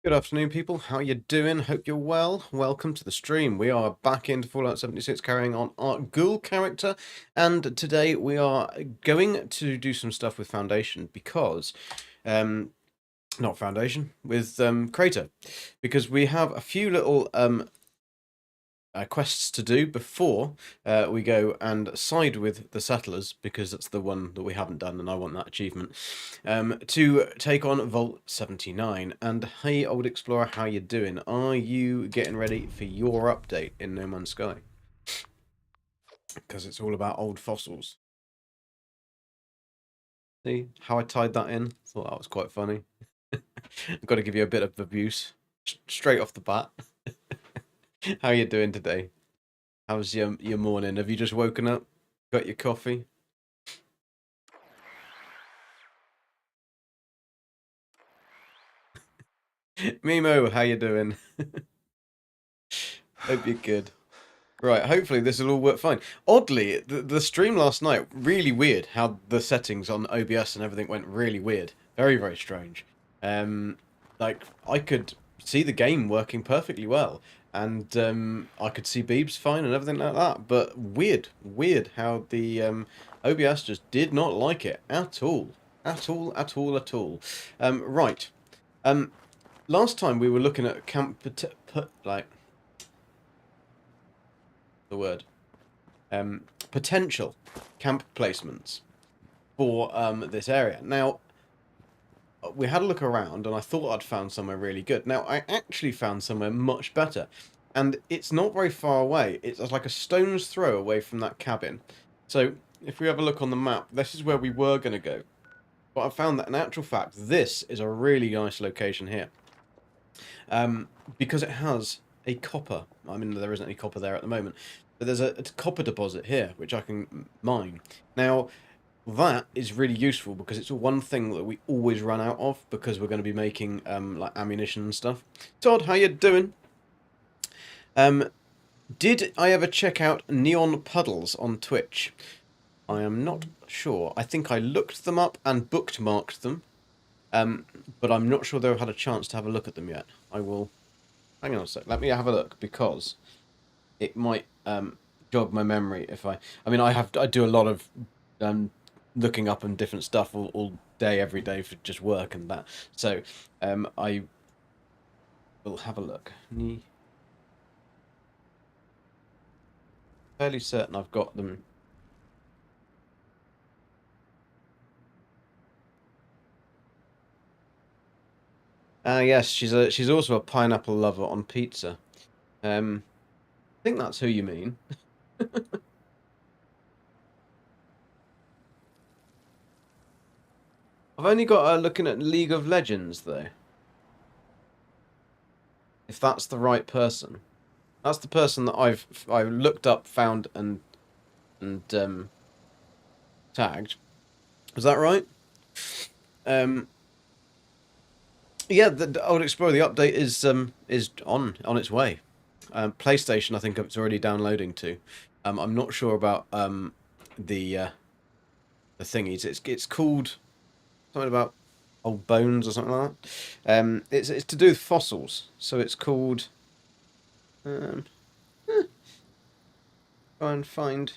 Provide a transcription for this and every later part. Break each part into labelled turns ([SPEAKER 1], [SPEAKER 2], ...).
[SPEAKER 1] Good afternoon, people. How you doing? Hope you're well. Welcome to the stream. We are back into Fallout 76, carrying on our Ghoul character, and today we are going to do some stuff with Foundation because, not Foundation, with Crater, because we have a few little quests to do before we go and side with the settlers, because that's the one that we haven't done and I want that achievement, to take on Vault 79. And hey, old explorer, how you doing? Are you getting ready for your update in No Man's Sky? Because it's all about old fossils. See how I tied that in? Thought that was quite funny. I've got to give you a bit of abuse straight off the bat. How you doing today? How's your morning? Have you just woken up? Got your coffee? Mimo, how you doing? Hope you're good. Right, hopefully this will all work fine. Oddly, the stream last night, really weird how the settings on OBS and everything went really weird. Very, very strange. Like, I could see the game working perfectly well, and I could see Beebs fine and everything like that, but weird how the OBS just did not like it at all. At all, at all, at all. Right. Last time we were looking at like the word potential camp placements for this area. Now, we had a look around and I thought I'd found somewhere really good. Now, I actually found somewhere much better, and it's not very far away. It's like a stone's throw away from that cabin. So if we have a look on the map, this is where we were going to go. But I found that in actual fact, this is a really nice location here. Because it has a copper. I mean, there isn't any copper there at the moment, but there's a copper deposit here, which I can mine. Now, that is really useful because it's one thing that we always run out of, because we're going to be making like ammunition and stuff. Todd, how you doing? Did I ever check out Neon Puddles on Twitch? I am not sure. I think I looked them up and bookmarked them, but I'm not sure they've had a chance to have a look at them yet. I will. Hang on a sec. Let me have a look, because it might jog my memory if I. I mean, I do a lot of looking up and different stuff all day, every day for just work and that. So I will have a look. Fairly certain I've got them. Yes, she's also a pineapple lover on pizza. I think that's who you mean. I've only got her looking at League of Legends though. If that's the right person, that's the person that I looked up, found, and tagged. Is that right? Um, yeah, the Old Explorer, the update is on its way. PlayStation, I think it's already downloading to. I'm not sure about the thingies. It's called something about old bones or something like that. It's to do with fossils, so it's called. Um, Try and find.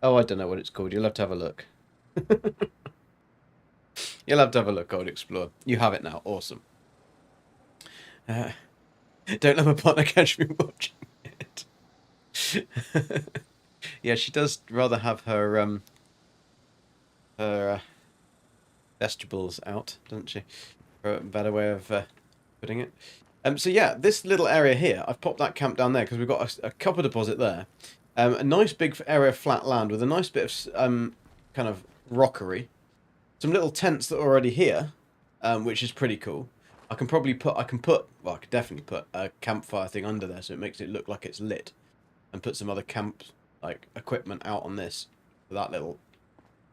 [SPEAKER 1] Oh, I don't know what it's called. You'll have to have a look. You'll have to have a look, Old Explorer. You have it now. Awesome. Uh, don't let my partner catch me watching it. Yeah, she does rather have her vegetables out, doesn't she? For a better way of putting it. So yeah, this little area here, I've popped that camp down there because we've got a copper deposit there. A nice big area of flat land with a nice bit of kind of rockery. Some little tents that are already here, which is pretty cool. I can well, I could definitely put a campfire thing under there so it makes it look like it's lit, and put some other camp like equipment out on this for that little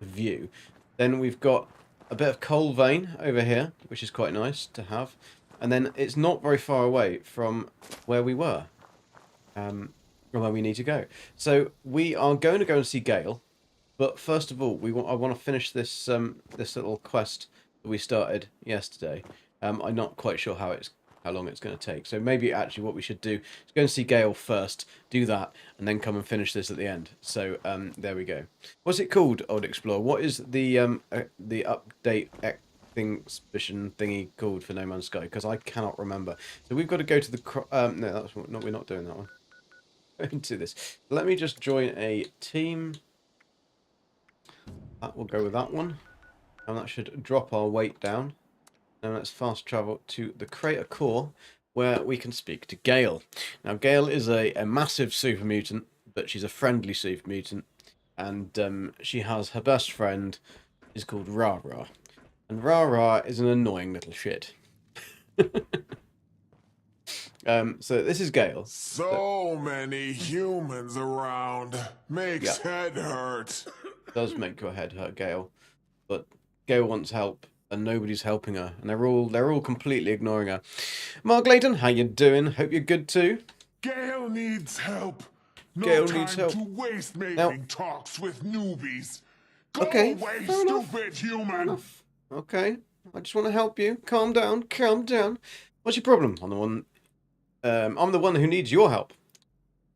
[SPEAKER 1] view. Then we've got a bit of coal vein over here, which is quite nice to have. And then it's not very far away from where we were, from where we need to go. So we are going to go and see Gail, But first of all, I want to finish this this little quest that we started yesterday. I'm not quite sure how long it's going to take. So maybe actually what we should do is go and see Gail first, do that, and then come and finish this at the end. So there we go. What's it called, Old Explorer? What is the update exhibition thingy called for No Man's Sky? Because I cannot remember. So we've got to go to the no, that's not. We're not doing that one. Into this. Let me just join a team. That will go with that one. And that should drop our weight down. Now let's fast travel to the crater core, where we can speak to Gail. Now Gail is a massive super mutant, but she's a friendly super mutant. And she has her best friend, is called Rara. And Rara is an annoying little shit. So this is Gail.
[SPEAKER 2] So many humans around. Makes head hurt.
[SPEAKER 1] Does make your head hurt, Gail. But Gail wants help, and nobody's helping her, and they're all completely ignoring her. Mark Layton, how you doing? Hope you're good too.
[SPEAKER 2] Gail needs help. No
[SPEAKER 1] Gail
[SPEAKER 2] time
[SPEAKER 1] needs help.
[SPEAKER 2] to waste making
[SPEAKER 1] Now,
[SPEAKER 2] talks with newbies. Go
[SPEAKER 1] okay,
[SPEAKER 2] away,
[SPEAKER 1] fair enough.
[SPEAKER 2] stupid human.
[SPEAKER 1] Enough. Okay, I just want to help you. Calm down, calm down. What's your problem? I'm the one who needs your help.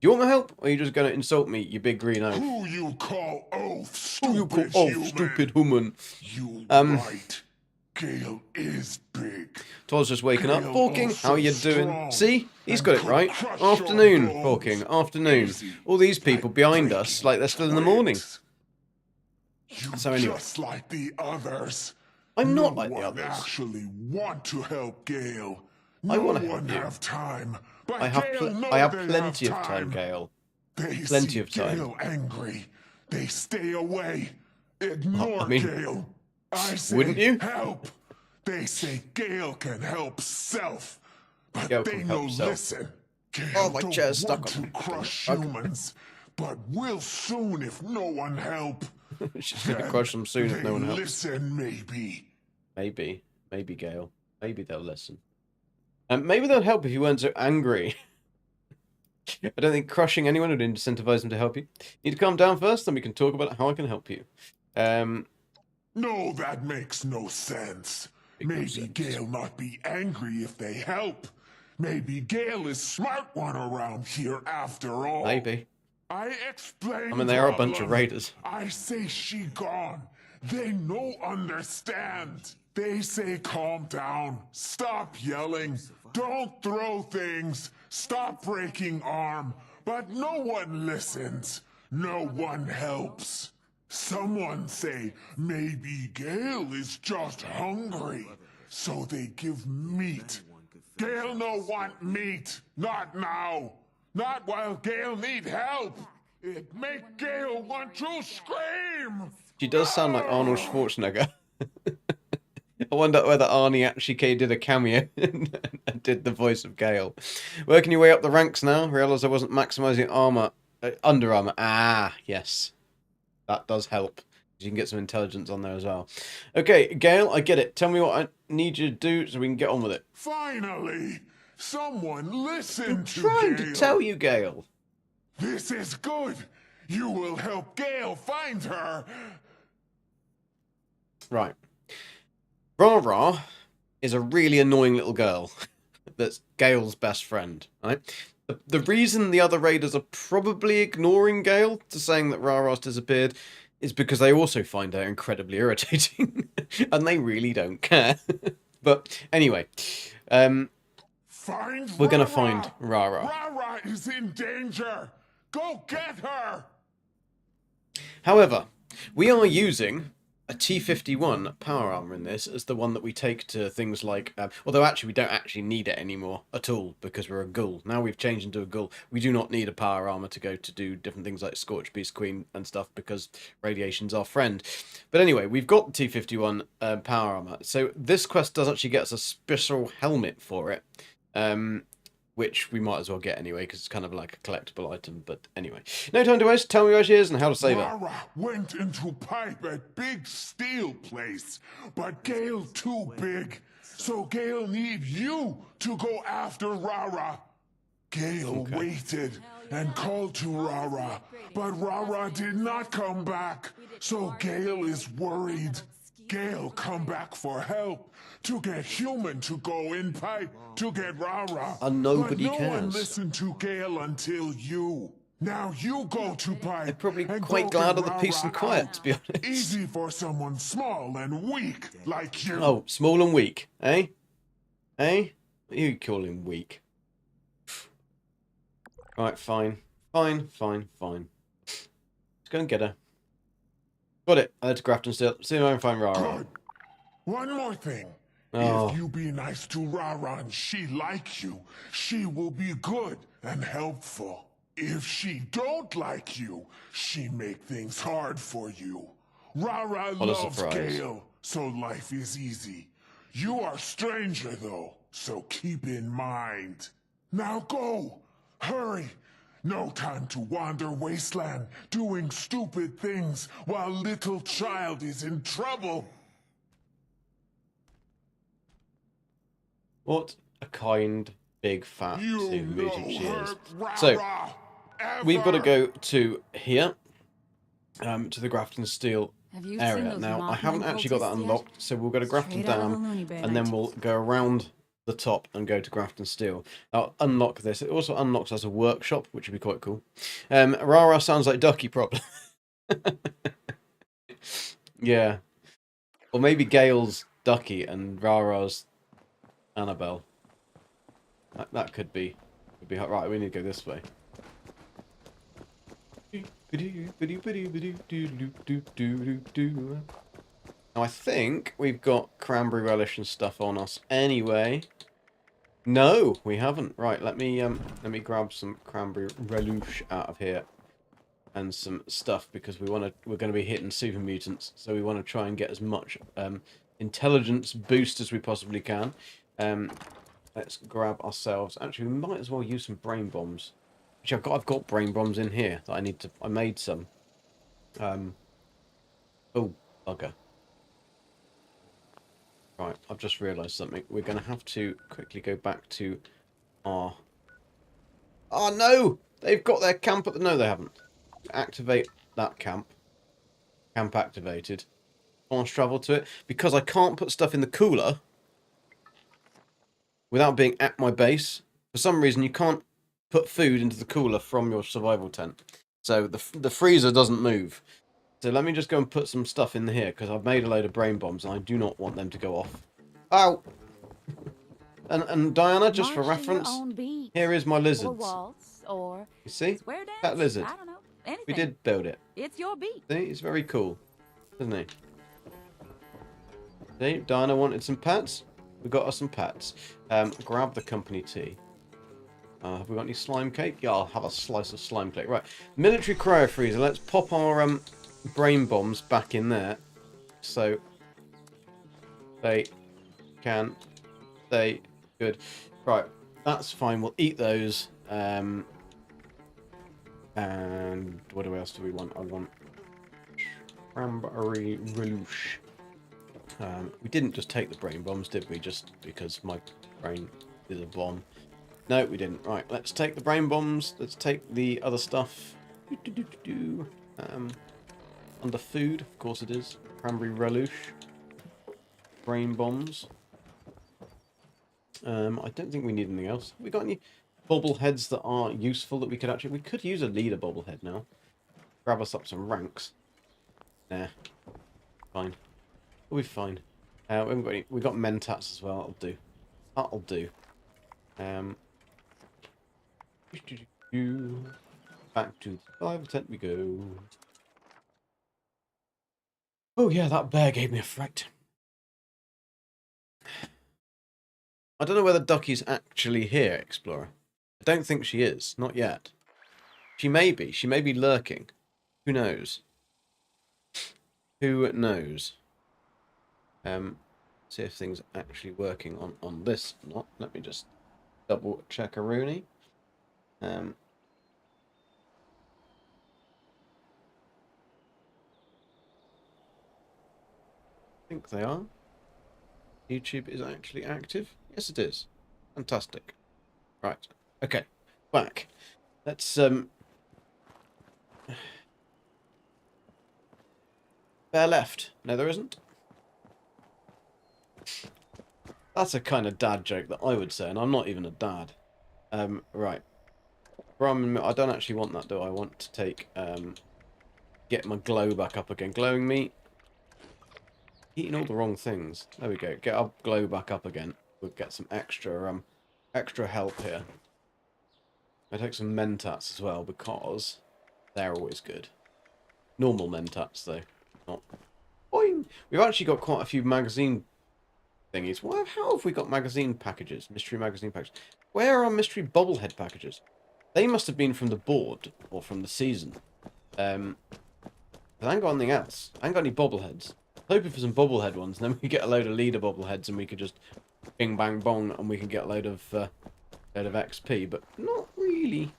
[SPEAKER 1] Do you want my help, or are you just going to insult me, you big green oaf?
[SPEAKER 2] Who you call oaf,
[SPEAKER 1] Who you call oaf, stupid human?
[SPEAKER 2] You right. Gail is big.
[SPEAKER 1] Todd's just waking up.
[SPEAKER 2] Gail
[SPEAKER 1] Forking, how are you
[SPEAKER 2] also
[SPEAKER 1] doing?
[SPEAKER 2] strong
[SPEAKER 1] See? He's
[SPEAKER 2] and
[SPEAKER 1] got it
[SPEAKER 2] could
[SPEAKER 1] right.
[SPEAKER 2] crush your
[SPEAKER 1] Afternoon,
[SPEAKER 2] bones.
[SPEAKER 1] Forking, afternoon.
[SPEAKER 2] Easy,
[SPEAKER 1] All these people
[SPEAKER 2] like
[SPEAKER 1] behind us, like they're still in the morning.
[SPEAKER 2] You
[SPEAKER 1] So anyway.
[SPEAKER 2] just like the others.
[SPEAKER 1] I'm not
[SPEAKER 2] no
[SPEAKER 1] like the
[SPEAKER 2] one
[SPEAKER 1] others.
[SPEAKER 2] actually want to help Gail.
[SPEAKER 1] I
[SPEAKER 2] No
[SPEAKER 1] want to
[SPEAKER 2] one
[SPEAKER 1] help you.
[SPEAKER 2] have time. But
[SPEAKER 1] I have
[SPEAKER 2] Gail know
[SPEAKER 1] I have
[SPEAKER 2] they
[SPEAKER 1] plenty
[SPEAKER 2] have
[SPEAKER 1] of time, Gail.
[SPEAKER 2] They
[SPEAKER 1] Plenty
[SPEAKER 2] see
[SPEAKER 1] of time.
[SPEAKER 2] Gail angry. They stay away. Ignore
[SPEAKER 1] I mean,
[SPEAKER 2] Gail. I say
[SPEAKER 1] wouldn't you?
[SPEAKER 2] help. They say Gail can help self. But
[SPEAKER 1] Gail
[SPEAKER 2] they
[SPEAKER 1] can
[SPEAKER 2] no
[SPEAKER 1] help self.
[SPEAKER 2] listen. Gail
[SPEAKER 1] Oh, my
[SPEAKER 2] don't
[SPEAKER 1] chair's stuck
[SPEAKER 2] want
[SPEAKER 1] on
[SPEAKER 2] to
[SPEAKER 1] me.
[SPEAKER 2] crush
[SPEAKER 1] Okay.
[SPEAKER 2] humans. But will soon if no one help.
[SPEAKER 1] She's going to crush them soon if no one helps.
[SPEAKER 2] Listen, maybe.
[SPEAKER 1] Maybe, Gail. Maybe they'll listen. Maybe they'll help if you weren't so angry. I don't think crushing anyone would incentivize them to help you. You need to calm down first, then we can talk about how I can help you.
[SPEAKER 2] No, that makes no sense. Maybe Gail not be angry if they help. Maybe Gail is smart one around here after all.
[SPEAKER 1] Maybe.
[SPEAKER 2] I explained.
[SPEAKER 1] I mean, they are a bunch of raiders.
[SPEAKER 2] I say she gone. They no understand. They say calm down. Stop yelling. Don't throw things. Stop breaking arm. But no one listens. No one helps. Someone say maybe Gail is just hungry. So they give meat. Gail no want meat. Not now. Not while Gail need help. It make Gail want to scream.
[SPEAKER 1] She does sound like Arnold Schwarzenegger. I wonder whether Arnie actually did a cameo and did the voice of Gail. Working your way up the ranks now. Realised I wasn't maximising armour. Under armour. Ah, yes. That does help. You can get some intelligence on there as well. Okay, Gail, I get it. Tell me what I need you to do so we can get on with it.
[SPEAKER 2] Finally, someone listen
[SPEAKER 1] I'm
[SPEAKER 2] to
[SPEAKER 1] trying
[SPEAKER 2] Gail.
[SPEAKER 1] to tell you, Gail.
[SPEAKER 2] This is good. You will help Gail find her.
[SPEAKER 1] Right. Rara is a really annoying little girl that's Gail's best friend, right? The reason the other raiders are probably ignoring Gail to saying that Rara's disappeared is because they also find her incredibly irritating and they really don't care. But anyway, we're going to find Rara.
[SPEAKER 2] Rara is in danger. Go get her.
[SPEAKER 1] However, we are using a T-51 power armor in this as the one that we take to things like... although actually we don't actually need it anymore at all because we're a ghoul. Now we've changed into a ghoul. We do not need a power armor to go to do different things like Scorch Beast Queen and stuff because radiation's our friend. But anyway, we've got the T-51 power armor. So this quest does actually get us a special helmet for it. Which we might as well get anyway, because it's kind of like a collectible item. But anyway, no time to waste. Tell me where she is and how to save her.
[SPEAKER 2] Rara went into pipe at big steel place, but Gail too big. So Gail need you to go after Rara. Gail waited. and called to Rara, but Rara did not come back. So Gail is worried. Gail come back for help, to get human to go in pipe, to get Rara.
[SPEAKER 1] And
[SPEAKER 2] But
[SPEAKER 1] nobody
[SPEAKER 2] no one
[SPEAKER 1] cares.
[SPEAKER 2] listened to Gail until you. Now you go to pipe.
[SPEAKER 1] They're probably
[SPEAKER 2] and
[SPEAKER 1] quite
[SPEAKER 2] go
[SPEAKER 1] glad
[SPEAKER 2] get
[SPEAKER 1] of the peace
[SPEAKER 2] Rara
[SPEAKER 1] and quiet,
[SPEAKER 2] out.
[SPEAKER 1] to be honest.
[SPEAKER 2] Easy for someone small and weak like you.
[SPEAKER 1] Oh, small and weak, eh? Eh? What are you calling weak? Right, fine. Fine. Let's go and get her. Got it. I had to Grafton still. See if I can find Rara.
[SPEAKER 2] Good. One more thing.
[SPEAKER 1] Oh.
[SPEAKER 2] If you be nice to Rara and she like you, she will be good and helpful. If she don't like you, she make things hard for you. Rara
[SPEAKER 1] What a
[SPEAKER 2] loves
[SPEAKER 1] surprise.
[SPEAKER 2] Gail, so life is easy. You are stranger though, so keep in mind. Now go! Hurry! No time to wander wasteland, doing stupid things while little child is in trouble.
[SPEAKER 1] What a kind, big, fat
[SPEAKER 2] You
[SPEAKER 1] Super
[SPEAKER 2] no
[SPEAKER 1] Mutant she is.
[SPEAKER 2] hurt
[SPEAKER 1] So,
[SPEAKER 2] Rara,
[SPEAKER 1] we've got to
[SPEAKER 2] ever.
[SPEAKER 1] go to here, to the Grafton Steel
[SPEAKER 3] Have you seen
[SPEAKER 1] area.
[SPEAKER 3] those
[SPEAKER 1] Now, I
[SPEAKER 3] mountain
[SPEAKER 1] haven't actually got that
[SPEAKER 3] cultists yet?
[SPEAKER 1] unlocked, so we'll go to Grafton
[SPEAKER 3] Straight out of the
[SPEAKER 1] Dam,
[SPEAKER 3] loony bin.
[SPEAKER 1] and then we'll go around the top and go to Grafton Steel. I'll unlock this. It also unlocks as a workshop, which would be quite cool. Rara sounds like Ducky, probably. Yeah. Or maybe Gail's Ducky and Rara's Annabelle. That could be right. We need to go this way. Now I think we've got cranberry relish and stuff on us anyway. No, we haven't. Right, let me grab some cranberry relish out of here and some stuff because we're going to be hitting super mutants, so we want to try and get as much intelligence boost as we possibly can. Let's grab ourselves. Actually, we might as well use some brain bombs. Which I've got brain bombs in here that I need to. I made some. Oh, bugger. Right, I've just realised something. We're going to have to quickly go back to our. Oh no! They've got their camp at the. No, they haven't. Activate that camp. Camp activated. Fast travel to it because I can't put stuff in the cooler without being at my base. For some reason, you can't put food into the cooler from your survival tent. So the freezer doesn't move. So let me just go and put some stuff in here because I've made a load of brain bombs and I do not want them to go off. Ow! And Diana, just for reference, here is my lizards.
[SPEAKER 3] Or
[SPEAKER 1] You see?
[SPEAKER 3] square dance?
[SPEAKER 1] That lizard.
[SPEAKER 3] I don't know. Anything.
[SPEAKER 1] We did build it.
[SPEAKER 3] It's your beat.
[SPEAKER 1] See? He's very cool, isn't he? See? Diana wanted some pets. We got her some pets. Grab the company tea. Have we got any slime cake? Yeah, I'll have a slice of slime cake. Right. Military cryo freezer. Let's pop our brain bombs back in there. So they can stay good. Right. That's fine. We'll eat those. And what else do we want? I want cranberry relish. We didn't just take the brain bombs, did we? Just because my brain is a bomb. No, we didn't. Right, let's take the brain bombs. Let's take the other stuff. Under food, of course it is. Cranberry relish. Brain bombs. I don't think we need anything else. Have we got any bobbleheads that are useful that we could actually... We could use a leader bobblehead now. Grab us up some ranks. Nah. Fine. We'll be fine. We haven't got any... We got mentats as well. That'll do. That'll do. Back to the survival tent we go. Oh yeah, that bear gave me a fright. I don't know whether Ducky's actually here, Explorer. I don't think she is. Not yet. She may be. She may be lurking. Who knows? Who knows? See if things are actually working on this or not. Let me just double check a Rooney. I think they are. YouTube is actually active. Yes, it is. Fantastic. Right. Okay. Back. Let's bear left. No, there isn't. That's a kind of dad joke that I would say, and I'm not even a dad. Right. I don't actually want that, do I? I want to take get my glow back up again. Glowing meat. Eating all the wrong things. There we go. Get our glow back up again. We'll get some extra help here. I take some mentats as well because they're always good. Normal mentats though. Not. Boing! We've actually got quite a few magazine thingies. How have we got magazine packages? Mystery magazine packages. Where are mystery bobblehead packages? They must have been from the board or from the season. But I ain't got anything else. I ain't got any bobbleheads. Hoping for some bobblehead ones, and then we get a load of leader bobbleheads, and we could just bing bang bong, and we can get a load of XP. But not really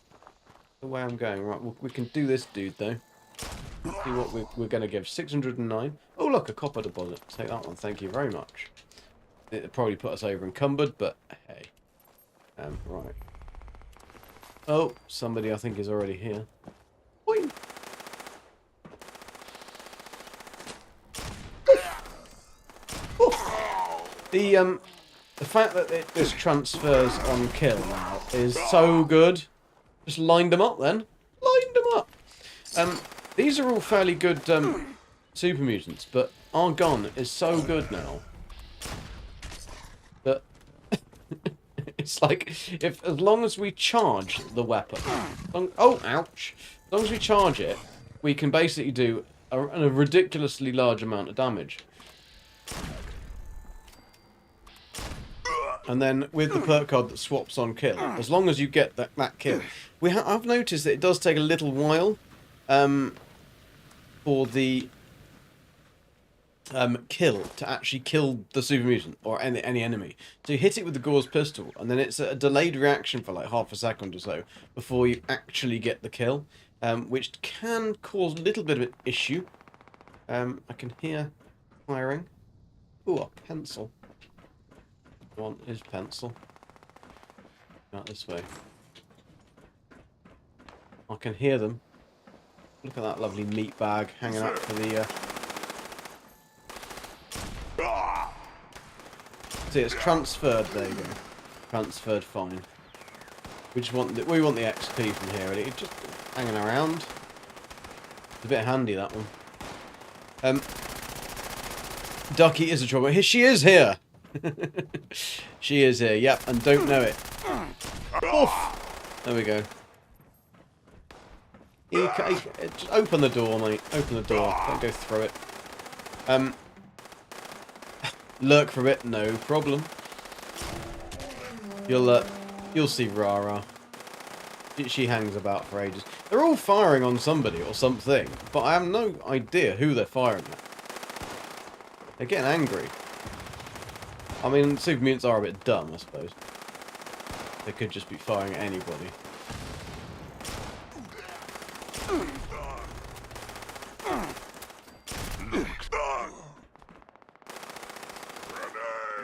[SPEAKER 1] the way I'm going. Right, we can do this, dude. Though. See what we're going to give. 609. Oh look, a copper deposit. Take that one. Thank you very much. It'll probably put us over encumbered, but hey. Right. Oh, somebody I think is already here. Boing. The fact that this transfers on kill now is so good. Just lined them up then. Lined them up. These are all fairly good super mutants, but our gun is so good now that it's like as long as we charge the weapon. Oh, ouch! As long as we charge it, we can basically do a ridiculously large amount of damage. And then with the perk card that swaps on kill, as long as you get that kill, I've noticed that it does take a little while for the kill to actually kill the super mutant or any enemy. So you hit it with the Gore's pistol, and then it's a delayed reaction for like half a second or so before you actually get the kill, which can cause a little bit of an issue. I can hear firing. Ooh, a pencil. Want his pencil. Out this way. I can hear them. Look at that lovely meat bag hanging up for the. See, it's transferred. There you go. Transferred fine. We want the XP from here. Really, it's just hanging around. It's a bit handy that one. Ducky is a trouble. Here she is here. She is here, yep, and don't know it. Oof. There we go. Just open the door, mate. Open the door. Don't go through it. Lurk for a bit, no problem. You'll see Rara. She hangs about for ages. They're all firing on somebody or something, but I have no idea who they're firing at. They're getting angry. I mean, super mutants are a bit dumb, I suppose. They could just be firing at anybody.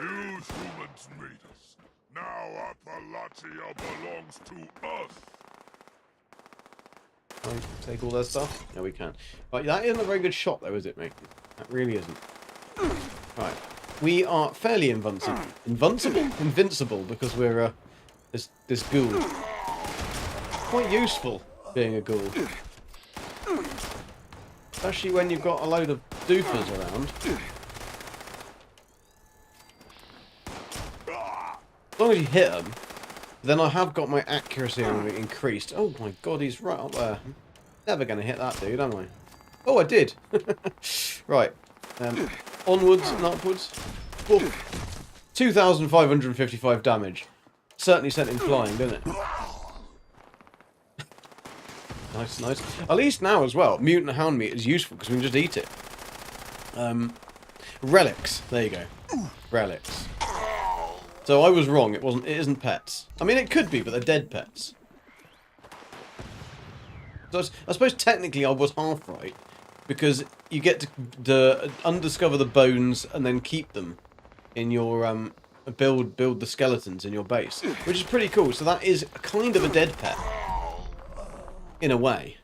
[SPEAKER 2] You humans made us. Now Appalachia belongs to us.
[SPEAKER 1] Can I take all their stuff? Yeah, we can. Right, that isn't a very good shot, though, is it, mate? That really isn't. Right. We are fairly invincible, because we're this ghoul. Quite useful being a ghoul, especially when you've got a load of doofers around. As long as you hit them, then I have got my accuracy on it increased. Oh my god, he's right up there. Never going to hit that dude, am I? Oh, I did. Right. Onwards and upwards. 2,555 damage. Certainly sent him flying, doesn't it? Nice, nice. At least now as well, mutant hound meat is useful because we can just eat it. Relics. There you go. Relics. So I was wrong. It isn't pets. I mean, it could be, but they're dead pets. So I suppose technically I was half right, because you get to undiscover the bones and then keep them in your build the skeletons in your base, which is pretty cool. So that is kind of a dead pet. in a way.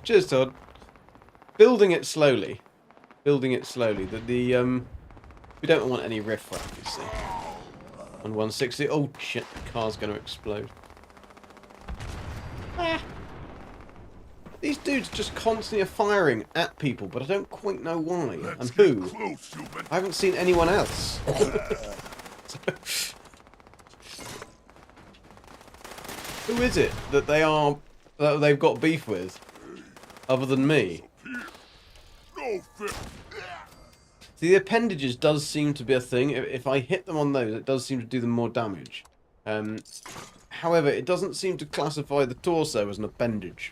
[SPEAKER 1] Cheers, Todd. Building it slowly. Building it slowly. We don't want any riffraff, you see. On 160. Oh shit, the car's going to explode. Ah. These dudes just constantly are firing at people, but I don't quite know why and who. I haven't seen anyone else. Who is it that they've got beef with, other than me? See, the appendages does seem to be a thing. If I hit them on those, it does seem to do them more damage. However, it doesn't seem to classify the torso as an appendage.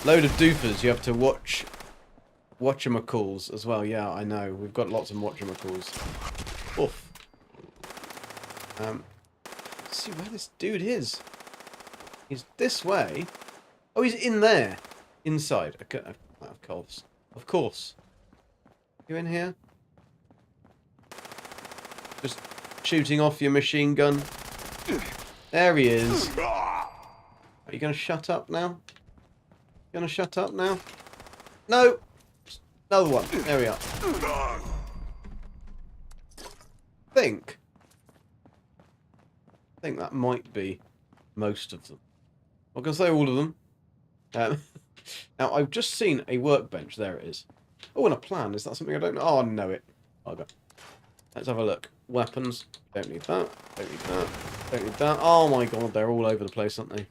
[SPEAKER 1] Load of doofers you have to watch-em-a-calls as well. Yeah, I know. We've got lots of watch-em-a-calls. Oof. Let's see where this dude is. He's this way. Oh, he's in there. Inside. Okay, of course. Of course. You in here? Just shooting off your machine gun. There he is. Are you going to shut up now? Gonna shut up now? No! Another one. There we are. think that might be most of them. I'm going to say all of them. Now, I've just seen a workbench. There it is. Oh, and a plan. Is that something I don't know? Oh, I know it. Okay. Let's have a look. Weapons. Don't need that. Don't need that. Don't need that. Oh my god, they're all over the place, aren't they? To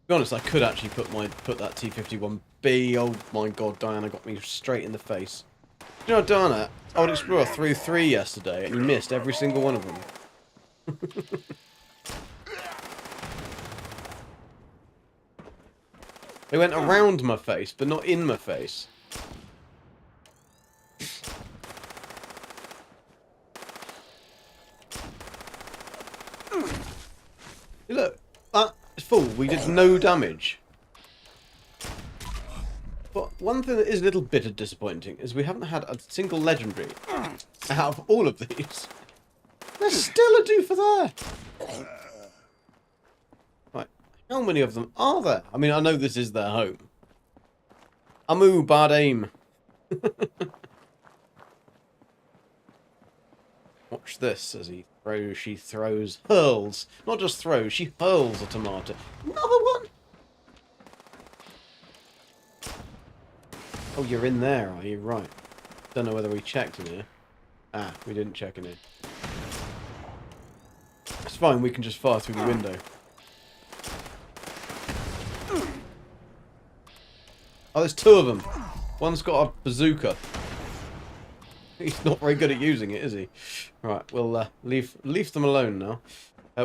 [SPEAKER 1] be honest, I could actually put that T-51B. Oh my god, Diana got me straight in the face. You know, Diana, Old Explorer threw 3 yesterday, and he missed every single one of them. They went around my face, but not in my face. Look, that full. We did no damage. But one thing that is a little bit disappointing is we haven't had a single legendary out of all of these. There's still a doofer there. Right, how many of them are there? I mean, I know this is their home. Amu, bad aim. Watch this as he throws, she throws, hurls. Not just throws, she hurls a tomato. Another one! Oh, you're in there, are you? Right. Don't know whether we checked in here. Ah, we didn't check in here. It's fine, we can just fire through the window. Oh, there's 2 of them. One's got a bazooka. He's not very good at using it, is he? Right, we'll leave them alone now.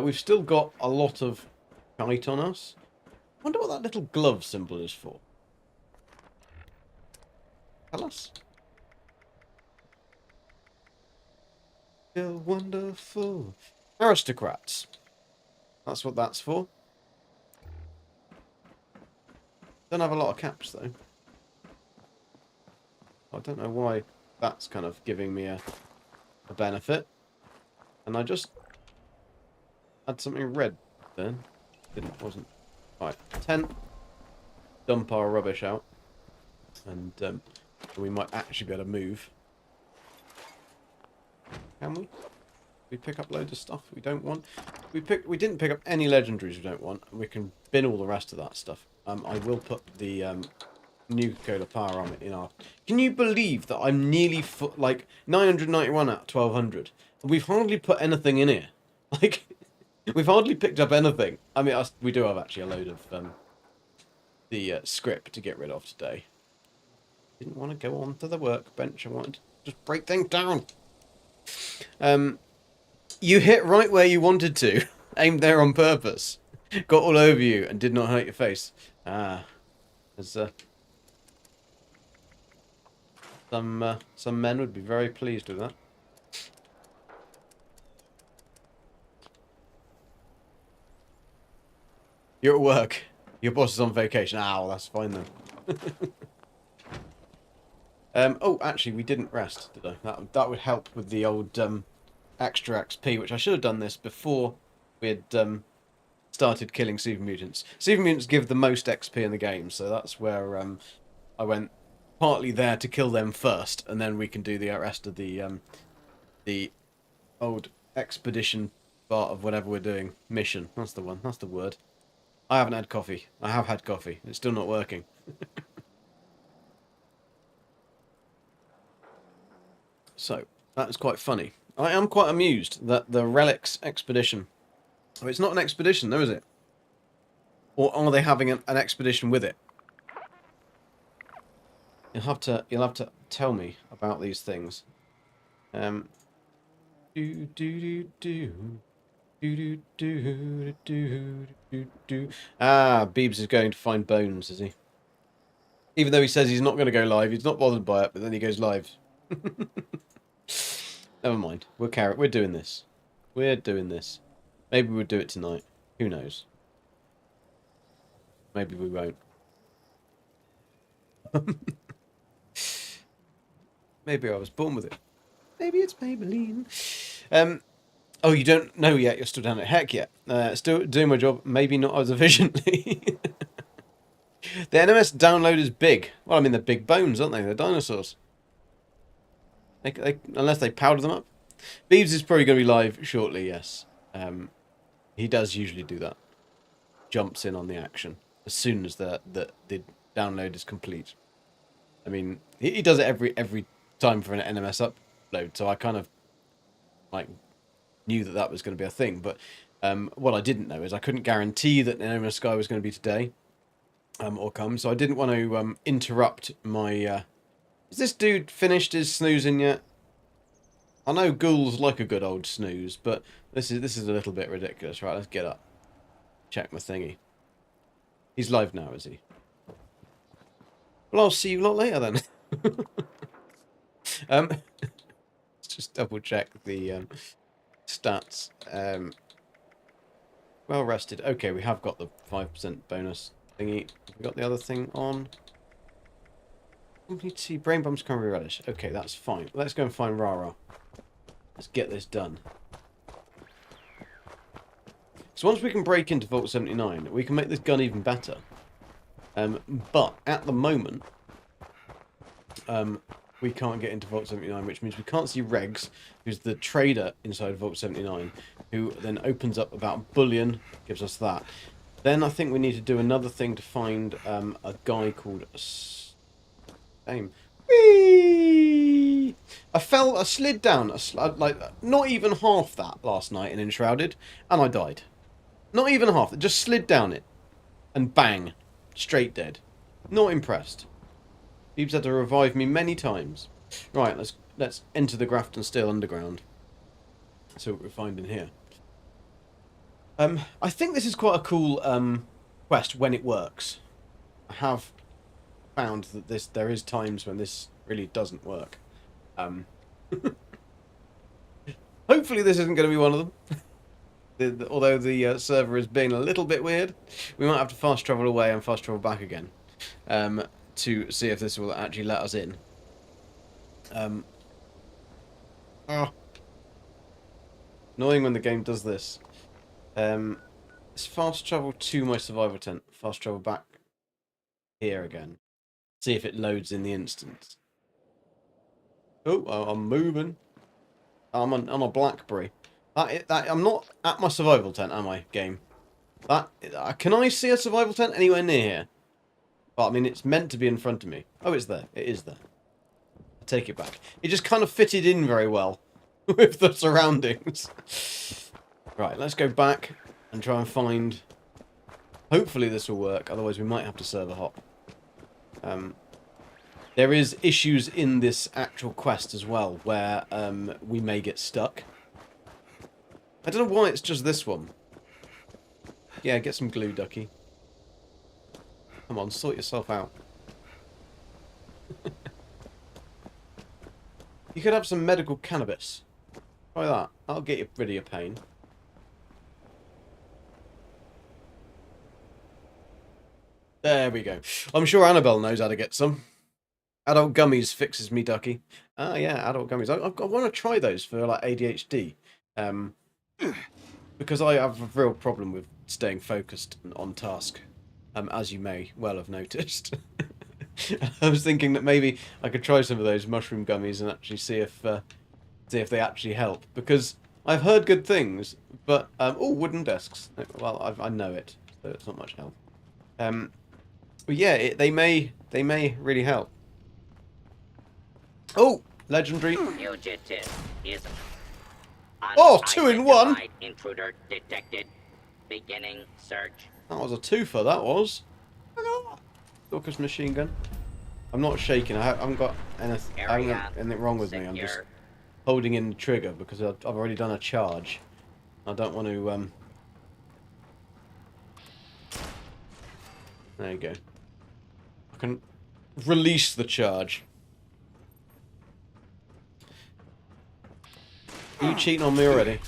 [SPEAKER 1] We've still got a lot of shite on us. I wonder what that little glove symbol is for. Tell us. You're wonderful. Aristocrats. That's what that's for. Don't have a lot of caps, though. I don't know why that's kind of giving me a benefit. And I just had something red then. Wasn't. Right, tent. Dump our rubbish out. And we might actually be able to move. Can we? We pick up loads of stuff we don't want. We didn't pick up any legendaries we don't want. And we can bin all the rest of that stuff. I will put the nuclear power on it in our... Can you believe that I'm nearly like 991 out of 1200? And we've hardly put anything in here. Like, we've hardly picked up anything. I mean, we do have actually a load of the script to get rid of today. Didn't want to go on to the workbench. I wanted to just break things down. You hit right where you wanted to. Aimed there on purpose. Got all over you and did not hurt your face. Ah. There's some men would be very pleased with that. You're at work. Your boss is on vacation. Ah, well, that's fine then. Oh, actually, we didn't rest, did I? That would help with the old extra XP, which I should have done this before we had started killing Super Mutants. Super Mutants give the most XP in the game, so that's where I went partly there to kill them first, and then we can do the rest of the old expedition part of whatever we're doing. Mission. That's the one. That's the word. I haven't had coffee. I have had coffee. It's still not working. So, that was quite funny. I am quite amused that the Relics expedition... Oh, it's not an expedition, though, is it? Or are they having an expedition with it? You'll have to tell me about these things. Do do do do do do do do do do. Ah, Beebs is going to find bones, is he? Even though he says he's not going to go live, he's not bothered by it, but then he goes live. Never mind. We'll carry it. We're doing this. We're doing this. Maybe we'll do it tonight. Who knows? Maybe we won't. Maybe I was born with it. Maybe it's Maybelline. Oh, you don't know yet? You're still down at heck yet. Still doing my job. Maybe not as efficiently. The NMS download is big. Well, I mean, they're big bones, aren't they? They're dinosaurs. Unless they powder them up. Beebs is probably going to be live shortly, yes. He does usually do that. Jumps in on the action as soon as the download is complete. I mean, he does it every time for an NMS upload, so I kind of like knew that was going to be a thing. But what I didn't know is I couldn't guarantee that NMS Sky was going to be today or come, so I didn't want to interrupt my... Is this dude finished his snoozing yet? I know ghouls like a good old snooze, but this is a little bit ridiculous. Right, let's get up. Check my thingy. He's live now, is he? Well, I'll see you a lot later then. Let's just double check the stats. Well rested. Okay, we have got the 5% bonus thingy. We got the other thing on. Complete see brain bombs cranberry relish. Okay, that's fine. Let's go and find Rara. Let's get this done. So once we can break into Vault 79, we can make this gun even better. But at the moment, we can't get into Vault 79, which means we can't see Regs, who's the trader inside Vault 79, who then opens up about bullion, gives us that. Then I think we need to do another thing to find a guy called... Aim. Whee! I slid down, like, not even half that last night in Enshrouded, and I died. Not even half, just slid down it, and bang, straight dead. Not impressed. Beebs had to revive me many times. Right, let's enter the Grafton Steel Underground. See what we're finding here. I think this is quite a cool quest when it works. I have found that there is times when this really doesn't work. Hopefully this isn't going to be one of them. Although the server is being a little bit weird, we might have to fast travel away and fast travel back again to see if this will actually let us in. Annoying when the game does this. Let's fast travel to my survival tent. Fast travel back here again. See if it loads in the instance. Oh, I'm moving. I'm on a Blackberry. I'm not at my survival tent, am I, game? Can I see a survival tent anywhere near here? Well, I mean, it's meant to be in front of me. Oh, it's there. It is there. I take it back. It just kind of fitted in very well with the surroundings. Right, let's go back and try and find... Hopefully this will work, otherwise we might have to server hop. There is issues in this actual quest as well, where we may get stuck. I don't know why it's just this one. Yeah, get some glue, ducky. Come on, sort yourself out. You could have some medical cannabis. Try that. That'll get you rid of your pain. There we go. I'm sure Annabelle knows how to get some. Adult gummies fixes me, ducky. Ah, yeah, adult gummies. I want to try those for like ADHD. Because I have a real problem with staying focused and on task, as you may well have noticed. I was thinking that maybe I could try some of those mushroom gummies and actually see if they actually help, because I've heard good things. But oh, wooden desks. Well, I know it, so it's not much help. But yeah, they may really help. Oh, legendary.
[SPEAKER 3] Fugitive is
[SPEAKER 1] Oh, 2 in 1.
[SPEAKER 3] unidentified intruder detected. Beginning search.
[SPEAKER 1] That was a twofer. That was. Focus machine gun. I'm not shaking. I haven't got anything, anything wrong with me. I'm just holding in the trigger because I've already done a charge. I don't want to. There you go. I can release the charge. Are you cheating on me already?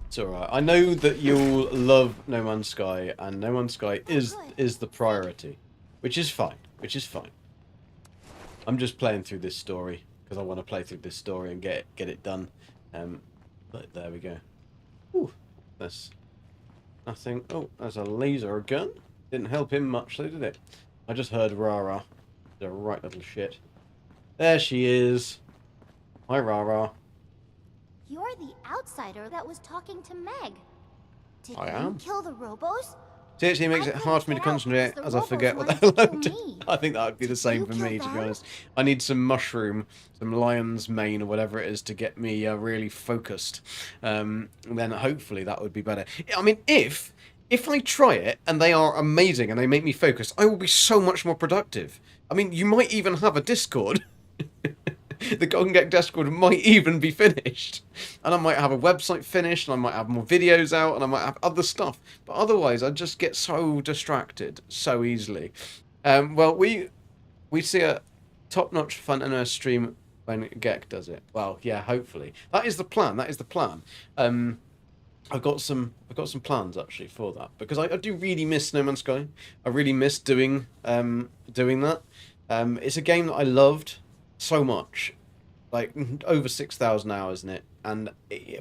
[SPEAKER 1] It's alright. I know that you'll love No Man's Sky, and No Man's Sky is the priority. Which is fine. Which is fine. I'm just playing through this story, because I want to play through this story and get it done. But there we go. Ooh, there's nothing. Oh, there's a laser gun. Didn't help him much, though, did it? I just heard Rara. The right little shit. There she is. Hi, Rara.
[SPEAKER 4] You're the outsider that was talking to Meg. Did
[SPEAKER 1] I
[SPEAKER 4] you
[SPEAKER 1] am.
[SPEAKER 4] kill the Robos?
[SPEAKER 1] See, it makes
[SPEAKER 4] I
[SPEAKER 1] it hard for me to
[SPEAKER 4] couldn't get out
[SPEAKER 1] concentrate
[SPEAKER 4] because
[SPEAKER 1] as I
[SPEAKER 4] the
[SPEAKER 1] forget
[SPEAKER 4] Robos
[SPEAKER 1] what the hell
[SPEAKER 4] wanted to
[SPEAKER 1] I'm
[SPEAKER 4] kill
[SPEAKER 1] doing.
[SPEAKER 4] me.
[SPEAKER 1] I think that would be the same
[SPEAKER 4] you
[SPEAKER 1] for
[SPEAKER 4] kill
[SPEAKER 1] me, to be
[SPEAKER 4] them?
[SPEAKER 1] honest. I need some mushroom, some lion's mane or whatever it is to get me really focused. Then hopefully that would be better. I mean, if I try it and they are amazing and they make me focus, I will be so much more productive. I mean, you might even have a Discord. The Golden Gek Discord might even be finished. And I might have a website finished, and I might have more videos out, and I might have other stuff. But otherwise, I just get so distracted so easily. Well, we see a top-notch fun in our stream when Gek does it. Well, yeah, hopefully. That is the plan. That is the plan. I've got some plans actually for that, because I do really miss No Man's Sky. I really miss doing that. It's a game that I loved so much, like over 6,000 hours in it,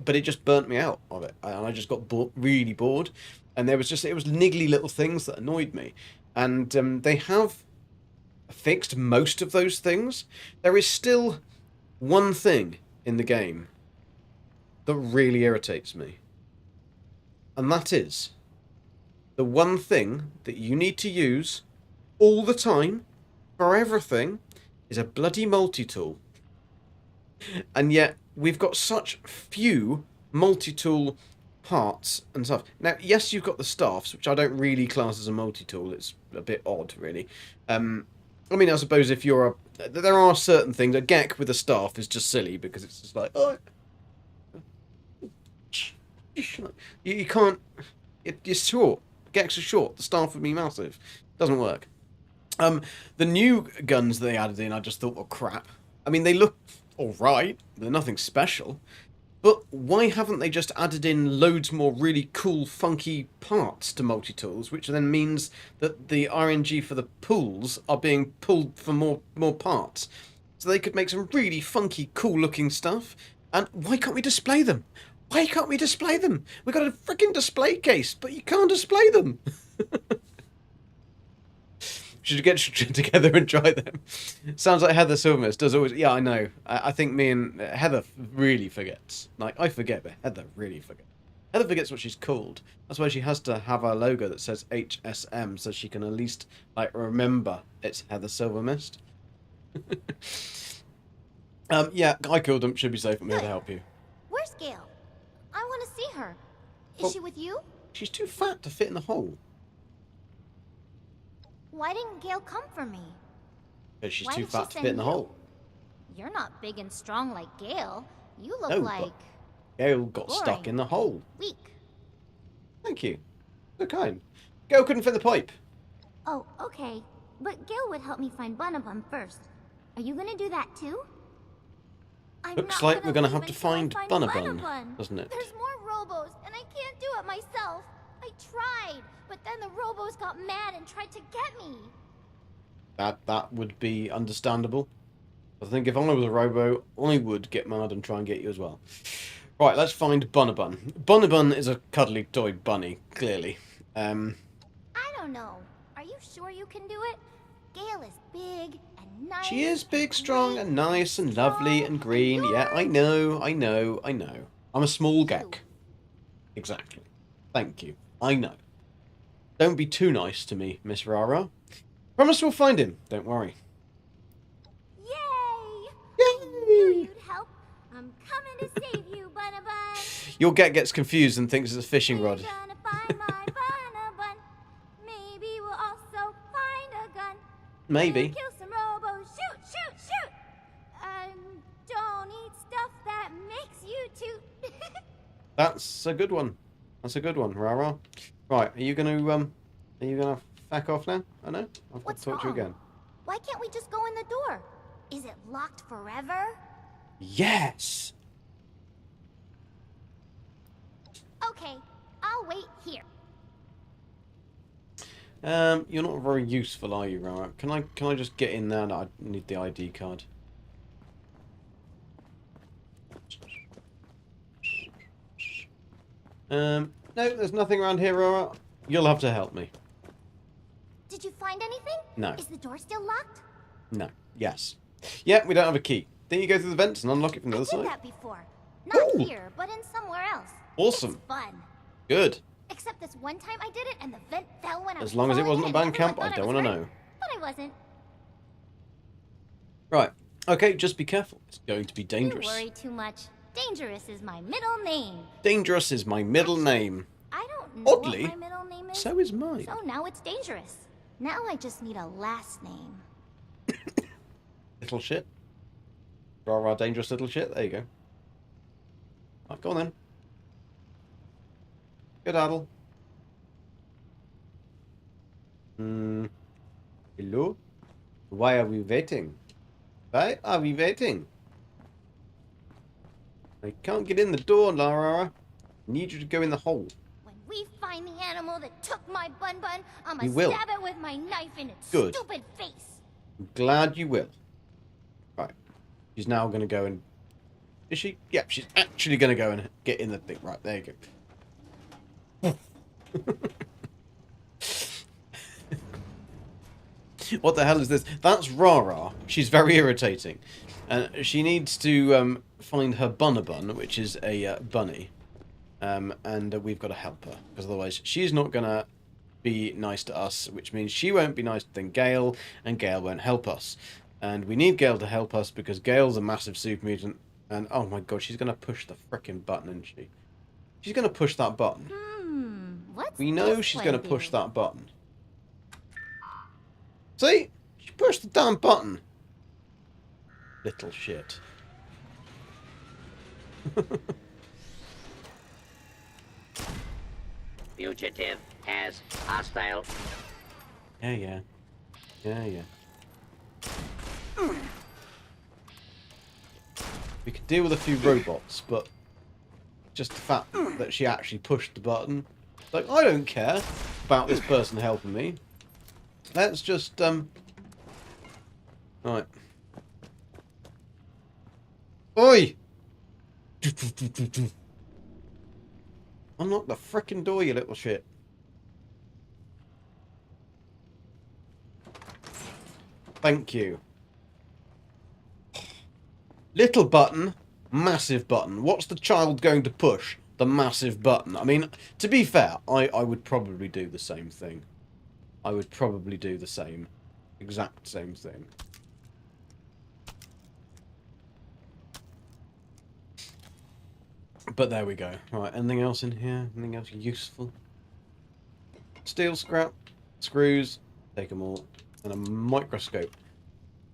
[SPEAKER 1] but it just burnt me out of it, and I just got really bored. And it was niggly little things that annoyed me, and they have fixed most of those things. There is still one thing in the game that really irritates me, and that is the one thing that you need to use all the time for everything is a bloody multi-tool. And yet we've got such few multi-tool parts and stuff. Now, yes, you've got the staffs, which I don't really class as a multi-tool. It's a bit odd, really. I mean, I suppose if you're there are certain things. A Gek with a staff is just silly, because it's just like, oh, you can't. It's short. Geks are short. The staff would be massive. Doesn't work. The new guns they added in, I just thought were crap. I mean, they look alright. They're nothing special. But why haven't they just added in loads more really cool, funky parts to multi-tools, which then means that the RNG for the pools are being pulled for more parts? So they could make some really funky, cool-looking stuff. And why can't we display them? Why can't we display them? We've got a freaking display case, but you can't display them. Should get together and try them. Sounds like Heather Silvermist does always. Yeah, I know. I think me and Heather really forgets. Like, I forget, but Heather really forgets. Heather forgets what she's called. That's why she has to have a logo that says HSM, so she can at least, like, remember it's Heather Silvermist. Yeah, I killed him. Should be safe. I'm here to help you.
[SPEAKER 4] Where's Gail? I want to see her. Is
[SPEAKER 1] Well-
[SPEAKER 4] she with you?
[SPEAKER 1] She's too fat to fit in the hole.
[SPEAKER 4] Why didn't Gail come for me?
[SPEAKER 1] Because she's
[SPEAKER 4] Why
[SPEAKER 1] too
[SPEAKER 4] did she
[SPEAKER 1] fat to
[SPEAKER 4] send
[SPEAKER 1] fit in the
[SPEAKER 4] you?
[SPEAKER 1] hole.
[SPEAKER 4] You're not big and strong like Gail. You look
[SPEAKER 1] No, but
[SPEAKER 4] like
[SPEAKER 1] Gail got stuck
[SPEAKER 4] boring.
[SPEAKER 1] in the hole.
[SPEAKER 4] weak.
[SPEAKER 1] Thank you. So kind. Gail couldn't fit the pipe.
[SPEAKER 4] Oh, okay. But Gail would help me find Bunabun first. Are you gonna do that too? I'm
[SPEAKER 1] Looks
[SPEAKER 4] not
[SPEAKER 1] like we're gonna
[SPEAKER 4] leave
[SPEAKER 1] have to
[SPEAKER 4] until I
[SPEAKER 1] find Bunabun, doesn't it?
[SPEAKER 4] There's more Robos, and I can't do it myself. I tried, but then the Robos got mad and tried to get me.
[SPEAKER 1] That would be understandable. I think if I was a robo, I would get mad and try and get you as well. Right, let's find Bunnabun. Bunnabun is a cuddly toy bunny, clearly.
[SPEAKER 4] I don't know. Are you sure you can do it? Gail is big and nice.
[SPEAKER 1] She is big,
[SPEAKER 4] and
[SPEAKER 1] strong,
[SPEAKER 4] great
[SPEAKER 1] and nice, and lovely,
[SPEAKER 4] strong,
[SPEAKER 1] and green. Yeah, I
[SPEAKER 4] you're
[SPEAKER 1] know, I know, I know. I'm a small
[SPEAKER 4] you.
[SPEAKER 1] geck. Exactly. Thank you. I know. Don't be too nice to me, Miss Rara. Promise we'll find him. Don't worry.
[SPEAKER 4] Yay! I knew
[SPEAKER 1] Yay!
[SPEAKER 4] you'd help. I'm coming to save you, Bunnabun.
[SPEAKER 1] Your get gets confused and thinks it's a fishing
[SPEAKER 4] We're
[SPEAKER 1] rod.
[SPEAKER 4] gonna find my Bunnabun. Maybe we'll also find a gun.
[SPEAKER 1] Maybe.
[SPEAKER 4] We'll kill some robos. Shoot, shoot, shoot. Don't eat stuff that makes you toot.
[SPEAKER 1] That's a good one. That's a good one, Rara. Right, are you gonna fuck off now? I know. I've got
[SPEAKER 4] What's
[SPEAKER 1] to talk to you
[SPEAKER 4] wrong?
[SPEAKER 1] again.
[SPEAKER 4] Why can't we just go in the door? Is it locked forever?
[SPEAKER 1] Yes.
[SPEAKER 4] Okay, I'll wait here.
[SPEAKER 1] You're not very useful, are you, Rara? Can I just get in there? No, I need the ID card. No, there's nothing around here, Rara. You'll have to help me.
[SPEAKER 4] Did you find anything?
[SPEAKER 1] No.
[SPEAKER 4] Is the door still locked?
[SPEAKER 1] No. Yes. Yeah, we don't have a key. Then you go through the vents and unlock it from the
[SPEAKER 4] I
[SPEAKER 1] other
[SPEAKER 4] did
[SPEAKER 1] side.
[SPEAKER 4] that before. Not
[SPEAKER 1] Ooh.
[SPEAKER 4] here, but in somewhere else.
[SPEAKER 1] Awesome.
[SPEAKER 4] It's fun.
[SPEAKER 1] Good.
[SPEAKER 4] Except this one time I did it and the vent fell when I was
[SPEAKER 1] As long as it
[SPEAKER 4] crawling
[SPEAKER 1] wasn't a
[SPEAKER 4] in and
[SPEAKER 1] band camp,
[SPEAKER 4] everyone
[SPEAKER 1] I
[SPEAKER 4] thought
[SPEAKER 1] don't
[SPEAKER 4] was
[SPEAKER 1] want to
[SPEAKER 4] right.
[SPEAKER 1] know.
[SPEAKER 4] But I wasn't.
[SPEAKER 1] Right. Okay, just be careful. It's going to be dangerous.
[SPEAKER 4] You worry too much. Dangerous is my middle name.
[SPEAKER 1] Dangerous is my middle name.
[SPEAKER 4] I don't know
[SPEAKER 1] Oddly,
[SPEAKER 4] what my middle name is.
[SPEAKER 1] So is mine.
[SPEAKER 4] So now it's dangerous. Now I just need a last name.
[SPEAKER 1] Little shit. Rah, dangerous little shit. There you go. Right, go on then. Good Addle. Hello? Why are we waiting? Why are we waiting? I can't get in the door, Lara. I need you to go in the hole.
[SPEAKER 4] When we find the animal that took my bun, I'ma
[SPEAKER 1] We will.
[SPEAKER 4] stab it with my knife in its
[SPEAKER 1] Good.
[SPEAKER 4] stupid face.
[SPEAKER 1] I'm glad you will. Right. She's now going to go and... Is she? Yeah, she's actually going to go and get in the thing. Right, there you go. What the hell is this? That's Rara. She's very irritating. And she needs to find her Bunnabun, which is a bunny. And we've got to help her. Because otherwise she's not going to be nice to us, which means she won't be nice to Gail, and Gail won't help us. And we need Gail to help us because Gail's a massive super mutant. And oh my god, she's going to push the frickin' button, isn't she? She's going to push that button.
[SPEAKER 4] What's
[SPEAKER 1] We know
[SPEAKER 4] this
[SPEAKER 1] she's
[SPEAKER 4] one
[SPEAKER 1] going to push
[SPEAKER 4] do?
[SPEAKER 1] that button. See? She pushed the damn button. Little shit.
[SPEAKER 3] Fugitive has hostile.
[SPEAKER 1] Yeah. We could deal with a few robots, but just the fact that she actually pushed the button. Like, I don't care about this person helping me. Let's just, Right. Oi! Unlock the frickin' door, you little shit. Thank you. Little button, massive button. What's the child going to push? The massive button. I mean, to be fair, I would probably do the same thing. I would probably do the same. Exact same thing. But there we go. Right, anything else in here? Anything else useful? Steel scrap, screws, take them all, and a microscope.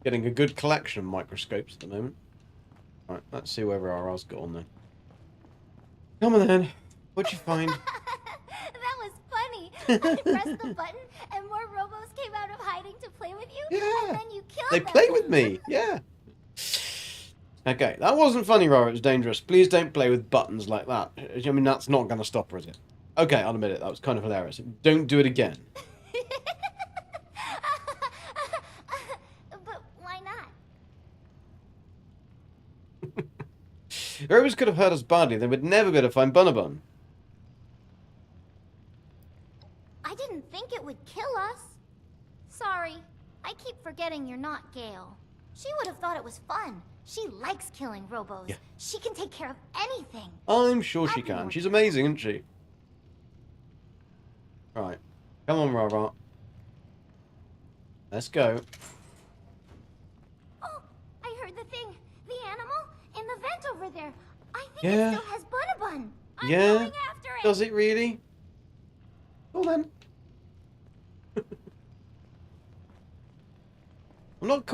[SPEAKER 1] Getting a good collection of microscopes at the moment. Right, let's see where Rara's got on then. Come on then. What'd you find?
[SPEAKER 4] That was funny. I pressed the button and more robos came out of hiding to play with you.
[SPEAKER 1] Yeah.
[SPEAKER 4] And then you killed
[SPEAKER 1] They
[SPEAKER 4] them.
[SPEAKER 1] play with me. Yeah. Okay, that wasn't funny, Rara. It was dangerous. Please don't play with buttons like that. I mean, that's not going to stop her, is it? Okay, I'll admit it. That was kind of hilarious. Don't do it again.
[SPEAKER 4] But why not?
[SPEAKER 1] Robos could have hurt us badly. They would never be able to find Bunnabun.
[SPEAKER 4] I didn't think it would kill us. Sorry. I keep forgetting you're not Gail. She would have thought it was fun. She likes killing robos.
[SPEAKER 1] Yeah.
[SPEAKER 4] She can take care of anything.
[SPEAKER 1] I'm sure she can. She's amazing, isn't she? Right. Come on, Rara. Let's go.
[SPEAKER 4] Oh, I heard the thing. The animal in the vent over there. I think
[SPEAKER 1] Yeah.
[SPEAKER 4] it still has Bunnabun. I'm
[SPEAKER 1] Yeah.
[SPEAKER 4] going after it.
[SPEAKER 1] Does it really? Well then. I'm not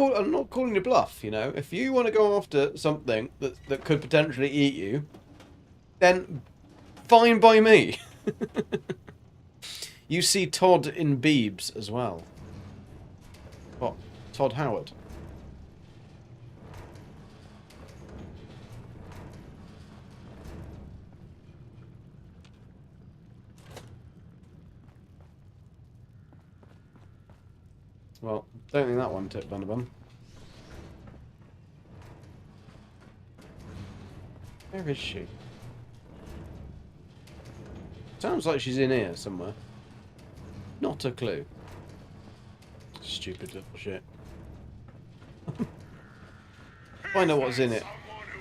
[SPEAKER 1] calling you bluff, you know. If you want to go after something that could potentially eat you, then fine by me. You see Todd in Beebs as well. What? Todd Howard. Well, don't think that one took Bunnabun. Where is she? Sounds like she's in here somewhere. Not a clue. Stupid little shit. I know what's in it.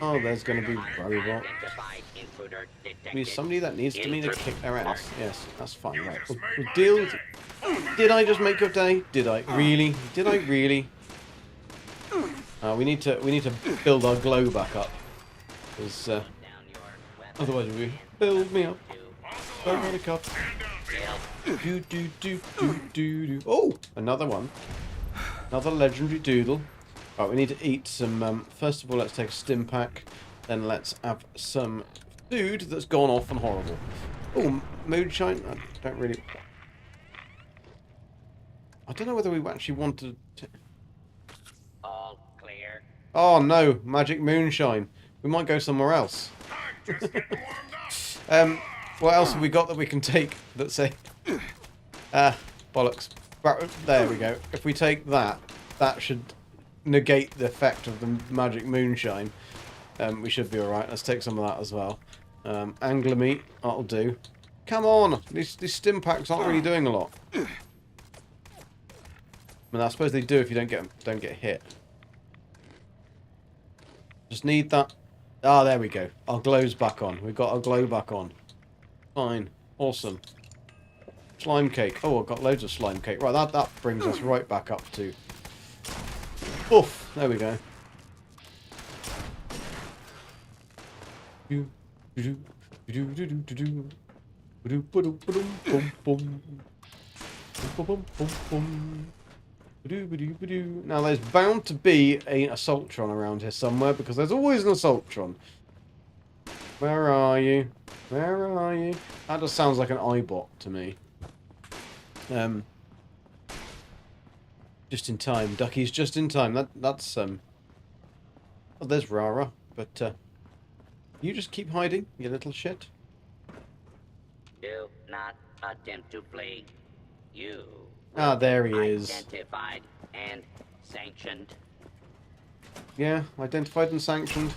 [SPEAKER 1] Oh, there's going to be robot.
[SPEAKER 3] Identified intruder detected.
[SPEAKER 1] Be somebody that needs to me to kick their ass. Yes, that's fine. Right, we'll deal with it. Did I just make your day? Did I really? Did I really? We need to build our glow back up, because
[SPEAKER 3] Down your weapon.
[SPEAKER 1] otherwise we build me up. Buttercup. Do do do do do do. Oh, another one. Another legendary doodle. Right, we need to eat some. First of all, let's take a stim pack. Then let's have some food that's gone off and horrible. Oh, moonshine. I don't really. I don't know whether we actually wanted to...
[SPEAKER 3] All clear.
[SPEAKER 1] Oh no, magic moonshine. We might go somewhere else. What else have we got that we can take that say... bollocks. There we go. If we take that, that should negate the effect of the magic moonshine. We should be alright. Let's take some of that as well. Angler meat, that'll do. Come on! These stim packs aren't really doing a lot. I mean, I suppose they do if you don't get hit. Just need that. Ah, there we go. Our glow's back on. We've got our glow back on. Fine. Awesome. Slime cake. Oh, I've got loads of slime cake. Right, that brings us right back up to... Oof! There we go. Now there's bound to be an Assaultron around here somewhere, because there's always an Assaultron. Where are you? Where are you? That just sounds like an iBot to me. Just in time. Ducky's just in time. That's Oh, there's Rara, but you just keep hiding, you little shit.
[SPEAKER 3] Do not attempt to flee. You.
[SPEAKER 1] Ah, there he is.
[SPEAKER 3] Identified and sanctioned.
[SPEAKER 1] Yeah, identified and sanctioned.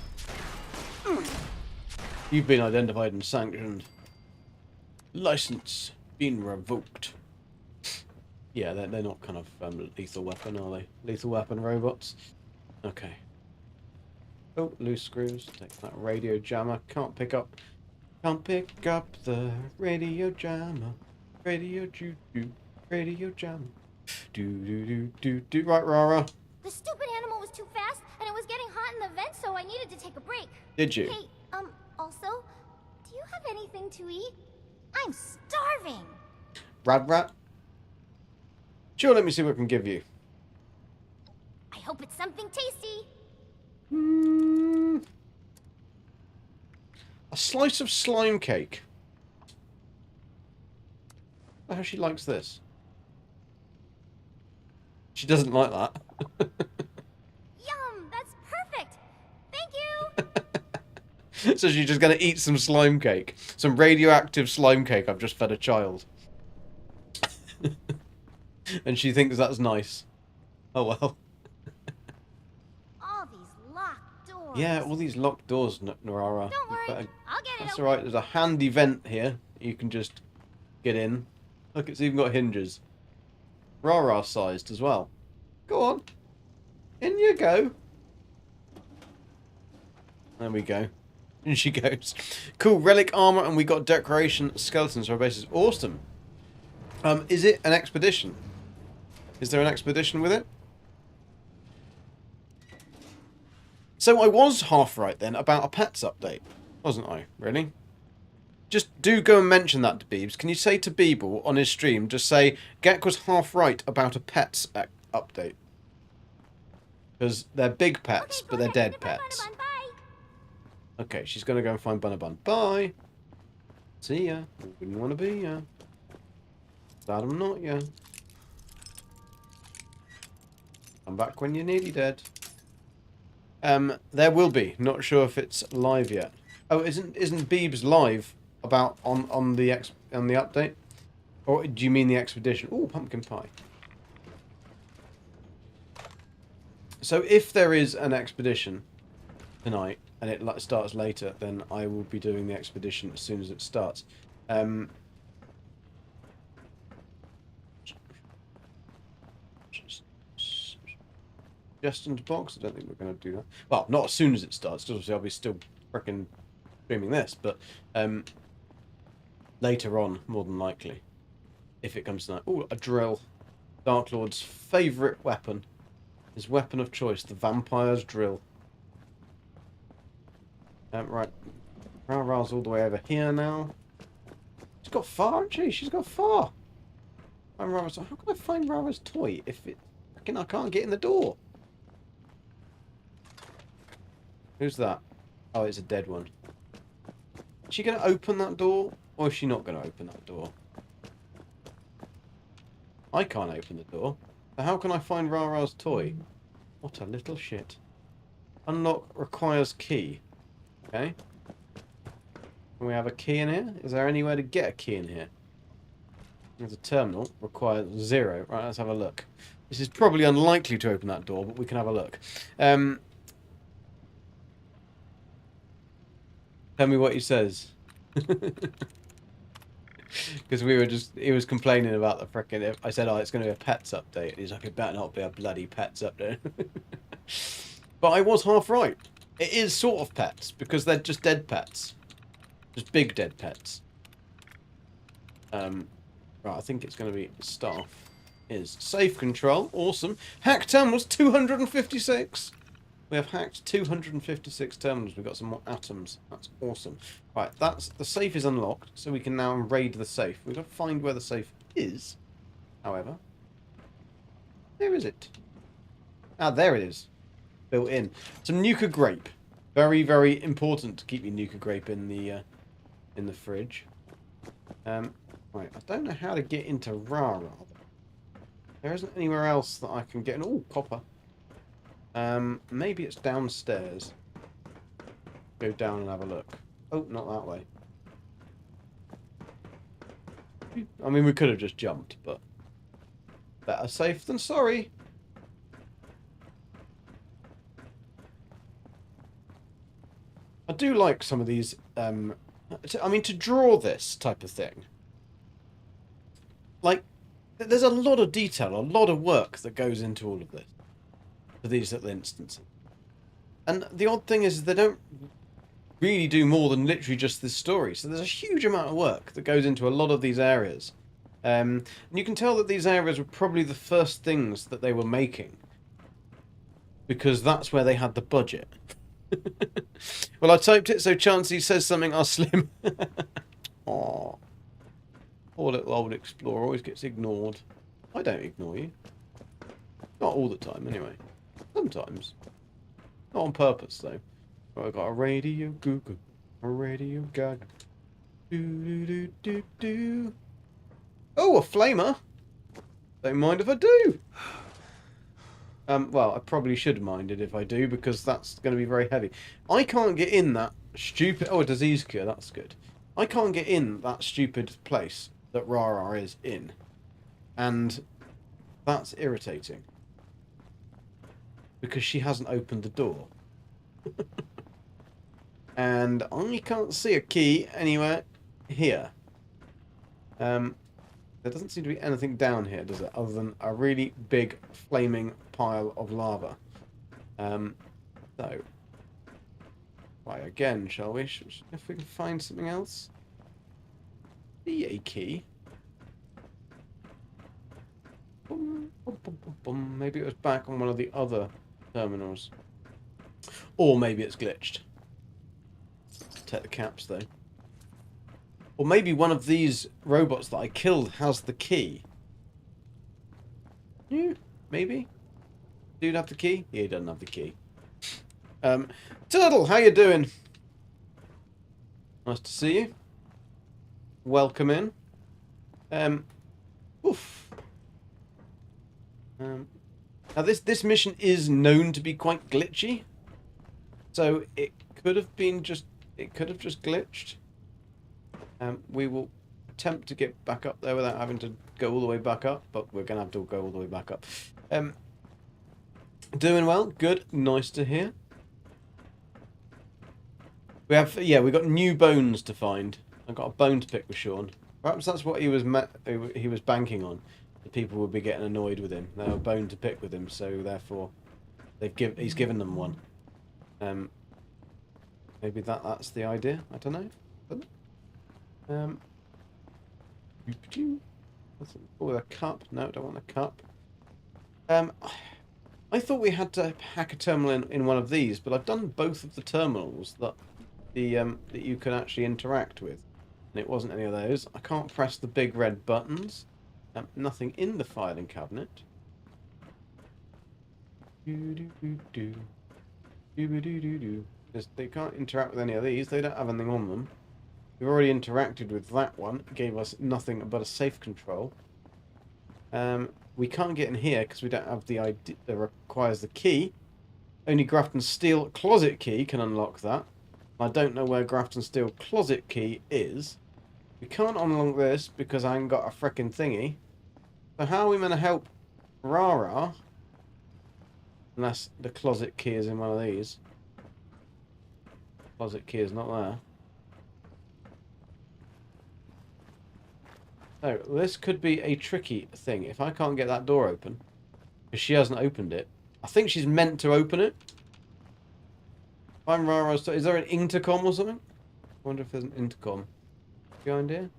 [SPEAKER 1] You've been identified and sanctioned. License been revoked. Yeah, they're not kind of lethal weapon, are they? Lethal weapon robots. Okay. Oh, loose screws. Take that radio jammer. Can't pick up the radio jammer. Radio doo doo. Radio jammer. Do do do do do. Right, Rara.
[SPEAKER 4] The stupid animal was too fast, and it was getting hot in the vent, so I needed to take a break.
[SPEAKER 1] Did you?
[SPEAKER 4] Hey, also, do you have anything to eat? I'm starving.
[SPEAKER 1] Rat? Sure, let me see what I can give you.
[SPEAKER 4] I hope it's something tasty.
[SPEAKER 1] A slice of slime cake. I how she likes this. She doesn't like that.
[SPEAKER 4] Yum, that's perfect. Thank you.
[SPEAKER 1] So she's just going to eat some slime cake. Some radioactive slime cake I've just fed a child. And she thinks that's nice. Oh well.
[SPEAKER 4] All these locked doors. doors.
[SPEAKER 1] Yeah, all these locked doors, Narara.
[SPEAKER 4] Don't
[SPEAKER 1] You
[SPEAKER 4] worry,
[SPEAKER 1] better-
[SPEAKER 4] I'll get it
[SPEAKER 1] That's
[SPEAKER 4] open.
[SPEAKER 1] alright, there's a handy vent here. You can just get in. Look, it's even got hinges. Rara sized as well. Go on. In you go. There we go. In she goes. Cool, relic armor, and we got decoration skeletons for our bases. Awesome. Is it an expedition? Is there an expedition with it? So I was half right then about a pets update, wasn't I? Really? Just do go and mention that to Beebs. Can you say to Beeble on his stream, just say, Gek was half right about a pets update. Because they're big pets,
[SPEAKER 4] Okay,
[SPEAKER 1] but they're
[SPEAKER 4] go
[SPEAKER 1] dead
[SPEAKER 4] ahead, find
[SPEAKER 1] pets.
[SPEAKER 4] Bun, bye.
[SPEAKER 1] Okay, she's going to go and find Bunabun. Bye! See ya. Wouldn't want to be ya. Glad I'm not ya. Come back when you're nearly dead. There will be. Not sure if it's live yet. Oh, isn't Beebs live about on the update? Or do you mean the expedition? Ooh, pumpkin pie. So if there is an expedition tonight and it starts later, then I will be doing the expedition as soon as it starts. Justin's box. I don't think we're going to do that. Well, not as soon as it starts. Obviously, I'll be still freaking streaming this, but later on, more than likely, if it comes tonight. Oh, a drill. Dark Lord's favourite weapon. His weapon of choice, the vampire's drill. Right. Rara's all the way over here now. She's got far, hasn't she? She's got far. How can I find Rara's toy if it... I can't get in the door. Who's that? Oh, it's a dead one. Is she going to open that door? Or is she not going to open that door? I can't open the door. So how can I find Rara's toy? What a little shit. Unlock requires key. Okay. Can we have a key in here? Is there anywhere to get a key in here? There's a terminal. Requires 0. Right, let's have a look. This is probably unlikely to open that door, but we can have a look. Tell me what he says. Because he was complaining about the frickin'... I said, oh, it's going to be a pets update. He's like, it better not be a bloody pets update. But I was half right. It is sort of pets, because they're just dead pets. Just big dead pets. Right, I think it's going to be staff. Is safe control. Awesome. Hack terminals 256. We have hacked 256 terminals. We've got some more atoms. That's awesome. Right, the safe is unlocked, so we can now raid the safe. We've got to find where the safe is. However, where is it? Ah, there it is. Built in. Some Nuka grape. Very, very important to keep your Nuka grape in the fridge. Right, I don't know how to get into Rara. There isn't anywhere else that I can get in. Oh, copper. Maybe it's downstairs. Go down and have a look. Oh, not that way. I mean, we could have just jumped, but better safe than sorry. I do like some of these, I mean, to draw this type of thing. Like, there's a lot of detail, a lot of work that goes into all of this. For these little instances. And the odd thing is they don't really do more than literally just this story. So there's a huge amount of work that goes into a lot of these areas. And you can tell that these areas were probably the first things that they were making. Because that's where they had the budget. Well, I typed it so Chansey says something are slim. Aww. Poor little old explorer always gets ignored. I don't ignore you. Not all the time, anyway. Sometimes. Not on purpose, though. Right, I've got a radio Google. A radio Gaga. Do. Oh, a flamer! Don't mind if I do! Well, I probably should mind it if I do, because that's going to be very heavy. I can't get in that stupid... Oh, a disease cure, that's good. I can't get in that stupid place that Rara is in. And that's irritating. Because she hasn't opened the door. And I can't see a key anywhere here. There doesn't seem to be anything down here, does it? Other than a really big flaming pile of lava. So, try again, shall we? If we can find something else. See a key. Boom, boom, boom, boom, boom. Maybe it was back on one of the other terminals. Or maybe it's glitched. Take the caps, though. Or maybe one of these robots that I killed has the key. Yeah, maybe. Dude have the key? Yeah, he doesn't have the key. Turtle, how you doing? Nice to see you. Welcome in. Oof. Now this mission is known to be quite glitchy. So it could have been just glitched. We will attempt to get back up there without having to go all the way back up, but we're gonna have to go all the way back up. Doing well, good, nice to hear. We got new bones to find. I got a bone to pick with Sean. Perhaps that's what he was banking on. The people would be getting annoyed with him. They have a bone to pick with him, so therefore he's given them one. Maybe that's the idea. I don't know. Oh, a cup. No, don't want a cup. I thought we had to hack a terminal in one of these, but I've done both of the terminals that that you can actually interact with, and it wasn't any of those. I can't press the big red buttons. Nothing in the filing cabinet. They can't interact with any of these. They don't have anything on them. We've already interacted with that one. It gave us nothing but a safe control. We can't get in here because we don't have the ID that requires the key. Only Grafton Steel closet key can unlock that. I don't know where Grafton Steel closet key is. We can't unlock this because I ain't got a frickin' thingy. So how are we going to help Rara? Unless the closet key is in one of these. Closet key is not there. So, this could be a tricky thing. If I can't get that door open, because she hasn't opened it. I think she's meant to open it. If I'm Rara's... Is there an intercom or something? I wonder if there's an intercom behind here.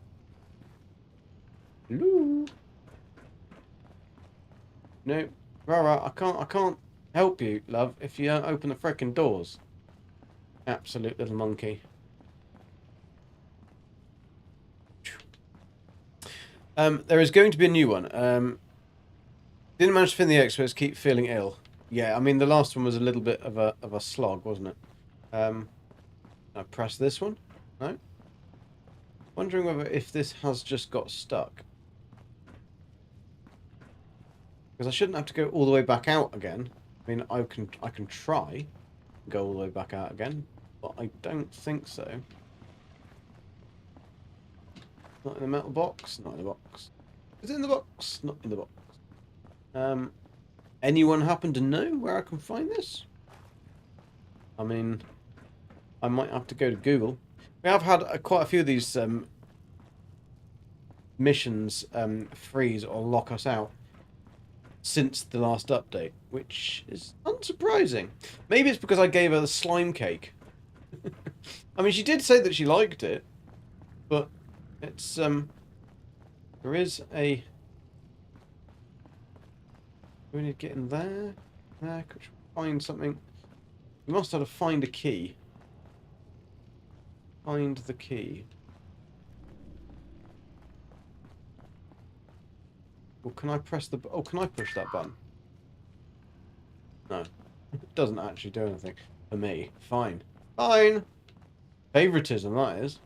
[SPEAKER 1] Hello? No. Rara, I can't help you, love, if you don't open the frickin' doors. Absolute little monkey. There is going to be a new one. Didn't manage to fin the experts, keep feeling ill. Yeah, I mean the last one was a little bit of a slog, wasn't it? I press this one. No. Wondering whether if this has just got stuck. Because I shouldn't have to go all the way back out again. I mean, I can try go all the way back out again, but I don't think so. Not in the metal box. Not in the box. Is it in the box? Not in the box. Anyone happen to know where I can find this? I mean, I might have to go to Google. We have had quite a few of these missions freeze or lock us out since the last update, which is unsurprising. Maybe it's because I gave her the slime cake. I mean, she did say that she liked it, but it's there is a... Do we need to get in there? There, could find something. We must have to find a key. Find the key. Well, can I press the... Oh, can I push that button? No. It doesn't actually do anything for me. Fine. Fine! Favoritism, that is.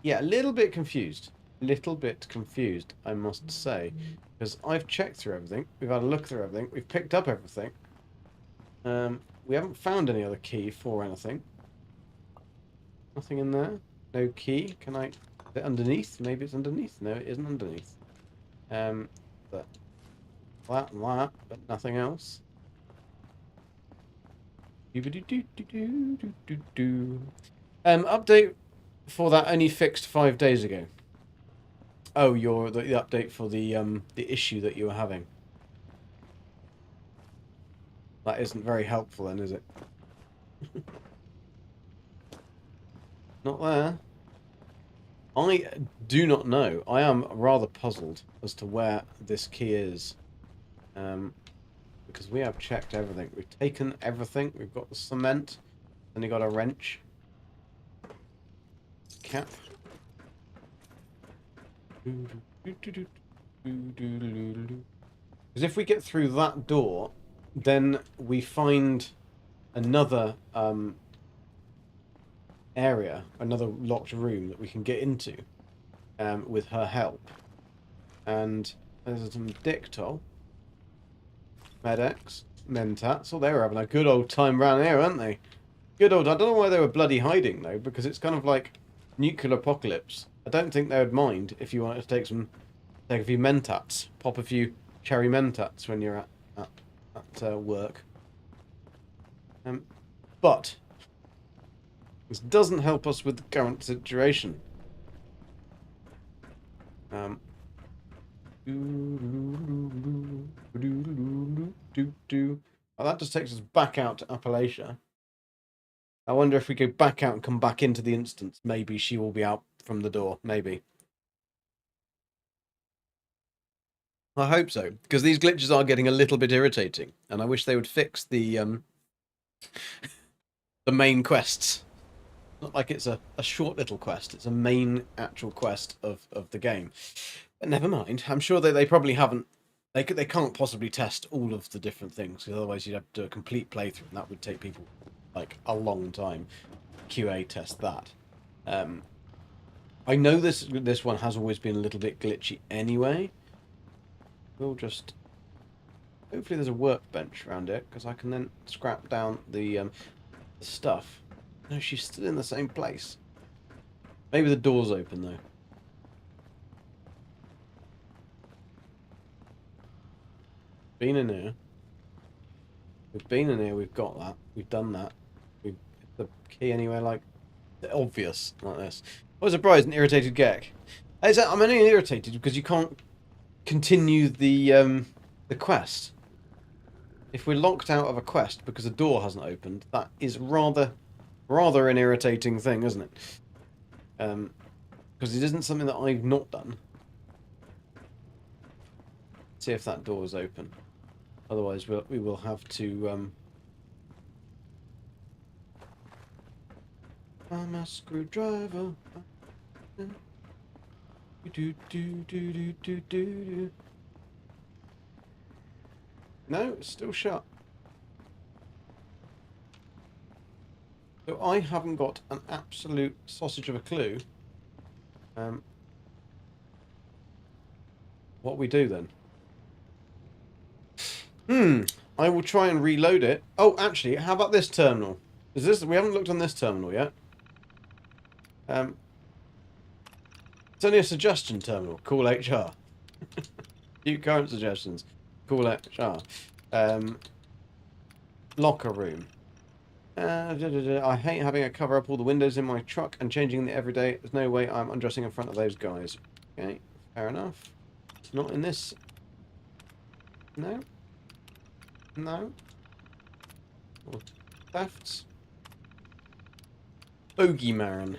[SPEAKER 1] Yeah, a little bit confused. Little bit confused, I must say. Because I've checked through everything. We've had a look through everything. We've picked up everything. We haven't found any other key for anything. Nothing in there. No key. Can I... Is it underneath? Maybe it's underneath. No, it isn't underneath. But that and that, but nothing else. Update for that only fixed 5 days ago. Oh, the update for the issue that you were having. That isn't very helpful then, is it? Not there. I do not know. I am rather puzzled as to where this key is. Because we have checked everything. We've taken everything. We've got the cement. Then you got a wrench. Cap. Because if we get through that door, then we find another area, another locked room that we can get into with her help. And there's some Dictol, Medex, Mentats. Oh, they were having a good old time round here, aren't they? Good old... I don't know why they were bloody hiding, though, because it's kind of like nuclear apocalypse. I don't think they would mind if you wanted to take a few Mentats. Pop a few cherry Mentats when you're at work. But this doesn't help us with the current situation. Oh, that just takes us back out to Appalachia. I wonder if we go back out and come back into the instance, maybe she will be out from the door. Maybe. I hope so, because these glitches are getting a little bit irritating, and I wish they would fix the main quests. Not like it's a short little quest, it's a main actual quest of the game. But never mind, I'm sure they probably haven't... They can't possibly test all of the different things, because otherwise you'd have to do a complete playthrough, and that would take people, like, a long time. QA test that. I know this one has always been a little bit glitchy anyway. We'll just... Hopefully there's a workbench around it, because I can then scrap down the stuff. No, she's still in the same place. Maybe the door's open, though. Been in here. We've been in here, we've got that. We've done that. We've the key anywhere, like, obvious, like this. I was surprised and irritated Gek. I'm only irritated because you can't continue the quest. If we're locked out of a quest because a door hasn't opened, that is rather an irritating thing, isn't it? Because it isn't something that I've not done. Let's see if that door is open. Otherwise, we will have to... I'm a screwdriver. No, it's still shut. So I haven't got an absolute sausage of a clue what we do then. I will try and reload it. Oh, actually, how about this terminal? We haven't looked on this terminal yet. It's only a suggestion terminal. Call HR. Few current suggestions. Call HR. Locker room. I hate having to cover up all the windows in my truck and changing it every day. There's no way I'm undressing in front of those guys. Okay, fair enough. Not in this. No. No. Or thefts. Bogeyman.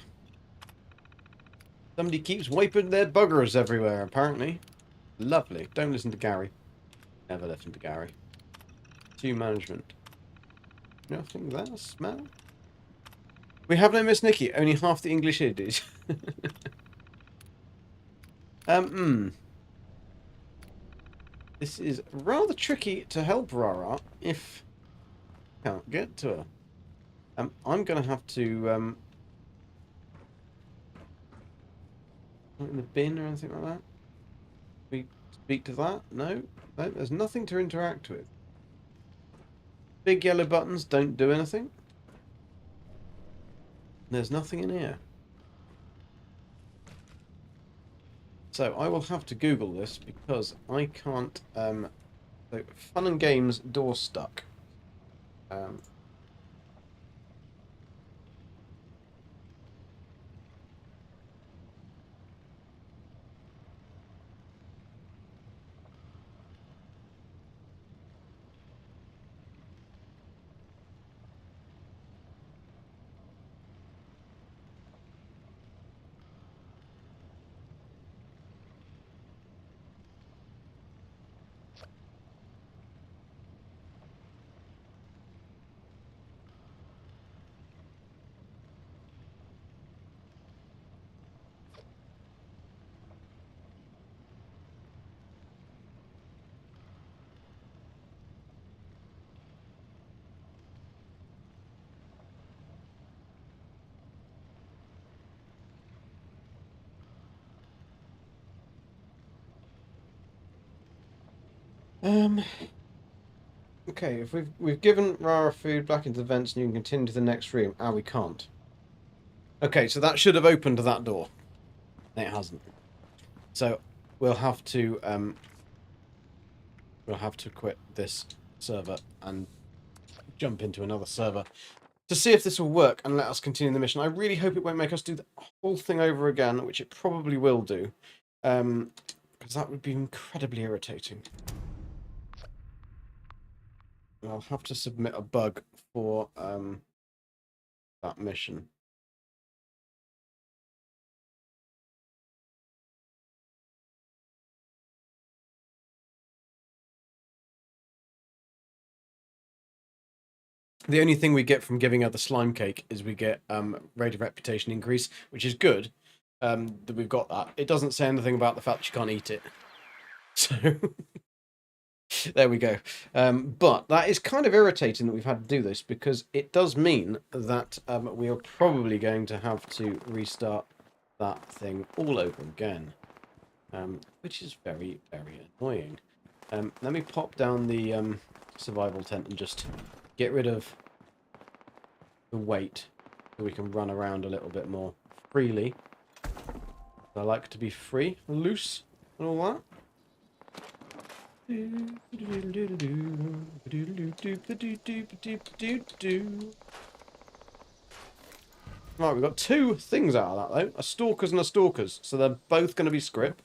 [SPEAKER 1] Somebody keeps wiping their buggers everywhere, apparently. Lovely. Don't listen to Gary. Never listen to Gary. To management. Nothing there. Smell. We have no Miss Nikki. Only half the English here did. This is rather tricky to help Rara if I can't get to her. I'm going to have to... in the bin or anything like that? We speak to that? No? No, there's nothing to interact with. Big yellow buttons don't do anything. There's nothing in here. So I will have to Google this because I can't... so, fun and games, door stuck. Um. Okay, if we've given Rara food back into the vents and you can continue to the next room. Ah, we can't. Okay, so that should have opened that door. It hasn't. So we'll have to quit this server and jump into another server to see if this will work and let us continue the mission. I really hope it won't make us do the whole thing over again, which it probably will do, because that would be incredibly irritating. I'll have to submit a bug for that mission. The only thing we get from giving her the slime cake is we get rate of reputation increase, which is good that we've got that. It doesn't say anything about the fact that she can't eat it. So there we go. But that is kind of irritating that we've had to do this, because it does mean that we are probably going to have to restart that thing all over again, which is very, very annoying. Let me pop down the survival tent and just get rid of the weight so we can run around a little bit more freely. I like to be free, loose, and all that. Right, we've got two things out of that, though. A Stalkers and a Stalkers. So they're both going to be script,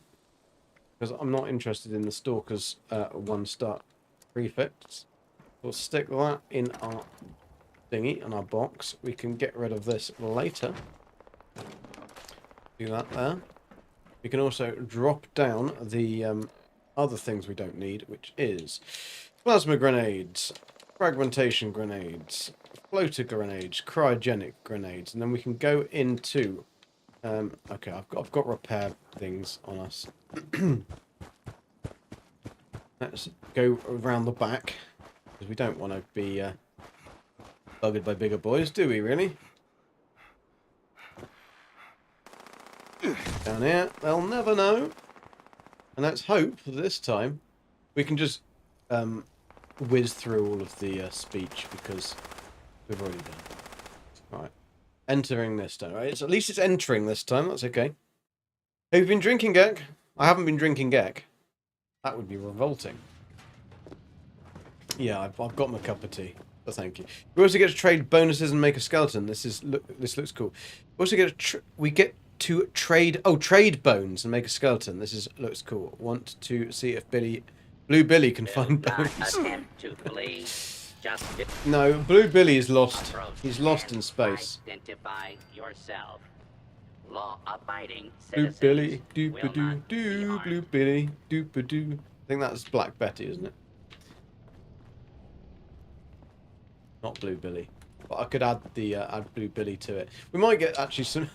[SPEAKER 1] because I'm not interested in the Stalkers one-star prefix. We'll stick that in our thingy, in our box. We can get rid of this later. Do that there. We can also drop down the other things we don't need, which is plasma grenades, fragmentation grenades, floater grenades, cryogenic grenades, and then we can go into... okay, I've got repair things on us. Let's go around the back, because we don't want to be buggered by bigger boys, do we, really? Down here, they'll never know. And let's hope that this time we can just whiz through all of the speech, because we've already done it. Right. Entering this time. Right? At least it's entering this time. That's okay. Have you been drinking, Gek? I haven't been drinking, Gek. That would be revolting. Yeah, I've got my cup of tea. But thank you. We also get to trade bonuses and make a skeleton. This looks cool. We also get to trade bones and make a skeleton. Looks cool. Want to see if Blue Billy can find bones.
[SPEAKER 3] Attempt to flee. Just
[SPEAKER 1] No, Blue Billy is lost. He's lost in space.
[SPEAKER 3] identify yourself. Law-abiding
[SPEAKER 1] Blue
[SPEAKER 3] citizens
[SPEAKER 1] Billy,
[SPEAKER 3] will
[SPEAKER 1] doopa doo
[SPEAKER 3] not be
[SPEAKER 1] doo,
[SPEAKER 3] harmed.
[SPEAKER 1] Blue Billy, doopa doo. I think that's Black Betty, isn't it? Not Blue Billy. But I could add the add Blue Billy to it. We might get actually some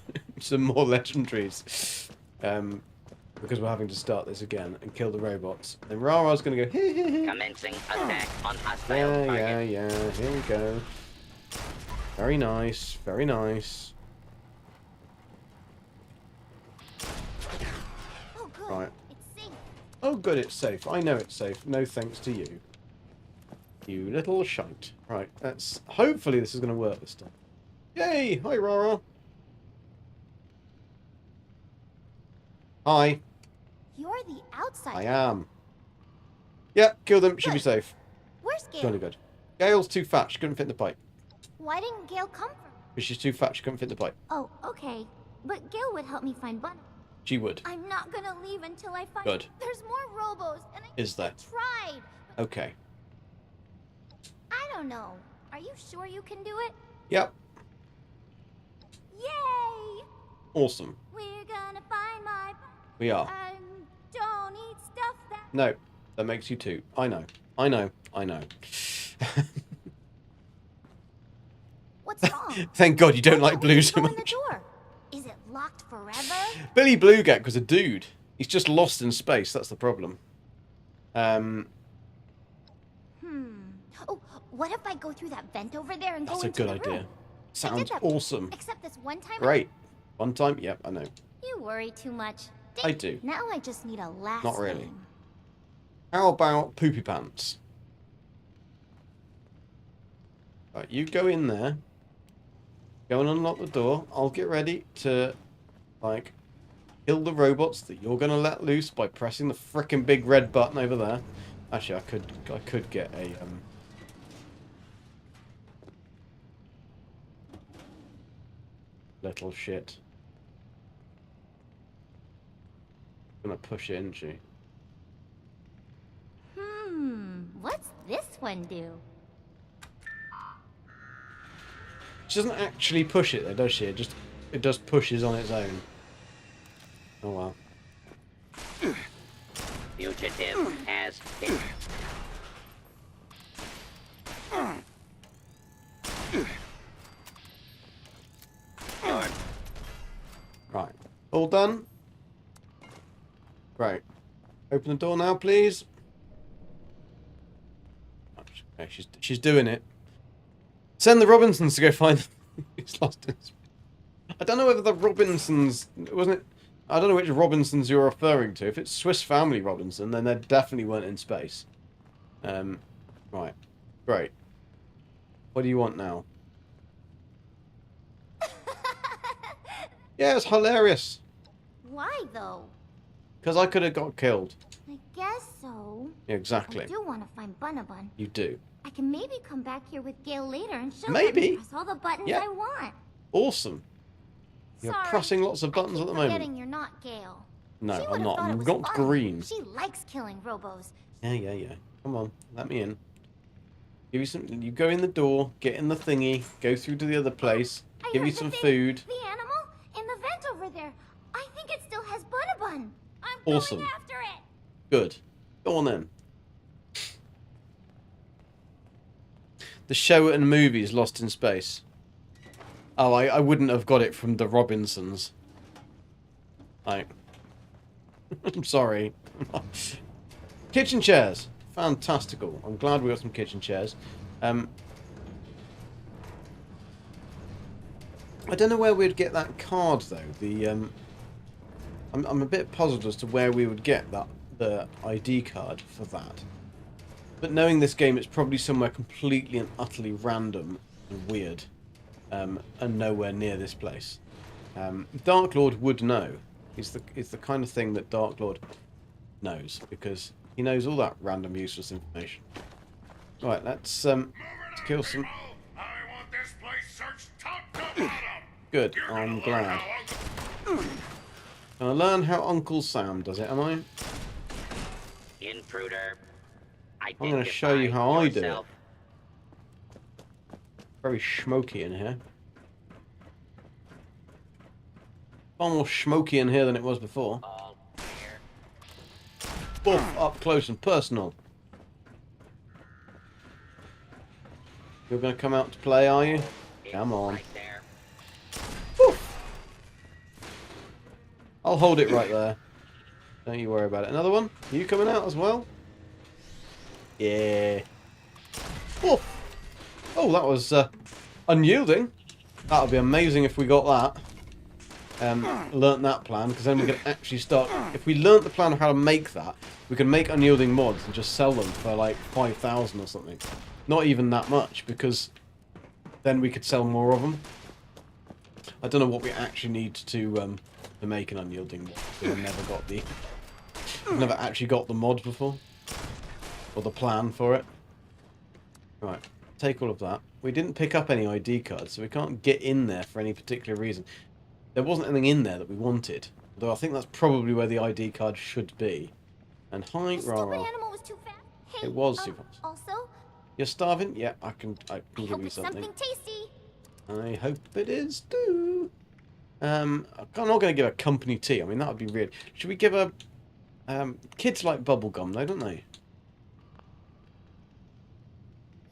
[SPEAKER 1] more legendaries, because we're having to start this again and kill the robots. And Rara's going to go. Hee hee hee.
[SPEAKER 3] Commencing attack on hostile
[SPEAKER 1] Yeah,
[SPEAKER 3] target.
[SPEAKER 1] yeah. Here we go. Very nice. Very nice.
[SPEAKER 4] Oh, good.
[SPEAKER 1] Right.
[SPEAKER 4] It's safe.
[SPEAKER 1] Oh, good. It's safe. I know it's safe. No thanks to you. You little shite. Right. Hopefully this is going to work this time. Yay! Hi, Rara. Hi.
[SPEAKER 4] You're the outside.
[SPEAKER 1] I am. Yeah, kill them. Should be safe.
[SPEAKER 4] Where's Gail?
[SPEAKER 1] Jolly good. Gail's too fat. She couldn't fit in the pipe.
[SPEAKER 4] Why didn't Gail come from?
[SPEAKER 1] Because she's too fat. She couldn't fit in the pipe.
[SPEAKER 4] Oh, okay. But Gail would help me find Bunny.
[SPEAKER 1] She would.
[SPEAKER 4] I'm not gonna leave until I find.
[SPEAKER 1] Good.
[SPEAKER 4] There's more robos, and
[SPEAKER 1] Is there?
[SPEAKER 4] tried.
[SPEAKER 1] Okay.
[SPEAKER 4] I don't know. Are you sure you can do it?
[SPEAKER 1] Yep.
[SPEAKER 4] Yay!
[SPEAKER 1] Awesome.
[SPEAKER 4] We're gonna find my.
[SPEAKER 1] We are.
[SPEAKER 4] And don't eat stuff that.
[SPEAKER 1] No. That makes you two. I know. I know. I know.
[SPEAKER 4] What's wrong?
[SPEAKER 1] Thank God you don't
[SPEAKER 4] Why
[SPEAKER 1] like
[SPEAKER 4] can't we
[SPEAKER 1] blue
[SPEAKER 4] just
[SPEAKER 1] so
[SPEAKER 4] go in the
[SPEAKER 1] much.
[SPEAKER 4] door? Is it locked forever?
[SPEAKER 1] Billy Bluegek was a dude. He's just lost in space. That's the problem.
[SPEAKER 4] Oh, what if I go through that vent over there and
[SPEAKER 1] That's
[SPEAKER 4] go
[SPEAKER 1] a
[SPEAKER 4] into
[SPEAKER 1] good
[SPEAKER 4] the
[SPEAKER 1] idea.
[SPEAKER 4] room? I
[SPEAKER 1] Sounds
[SPEAKER 4] did that
[SPEAKER 1] awesome.
[SPEAKER 4] Except this one time.
[SPEAKER 1] Great. One time? Yep, I know.
[SPEAKER 4] You worry too much.
[SPEAKER 1] I do.
[SPEAKER 4] Now I just need a last
[SPEAKER 1] Not really.
[SPEAKER 4] name.
[SPEAKER 1] How about Poopy Pants? Right, you go in there. Go and unlock the door. I'll get ready to, like, kill the robots that you're gonna let loose by pressing the frickin' big red button over there. Actually, I could get a little shit. Gonna push it, isn't she?
[SPEAKER 4] What's this one do?
[SPEAKER 1] She doesn't actually push it though, does she? It just pushes on its own. Oh well.
[SPEAKER 3] Fugitive has hit.
[SPEAKER 1] Right. All done? Great. Open the door now, please. Okay, she's doing it. Send the Robinsons to go find he's lost in space. I don't know whether the Robinsons wasn't it. I don't know which Robinsons you're referring to. If it's Swiss Family Robinson, then they definitely weren't in space. Right. Great. What do you want now? Yeah, it's hilarious.
[SPEAKER 4] Why, though?
[SPEAKER 1] Because I could have got killed.
[SPEAKER 4] I guess so.
[SPEAKER 1] Yeah, exactly.
[SPEAKER 4] I do want to find Bunabun.
[SPEAKER 1] You do.
[SPEAKER 4] I can maybe come back here with Gail later and show
[SPEAKER 1] Maybe.
[SPEAKER 4] them press all the buttons
[SPEAKER 1] Yeah.
[SPEAKER 4] I want.
[SPEAKER 1] Awesome. You're
[SPEAKER 4] Sorry,
[SPEAKER 1] pressing lots of
[SPEAKER 4] I
[SPEAKER 1] buttons
[SPEAKER 4] keep
[SPEAKER 1] at the moment.
[SPEAKER 4] forgetting you're not Gail.
[SPEAKER 1] No,
[SPEAKER 4] She
[SPEAKER 1] I'm
[SPEAKER 4] would've
[SPEAKER 1] not.
[SPEAKER 4] thought it
[SPEAKER 1] I'm
[SPEAKER 4] was
[SPEAKER 1] not
[SPEAKER 4] fun.
[SPEAKER 1] green.
[SPEAKER 4] She likes killing robos.
[SPEAKER 1] Yeah. Come on, let me in. Give you some. You go in the door, get in the thingy, go through to the other place,
[SPEAKER 4] I
[SPEAKER 1] give
[SPEAKER 4] heard
[SPEAKER 1] you
[SPEAKER 4] the
[SPEAKER 1] some
[SPEAKER 4] thing.
[SPEAKER 1] food.
[SPEAKER 4] The animal in the vent over there. I think it still has Bunabun. I'm
[SPEAKER 1] Awesome.
[SPEAKER 4] going after it.
[SPEAKER 1] Good. Go on then. The show and movies Lost in Space. Oh, I wouldn't have got it from the Robinsons. I'm sorry. Kitchen chairs. Fantastical. I'm glad we got some kitchen chairs. I don't know where we'd get that card though. I'm a bit puzzled as to where we would get the ID card for that. But knowing this game, it's probably somewhere completely and utterly random and weird, and nowhere near this place. Dark Lord would know. It's the kind of thing that Dark Lord knows, because he knows all that random useless information. Right, let's kill some.
[SPEAKER 2] I want this place searched top to bottom.
[SPEAKER 1] Good, I'm glad. Can I learn how Uncle Sam does it? Am I?
[SPEAKER 3] Intruder.
[SPEAKER 1] I'm going to show you how I do it.
[SPEAKER 3] yourself.
[SPEAKER 1] Very smoky in here. Far more smoky in here than it was before.
[SPEAKER 3] All clear.
[SPEAKER 1] Boof, up close and personal. You're going to come out to play, are you? Come
[SPEAKER 3] It's
[SPEAKER 1] on.
[SPEAKER 3] Right there.
[SPEAKER 1] Boof. I'll hold it right there. Don't you worry about it. Another one? Are you coming out as well? Yeah. Boof. Oh, that was unyielding. That would be amazing if we got that. Learnt that plan, because then we can actually start. If we learnt the plan of how to make that, we can make unyielding mods and just sell them for like 5,000 or something. Not even that much, because then we could sell more of them. I don't know what we actually need to make an unyielding mod. I've never got the. I've never actually got the mod before, or the plan for it. Right, take all of that. We didn't pick up any ID cards, so we can't get in there for any particular reason. There wasn't anything in there that we wanted, although I think that's probably where the ID card should be. And hi,
[SPEAKER 4] The
[SPEAKER 1] rah
[SPEAKER 4] stupid
[SPEAKER 1] rah.
[SPEAKER 4] animal was too fast. Hey,
[SPEAKER 1] It was too fast.
[SPEAKER 4] Also,
[SPEAKER 1] You're starving? Yeah, I can
[SPEAKER 4] I
[SPEAKER 1] give
[SPEAKER 4] hope
[SPEAKER 1] you
[SPEAKER 4] it's
[SPEAKER 1] something.
[SPEAKER 4] something tasty.
[SPEAKER 1] I hope it is too. I'm not going to give a company tea. I mean, that would be weird. Should we give a... kids like bubblegum, though, don't they?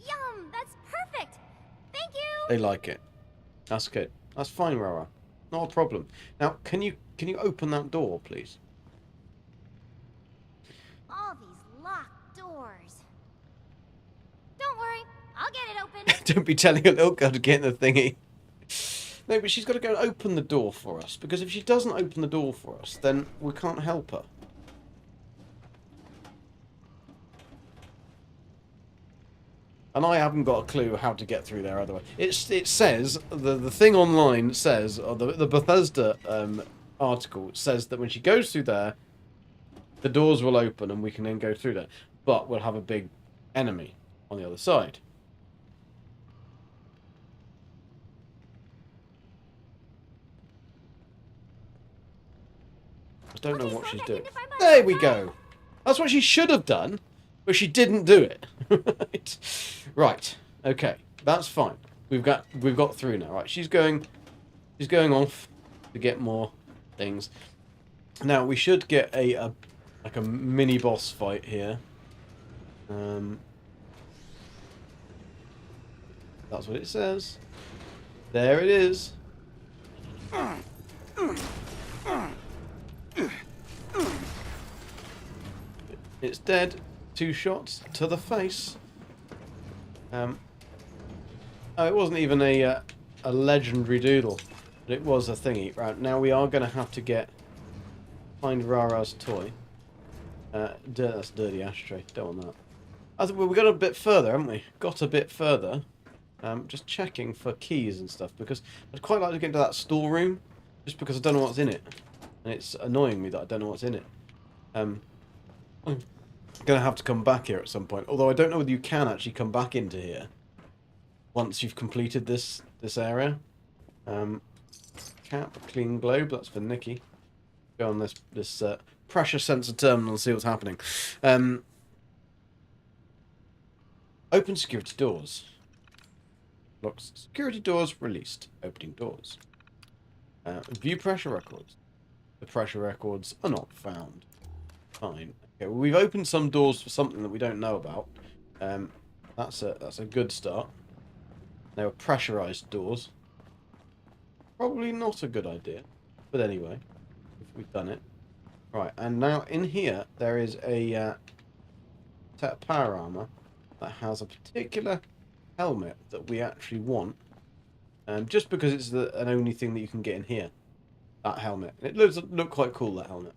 [SPEAKER 4] Yum, that's perfect. Thank you.
[SPEAKER 1] They like it. That's good. That's fine, Rara. Not a problem. Now, can you open that door, please?
[SPEAKER 4] All these locked doors. Don't worry, I'll get it open.
[SPEAKER 1] Don't be telling a little girl to get in the thingy. No, but she's got to go and open the door for us, because if she doesn't open the door for us, then we can't help her. And I haven't got a clue how to get through there otherwise. It says, the thing online says, or the Bethesda article says that when she goes through there, the doors will open and we can then go through there. But we'll have a big enemy on the other side. I don't know what she's doing. There we go. That's what she should have done, but she didn't do it. Right. Okay. That's fine. We've got through now. Right. She's going off to get more things. Now we should get a like a mini boss fight here. That's what it says. There it is. It's dead. 2 shots to the face. Oh, it wasn't even a legendary doodle, but it was a thingy. Right, now we are going to have to find Rara's toy. That's dirty ashtray. Don't want that. I think we got a bit further, haven't we? Got a bit further. Just checking for keys and stuff, because I'd quite like to get into that storeroom, just because I don't know what's in it. And it's annoying me that I don't know what's in it. I'm going to have to come back here at some point, although I don't know whether you can actually come back into here once you've completed this area. Cap, clean globe, that's for Nikki. Go on this pressure sensor terminal and see what's happening. Open security doors. Locks security doors released. Opening doors. View pressure records. The pressure records are not found. Fine. Okay, well, we've opened some doors for something that we don't know about. That's a good start. They were pressurized doors. Probably not a good idea, but anyway, if we've done it. Right, and now in here there is a set of power armor that has a particular helmet that we actually want, just because it's an only thing that you can get in here. That helmet. And it look quite cool, that helmet.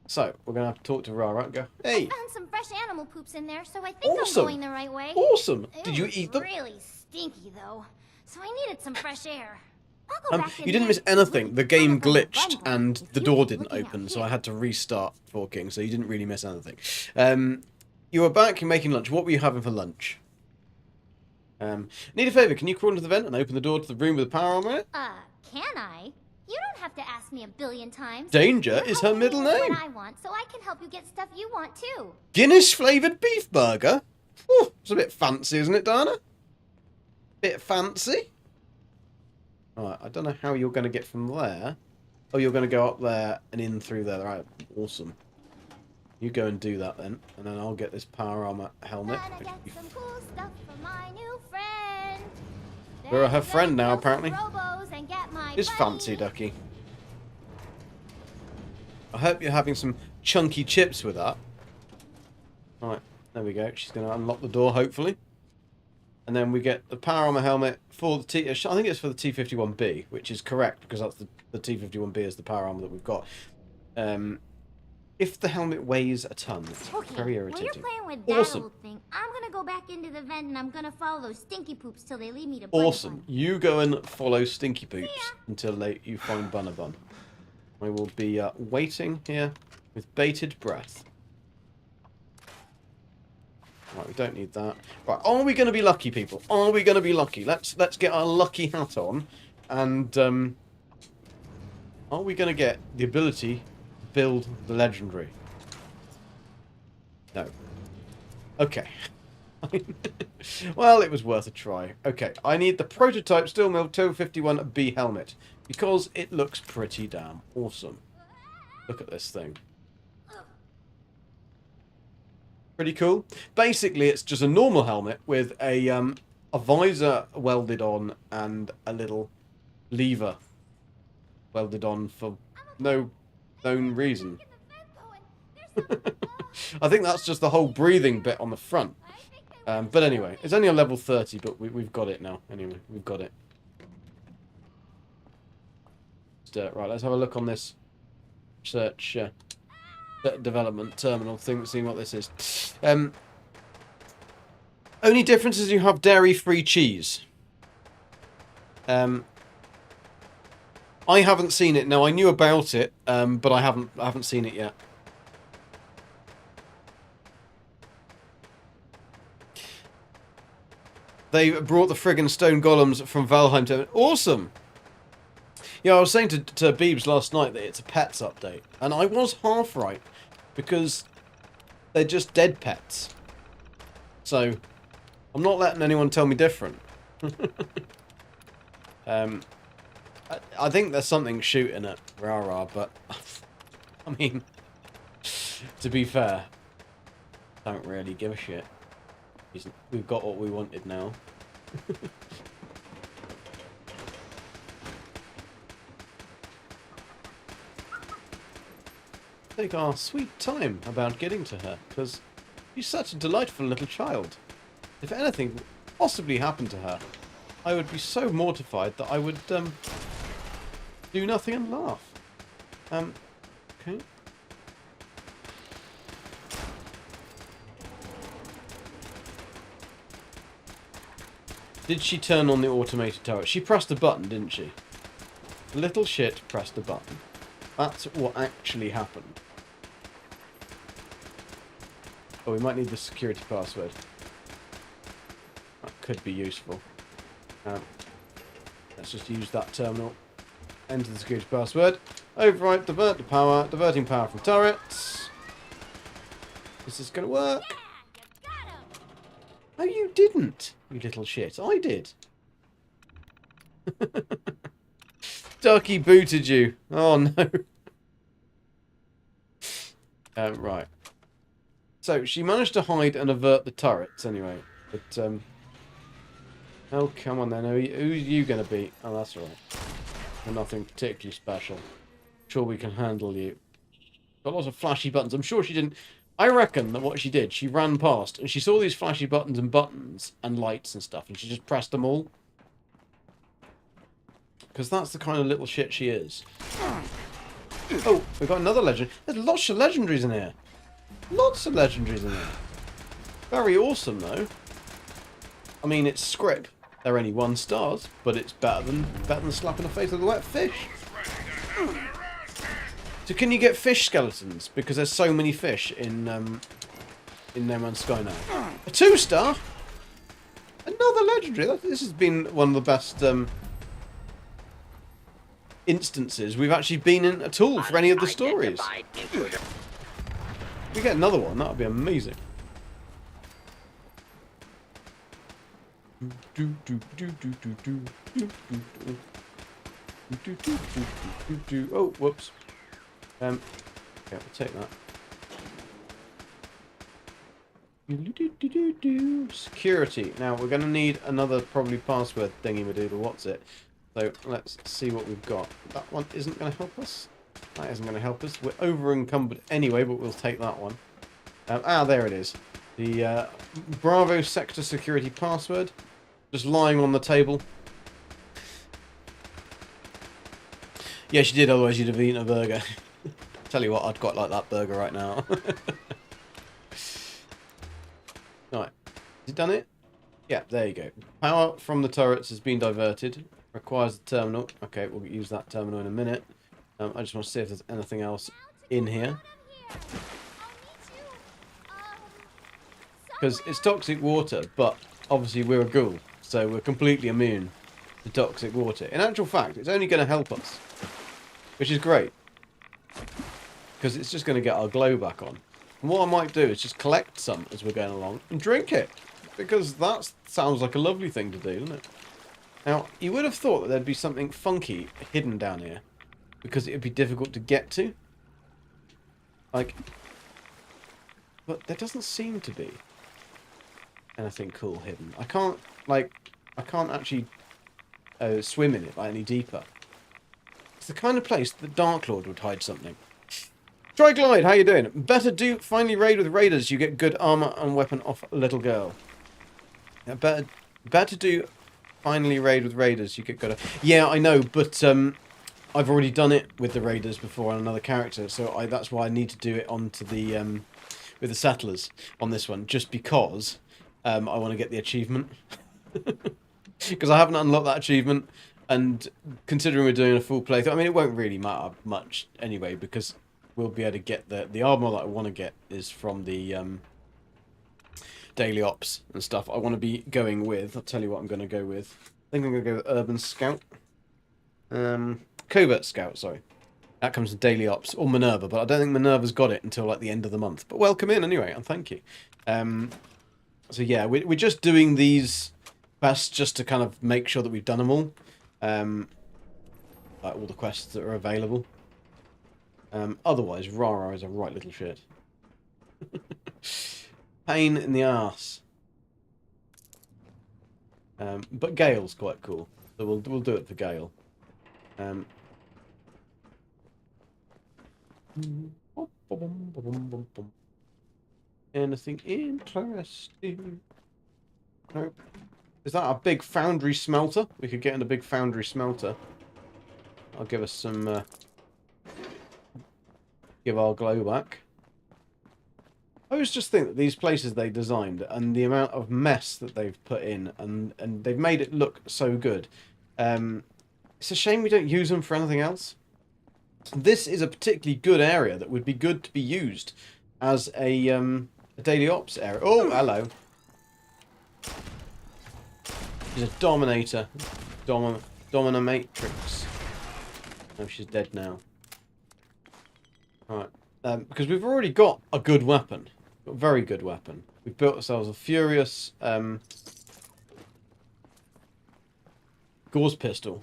[SPEAKER 1] So we're gonna have to talk to Rara and go, hey.
[SPEAKER 4] I found some fresh animal poops in there, so I think
[SPEAKER 1] Awesome.
[SPEAKER 4] I'm going the right way.
[SPEAKER 1] Awesome.
[SPEAKER 4] It
[SPEAKER 1] Did you
[SPEAKER 4] was
[SPEAKER 1] eat them?
[SPEAKER 4] Really stinky though, so I needed some fresh air. I'll go back in
[SPEAKER 1] You didn't
[SPEAKER 4] there.
[SPEAKER 1] miss anything. The game
[SPEAKER 4] Wonderful
[SPEAKER 1] glitched
[SPEAKER 4] bundle.
[SPEAKER 1] and
[SPEAKER 4] If
[SPEAKER 1] the
[SPEAKER 4] you
[SPEAKER 1] door
[SPEAKER 4] keep
[SPEAKER 1] didn't
[SPEAKER 4] looking out
[SPEAKER 1] open, so
[SPEAKER 4] here.
[SPEAKER 1] I had to restart Forking, so you didn't really miss anything. You were back making lunch. What were you having for lunch? Need a favour. Can you crawl into the vent and open the door to the room with the power armor in it?
[SPEAKER 4] Can I? You don't have to ask me a billion times.
[SPEAKER 1] Danger
[SPEAKER 4] You're
[SPEAKER 1] is her
[SPEAKER 4] helping me
[SPEAKER 1] middle
[SPEAKER 4] with
[SPEAKER 1] name.
[SPEAKER 4] What I want, so I can help you get stuff you want too.
[SPEAKER 1] Guinness flavoured beef burger? Whew, it's a bit fancy, isn't it, Dana? Bit fancy? Alright, I don't know how you're going to get from there. Oh, you're going to go up there and in through there. Right, awesome. You go and do that then, and then I'll get this power armor helmet.
[SPEAKER 4] Gonna get some cool stuff for my new friend.
[SPEAKER 1] We're her friend now, apparently. It's
[SPEAKER 4] It's
[SPEAKER 1] fancy, Ducky. I hope you're having some chunky chips with that. Alright, there we go. She's going to unlock the door, hopefully. And then we get the power armor helmet for the T... I think it's for the T-51B, which is correct, because that's the T-51B is the power armor that we've got. If the helmet weighs a ton, it's
[SPEAKER 4] Okay,
[SPEAKER 1] very
[SPEAKER 4] while you're
[SPEAKER 1] irritating.
[SPEAKER 4] playing with that
[SPEAKER 1] Awesome.
[SPEAKER 4] old thing, I'm gonna go back into the vent and I'm gonna follow those stinky poops till they lead me to
[SPEAKER 1] Awesome.
[SPEAKER 4] Bunnabun.
[SPEAKER 1] You go and follow Stinky Poops until you find Bunnabun. I will be waiting here with bated breath. Right, we don't need that. Right, are we going to be lucky, people? Are we going to be lucky? Let's get our lucky hat on, and are we going to get the ability to build the legendary? No. Okay. Well, it was worth a try. Okay, I need the prototype steel mill 251B helmet because it looks pretty damn awesome. Look at this thing. Pretty cool. Basically, it's just a normal helmet with a visor welded on and a little lever welded on for no known reason. I think that's just the whole breathing bit on the front. But anyway, it's only a level 30, but we've got it now. Anyway, we've got it. Right, let's have a look on this search development terminal thing, seeing what this is. Only difference is you have dairy-free cheese. I haven't seen it. No, I knew about it, but I haven't seen it yet. They brought the friggin' stone golems from Valheim to... Awesome! Yeah, I was saying to Beebs last night that it's a pets update. And I was half right. Because they're just dead pets. So, I'm not letting anyone tell me different. I think there's something shooting at Rara, but... I mean... To be fair... Don't really give a shit. We've got what we wanted now. Take our sweet time about getting to her, because she's such a delightful little child. If anything possibly happened to her, I would be so mortified that I would do nothing and laugh. Okay. Did she turn on the automated turret? She pressed a button, didn't she? The little shit pressed a button. That's what actually happened. Oh, we might need the security password. That could be useful. Let's just use that terminal. Enter the security password. Override, divert the power. Diverting power from turrets. Is this going to work? No, you didn't, you little shit. I did. Ducky booted you. Oh, no. Right. So, she managed to hide and avert the turrets, anyway. But, oh, come on then. Who's you going to be? Oh, that's all right. You're nothing particularly special. Sure we can handle you. Got lots of flashy buttons. I'm sure she didn't... I reckon that what she did, she ran past and she saw these flashy buttons and lights and stuff, and she just pressed them all. Because that's the kind of little shit she is. Oh, we've got another legend. There's lots of legendaries in here. Lots of legendaries in here. Very awesome, though. I mean, it's script. They're only 1 stars, but it's better than slapping the face with a wet fish. So can you get fish skeletons? Because there's so many fish in No Man's Sky now. A 2-star? Another legendary. This has been one of the best instances we've actually been in at all for any of the stories. If we get another one, that would be amazing. Oh, whoops. Okay, we'll take that. Security. Now, we're going to need another probably password thingy-madoodle. What's it? So, let's see what we've got. That one isn't going to help us. That isn't going to help us. We're over-encumbered anyway, but we'll take that one. There it is. The Bravo Sector Security password. Just lying on the table. Yeah, she did, otherwise you'd have eaten a burger. Tell you what, I'd quite like that burger right now. Right. Has it done it? Yeah, there you go. Power from the turrets has been diverted. Requires the terminal. Okay, we'll use that terminal in a minute. I just want to see if there's anything else in here. Because it's toxic water, but obviously we're a ghoul, so we're completely immune to toxic water. In actual fact, it's only going to help us, which is great. Because it's just going to get our glow back on. And what I might do is just collect some as we're going along and drink it. Because that sounds like a lovely thing to do, doesn't it? Now, you would have thought that there'd be something funky hidden down here. Because it would be difficult to get to. Like... But there doesn't seem to be anything cool hidden. I can't actually swim in it like any deeper. It's the kind of place that Dark Lord would hide something. Try Glide, how you doing? Better do finally raid with raiders. You get good armor and weapon off a little girl. Yeah, better do finally raid with raiders. You get good. Yeah, I know, but I've already done it with the raiders before on another character, so that's why I need to do it onto the with the settlers on this one, just because I want to get the achievement. Because I haven't unlocked that achievement, and considering we're doing a full playthrough, I mean, it won't really matter much anyway, because we'll be able to get the armor that I want to get is from the daily ops and stuff. I want to be going with, I'll tell you what I'm going to go with. I think I'm going to go with Urban Scout. Covert Scout, sorry. That comes with daily ops, or Minerva, but I don't think Minerva's got it until like the end of the month. But welcome in anyway, and thank you. So yeah, we're just doing these quests just to kind of make sure that we've done them all. Like all the quests that are available. Otherwise, Rara is a right little shit. Pain in the arse. But Gail's quite cool, so we'll do it for Gail. Anything interesting? Nope. Is that a big foundry smelter? We could get in a big foundry smelter. I'll give us some... give our glow back. I always just think that these places they designed and the amount of mess that they've put in and they've made it look so good. It's a shame we don't use them for anything else. This is a particularly good area that would be good to be used as a daily ops area. Oh, hello. She's a dominator. Dominatrix. Oh, she's dead now. Alright. Because we've already got a good weapon. A very good weapon. We've built ourselves a furious gauze pistol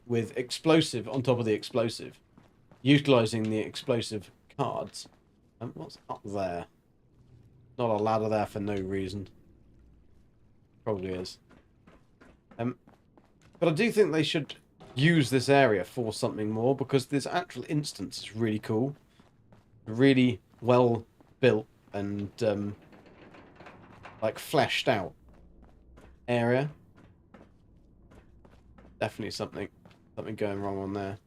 [SPEAKER 1] with explosive on top of the explosive. Utilising the explosive cards. What's up there? Not a ladder there for no reason. Probably is. But I do think they should use this area for something more, because this actual instance is really cool. Really well built and like fleshed out area. Definitely something going wrong on there.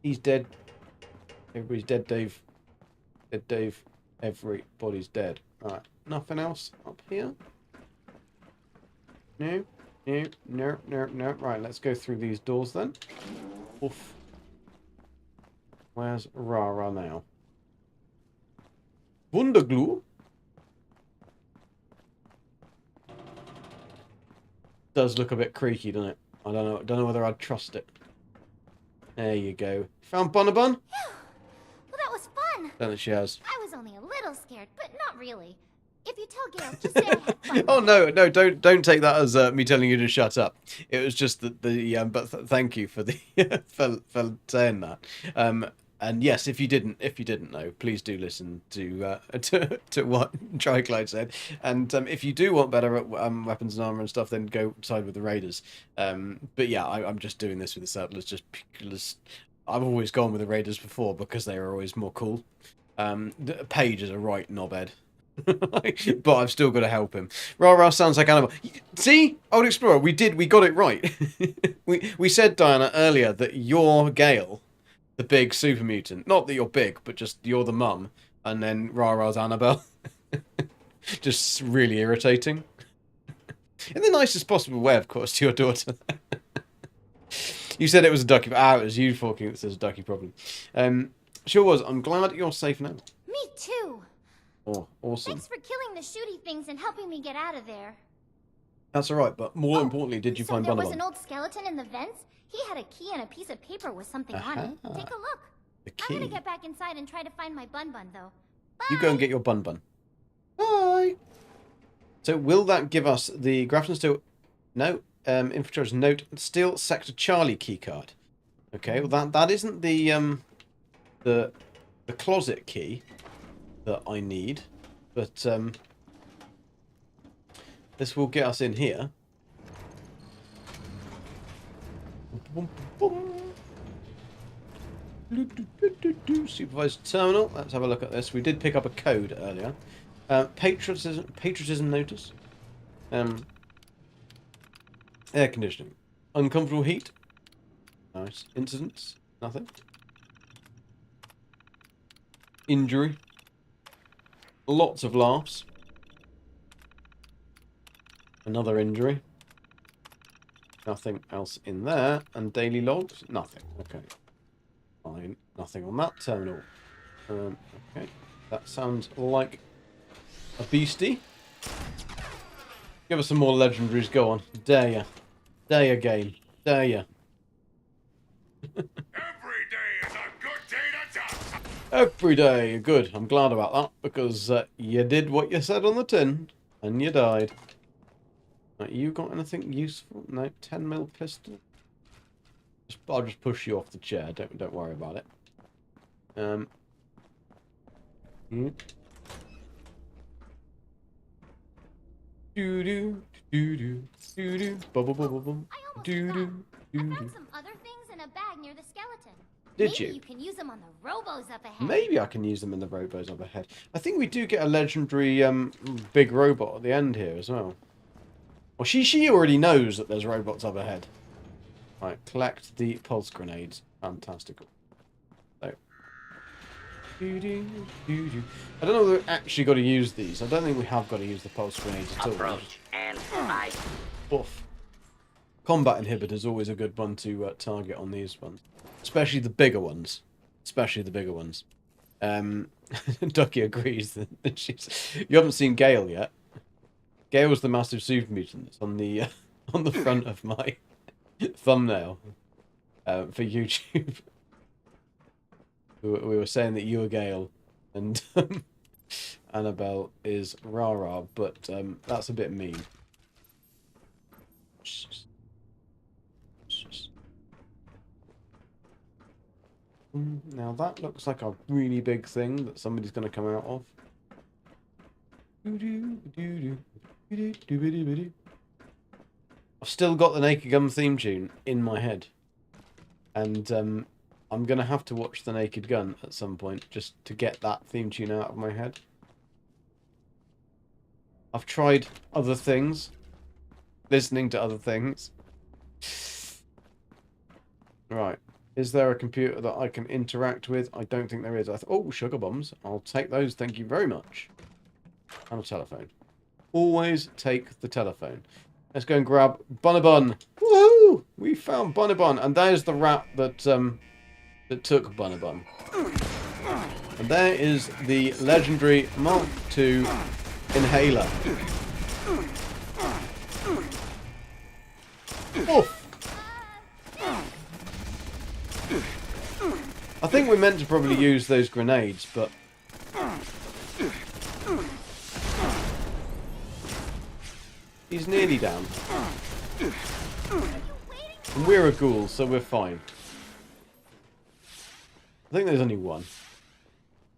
[SPEAKER 1] He's dead. Everybody's dead, Dave. Dead, Dave. Everybody's dead. Alright. Nothing else up here? No. No. Right, let's go through these doors then. Oof. Where's Rara now? Wunderglue? Does look a bit creaky, doesn't it? I don't know whether I'd trust it. There you go. Found Bonabun?
[SPEAKER 4] Well, that was fun.
[SPEAKER 1] Don't think she has.
[SPEAKER 4] I was only a little scared, but not really. If you tell Gail, just say I had fun.
[SPEAKER 1] Oh no, don't take that as me telling you to shut up. It was just that thank you for the for saying that. And yes, if you didn't know, please do listen to what Triclide said. And if you do want better weapons and armor and stuff, then go side with the Raiders. But yeah, I'm just doing this with the Settlers just because I've always gone with the Raiders before because they are always more cool. Paige is a right knobhead. But I've still got to help him. Rara sounds like animal. See, Old Explorer, we got it right. we said, Diana, earlier that you're Gail, the big super mutant. Not that you're big, but just you're the mum, and then Rara's Annabelle. Just really irritating. In the nicest possible way, of course, to your daughter. You said it was a ducky, but it was you talking that says a ducky problem. Sure was. I'm glad you're safe now.
[SPEAKER 4] Me too.
[SPEAKER 1] Oh, awesome.
[SPEAKER 4] Thanks for killing the shooty things and helping me get out of there.
[SPEAKER 1] That's alright, but more importantly, did you find
[SPEAKER 4] there was
[SPEAKER 1] Bonabon?
[SPEAKER 4] an old skeleton in the vents? He had a key and a piece of paper with something on it. Take a look.
[SPEAKER 1] The key.
[SPEAKER 4] I'm gonna get back inside and try to find my bun-bun, though. Bye!
[SPEAKER 1] You go and get your bun-bun. Bye! So, will that give us the Grafton Steel... No. Infiltrator's note. Steel Sector Charlie keycard. Okay, well that isn't the closet key that I need, but this will get us in here. Supervised terminal. Let's have a look at this. We did pick up a code earlier. Patriotism notice. Air conditioning. Uncomfortable heat. Nice. Incidents. Nothing. Injury. Lots of laughs. Another injury. Nothing else in there. And daily logs? Nothing. Okay. Fine. Nothing on that terminal. Okay. That sounds like a beastie. Give us some more legendaries. Go on. Dare ya. Dare ya, game. Dare ya.
[SPEAKER 2] Every day is a good day to die.
[SPEAKER 1] Every day. Good. I'm glad about that because you did what you said on the tin and you died. Right, you got anything useful? No. 10mm pistol. I'll just push you off the chair. Don't worry about it. Do do do do do do bubble bubble bum.
[SPEAKER 4] I almost
[SPEAKER 1] Do
[SPEAKER 4] forgot.
[SPEAKER 1] do
[SPEAKER 4] I
[SPEAKER 1] do.
[SPEAKER 4] found some other things in a bag near the skeleton.
[SPEAKER 1] Did
[SPEAKER 4] Maybe
[SPEAKER 1] you?
[SPEAKER 4] you can use them on the robos up ahead.
[SPEAKER 1] Maybe I can use them in the robos up ahead. I think we do get a legendary big robot at the end here as well. Well, she already knows that there's robots up ahead. Right, collect the pulse grenades. Fantastical. So. Do, do, do, do. I don't know whether we've actually got to use these. I don't think we have got to use the pulse grenades at all.
[SPEAKER 3] Approach and I.
[SPEAKER 1] Oof. Combat inhibitor is always a good one to target on these ones. Especially the bigger ones. Especially the bigger ones. Ducky agrees that she's... You haven't seen Gail yet. Gail's the massive super mutant that's on the front of my thumbnail for YouTube. We were saying that you were Gail and Annabelle is Rara, but that's a bit mean. Now that looks like a really big thing that somebody's going to come out of. I've still got the Naked Gun theme tune in my head. And I'm going to have to watch the Naked Gun at some point just to get that theme tune out of my head. I've tried other things. Listening to other things. Right. Is there a computer that I can interact with? I don't think there is. Oh, sugar bombs. I'll take those. Thank you very much. And a telephone. Always take the telephone. Let's go and grab Bunnabun. Woohoo! We found Bunnabun. And there's the rat that took Bunnabun. And there is the legendary Mark II inhaler. Oof! I think we're meant to probably use those grenades, but... He's nearly down. And we're a ghoul, so we're fine. I think there's only one.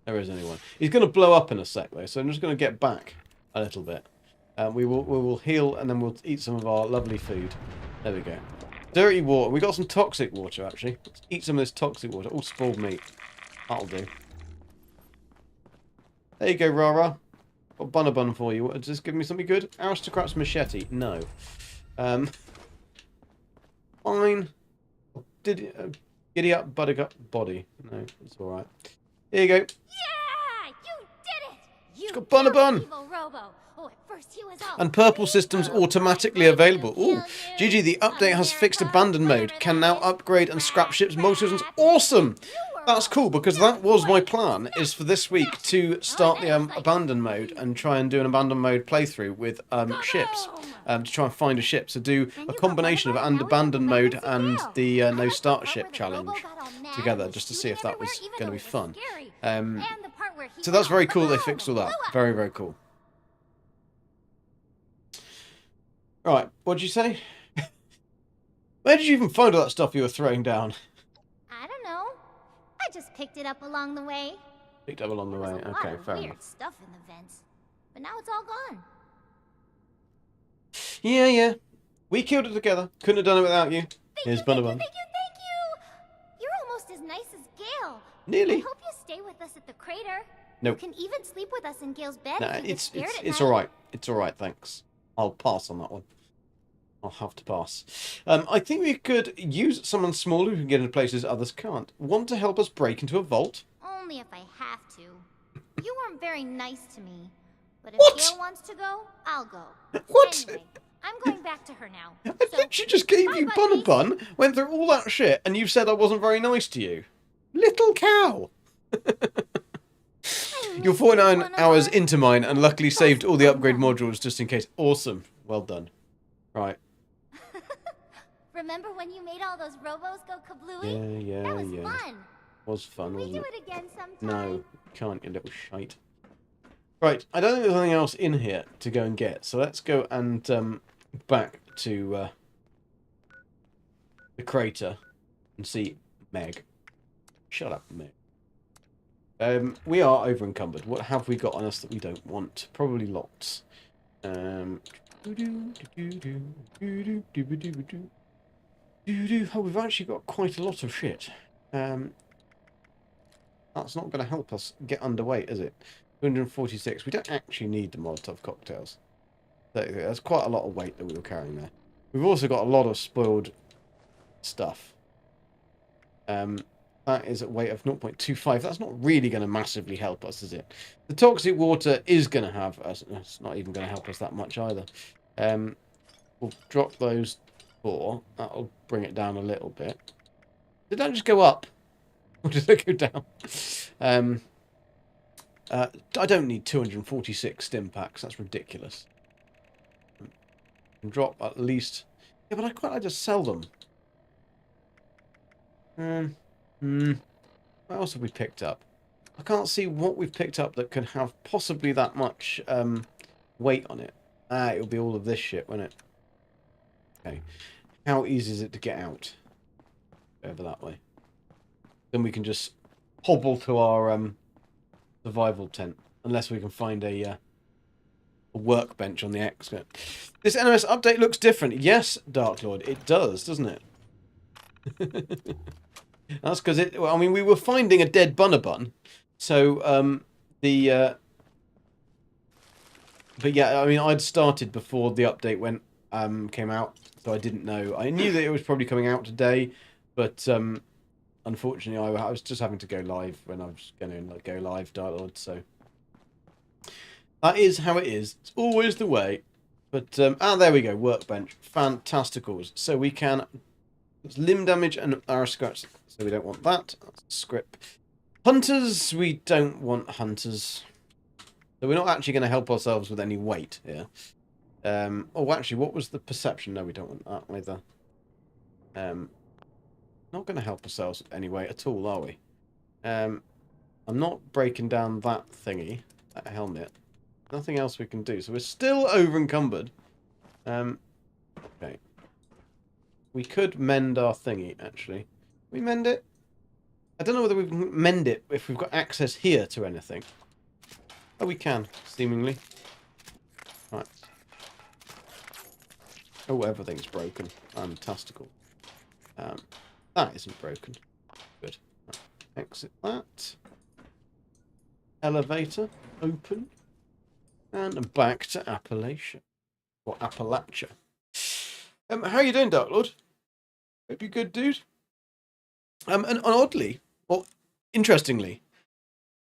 [SPEAKER 1] There is only one. He's going to blow up in a sec, though, so I'm just going to get back a little bit. We will heal, and then we'll eat some of our lovely food. There we go. Dirty water. We got some toxic water, actually. Let's eat some of this toxic water. All spoiled meat. That'll do. There you go, Rara. Got Bunnabun for you. Just give me something good. Aristocrat's machete. No. Fine. Giddy up, buttercup, body. No, it's alright. Here you go.
[SPEAKER 4] Yeah! You did it! You
[SPEAKER 1] got Bunnabun!
[SPEAKER 4] evil Robo. Oh, at first he was all
[SPEAKER 1] And purple systems automatically available. Ooh, GG, the update has fixed abandon mode. Can now upgrade and scrap ships multi-seasons. Awesome! That's cool, because that was my plan, is for this week to start the abandon mode and try and do an abandon mode playthrough with ships. To try and find a ship. So do a combination of an abandon mode and the no starter ship challenge together, just to see if that was going to be fun. So that's very cool, they fixed all that. Very, very cool. Right, what'd you say? Where did you even find all that stuff you were throwing down?
[SPEAKER 4] I don't know. I just picked it up along the way.
[SPEAKER 1] Picked up along the way.
[SPEAKER 4] There was a
[SPEAKER 1] Okay,
[SPEAKER 4] lot of
[SPEAKER 1] fair
[SPEAKER 4] weird
[SPEAKER 1] enough.
[SPEAKER 4] stuff in the vents, but now it's all gone.
[SPEAKER 1] Yeah, yeah. We killed it together. Couldn't have done it without you. Here's
[SPEAKER 4] Thank you,
[SPEAKER 1] Bunnabun.
[SPEAKER 4] thank you! You're almost as nice as Gail.
[SPEAKER 1] Nearly.
[SPEAKER 4] I hope you stay with us at the crater.
[SPEAKER 1] Nope.
[SPEAKER 4] You can even sleep with us in Gail's bed
[SPEAKER 1] Nah,
[SPEAKER 4] if you get scared at
[SPEAKER 1] it's
[SPEAKER 4] night.
[SPEAKER 1] alright. It's alright, thanks. I'll pass on that one. I'll have to pass. I think we could use someone smaller who can get into places others can't. Want to help us break into a vault?
[SPEAKER 4] Only if I have to. You weren't very nice to me. But if
[SPEAKER 1] What?
[SPEAKER 4] Gail wants to go, I'll go.
[SPEAKER 1] What?
[SPEAKER 4] Anyway, I'm going back to her now.
[SPEAKER 1] I
[SPEAKER 4] So,
[SPEAKER 1] literally just gave
[SPEAKER 4] bye,
[SPEAKER 1] you Bun a
[SPEAKER 4] bunnies.
[SPEAKER 1] Bun, went through all that shit, and you said I wasn't very nice to you. Little cow.
[SPEAKER 4] I
[SPEAKER 1] You're
[SPEAKER 4] miss
[SPEAKER 1] 49
[SPEAKER 4] you,
[SPEAKER 1] hours
[SPEAKER 4] Bunabun.
[SPEAKER 1] into mine and luckily
[SPEAKER 4] So
[SPEAKER 1] saved all the upgrade
[SPEAKER 4] fun.
[SPEAKER 1] modules just in case. Awesome. Well done. Right.
[SPEAKER 4] Remember when you made all those robos go kablooey?
[SPEAKER 1] Yeah,
[SPEAKER 4] That was
[SPEAKER 1] yeah.
[SPEAKER 4] fun.
[SPEAKER 1] Was fun,
[SPEAKER 4] Can we
[SPEAKER 1] wasn't
[SPEAKER 4] do
[SPEAKER 1] it?
[SPEAKER 4] it again sometime?
[SPEAKER 1] No, you can't, you little shite. Right, I don't think there's anything else in here to go and get, so let's go and back to the crater and see Meg. Shut up, Meg. We are over encumbered. What have we got on us that we don't want? Probably lots. Oh, we've actually got quite a lot of shit. That's not going to help us get underweight, is it? 246. We don't actually need the Molotov cocktails. That's quite a lot of weight that we were carrying there. We've also got a lot of spoiled stuff. That is a weight of 0.25. That's not really going to massively help us, is it? The toxic water is going to have us. It's not even going to help us that much either. We'll drop those 4. That'll bring it down a little bit. Did that just go up? Or did it go down? I don't need 246 stim packs. That's ridiculous. And drop at least... Yeah, but I quite like to sell them. What else have we picked up? I can't see what we've picked up that can have possibly that much weight on it. It'll be all of this shit, won't it? Okay. How easy is it to get out? Over that way. Then we can just hobble to our survival tent. Unless we can find a workbench on the exit. This NMS update looks different. Yes, Dark Lord, it does, doesn't it? That's because it... Well, I mean, we were finding a dead Bunabun. So, but yeah, I mean, I'd started before the update came out. So I didn't know. I knew that it was probably coming out today. But, unfortunately, I was just having to go live when I was going to go live, Dark Lord. So, that is how it is. It's always the way. But, there we go. Workbench. Fantasticals. So we can... It's limb damage and arrow scratch, so we don't want that. That's script. Hunters, we don't want hunters. So we're not actually going to help ourselves with any weight here. Oh, actually, what was the perception? No, we don't want that either. Not going to help ourselves with any weight at all, are we? I'm not breaking down that thingy, that helmet. Nothing else we can do. So we're still over encumbered. Okay. We could mend our thingy, actually. Can we mend it? I don't know whether we can mend it if we've got access here to anything. Oh, we can, seemingly. Right. Oh, everything's broken. Fantastical. That isn't broken. Good. Right. Exit that. Elevator. Open. And back to Appalachia. Or Appalachia. How are you doing, Dark Lord? Hope you're good, dude. And oddly, or interestingly,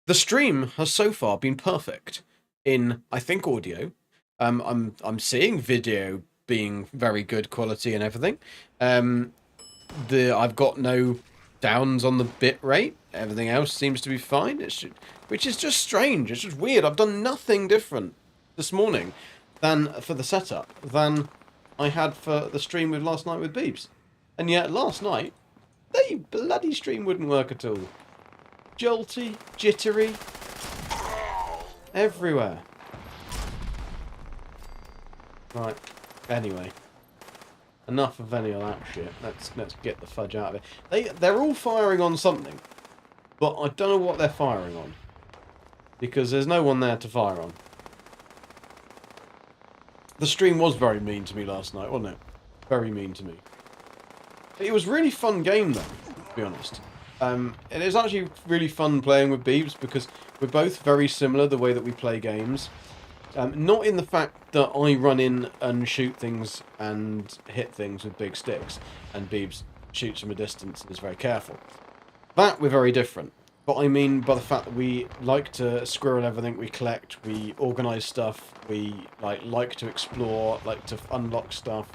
[SPEAKER 1] the stream has so far been perfect in, I think, audio. I'm seeing video being very good quality and everything. I've got no downs on the bit rate. Everything else seems to be fine. Which is just strange. It's just weird. I've done nothing different this morning than for the setup than I had for the stream with last night with Beebs. And yet last night, the bloody stream wouldn't work at all. Jolty, jittery, everywhere. Right, anyway. Enough of any of that shit. Let's get the fudge out of it. They're all firing on something. But I don't know what they're firing on. Because there's no one there to fire on. The stream was very mean to me last night, wasn't it? Very mean to me. It was a really fun game, though, to be honest. It is actually really fun playing with Beebs, because we're both very similar the way that we play games. Not in the fact that I run in and shoot things and hit things with big sticks, and Beebs shoots from a distance and is very careful. That we're very different. but I mean by the fact that we like to squirrel everything we collect, we organise stuff, we like to explore, like to unlock stuff.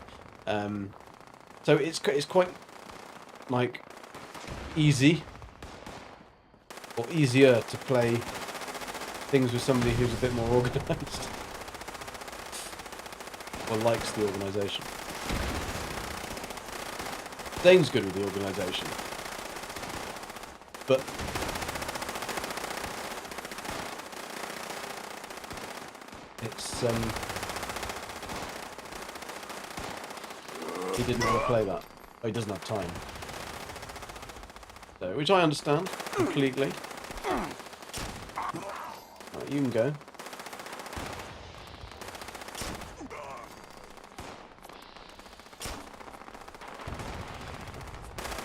[SPEAKER 1] So it's quite like easy or easier to play things with somebody who's a bit more organised or likes the organisation. Dane's good with the organisation, but it's he didn't want to play that. Oh, he doesn't have time. So, which I understand completely. Right, you can go.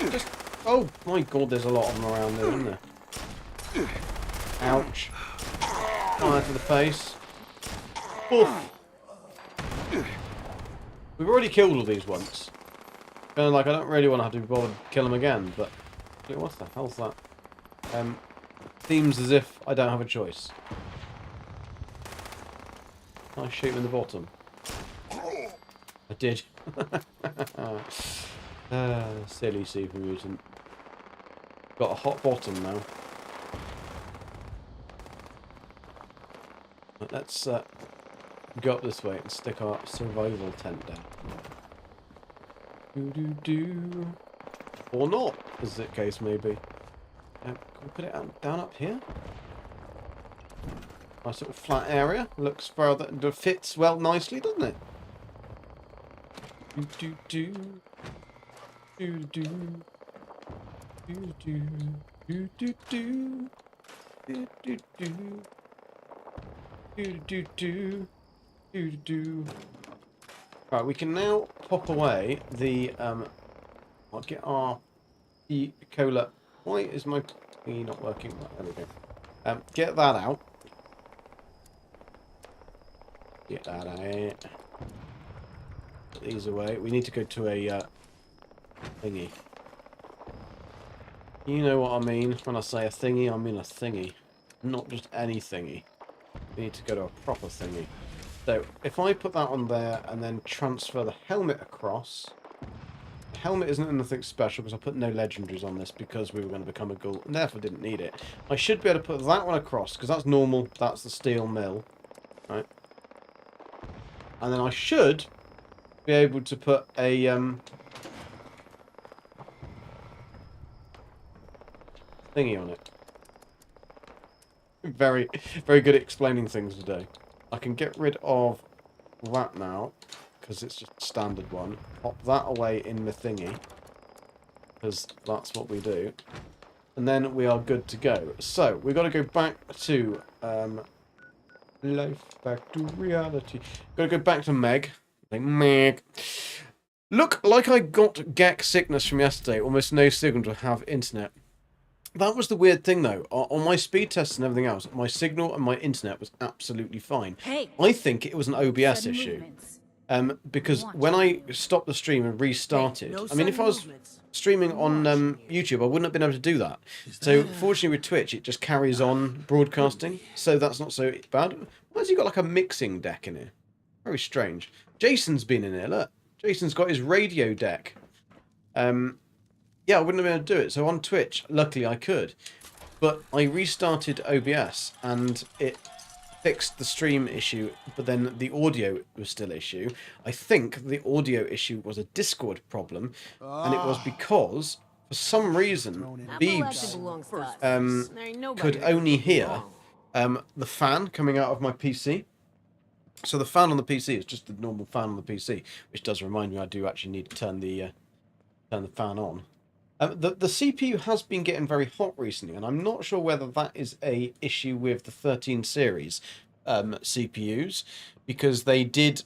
[SPEAKER 1] Just, oh my god, there's a lot of them around there, isn't there? Ouch. Fire to the face. Oof. We've already killed all these once. Kind of like, I don't really want to have to be bothered to kill them again, but... What the hell's that? Seems as if I don't have a choice. Can I shoot him in the bottom? I did. Silly Super Mutant. Got a hot bottom now. But let's go up this way and stick our survival tent down. Do. Or not, as the case may be. Can we put it down up here? Nice little flat area. Looks rather fits well nicely, doesn't it? Do. Right, we can now pop away the I'll get our cola. Why is my thingy not working? Right, there we go. Get that out. Get that out. Put these away. We need to go to a thingy. You know what I mean when I say a thingy. I mean a thingy, not just any thingy. We need to go to a proper thingy. So if I put that on there and then transfer the helmet across. The helmet isn't anything special because I put no legendaries on this because we were going to become a ghoul and therefore didn't need it. I should be able to put that one across because that's normal. That's the steel mill, right? And then I should be able to put a thingy on it. Very, very good at explaining things today. I can get rid of that now, because it's just a standard one. Pop that away in the thingy, because that's what we do. And then we are good to go. So, we've got to go back to life, back to reality. Got to go back to Meg. Like, Meg. Look, like I got Gek sickness from yesterday. Almost no signal to have internet. That was the weird thing, though. On my speed tests and everything else, my signal and my internet was absolutely fine.
[SPEAKER 5] Hey,
[SPEAKER 1] I think it was an OBS issue.
[SPEAKER 5] movements.
[SPEAKER 1] Because when I stopped the stream and restarted, I mean, if I was streaming on YouTube, I wouldn't have been able to do that. So, fortunately with Twitch, it just carries on broadcasting, so that's not so bad. Why has he got like a mixing deck in here? Very strange. Jason's been in here, look. Jason's got his radio deck. Yeah, I wouldn't have been able to do it. So on Twitch, luckily I could. But I restarted OBS and it fixed the stream issue, but then the audio was still issue. I think the audio issue was a Discord problem, and it was because, for some reason, Beebs could only hear the fan coming out of my PC. So the fan on the PC is just the normal fan on the PC, which does remind me I do actually need to turn the fan on. The CPU has been getting very hot recently, and I'm not sure whether that is a issue with the 13 series CPUs, because they did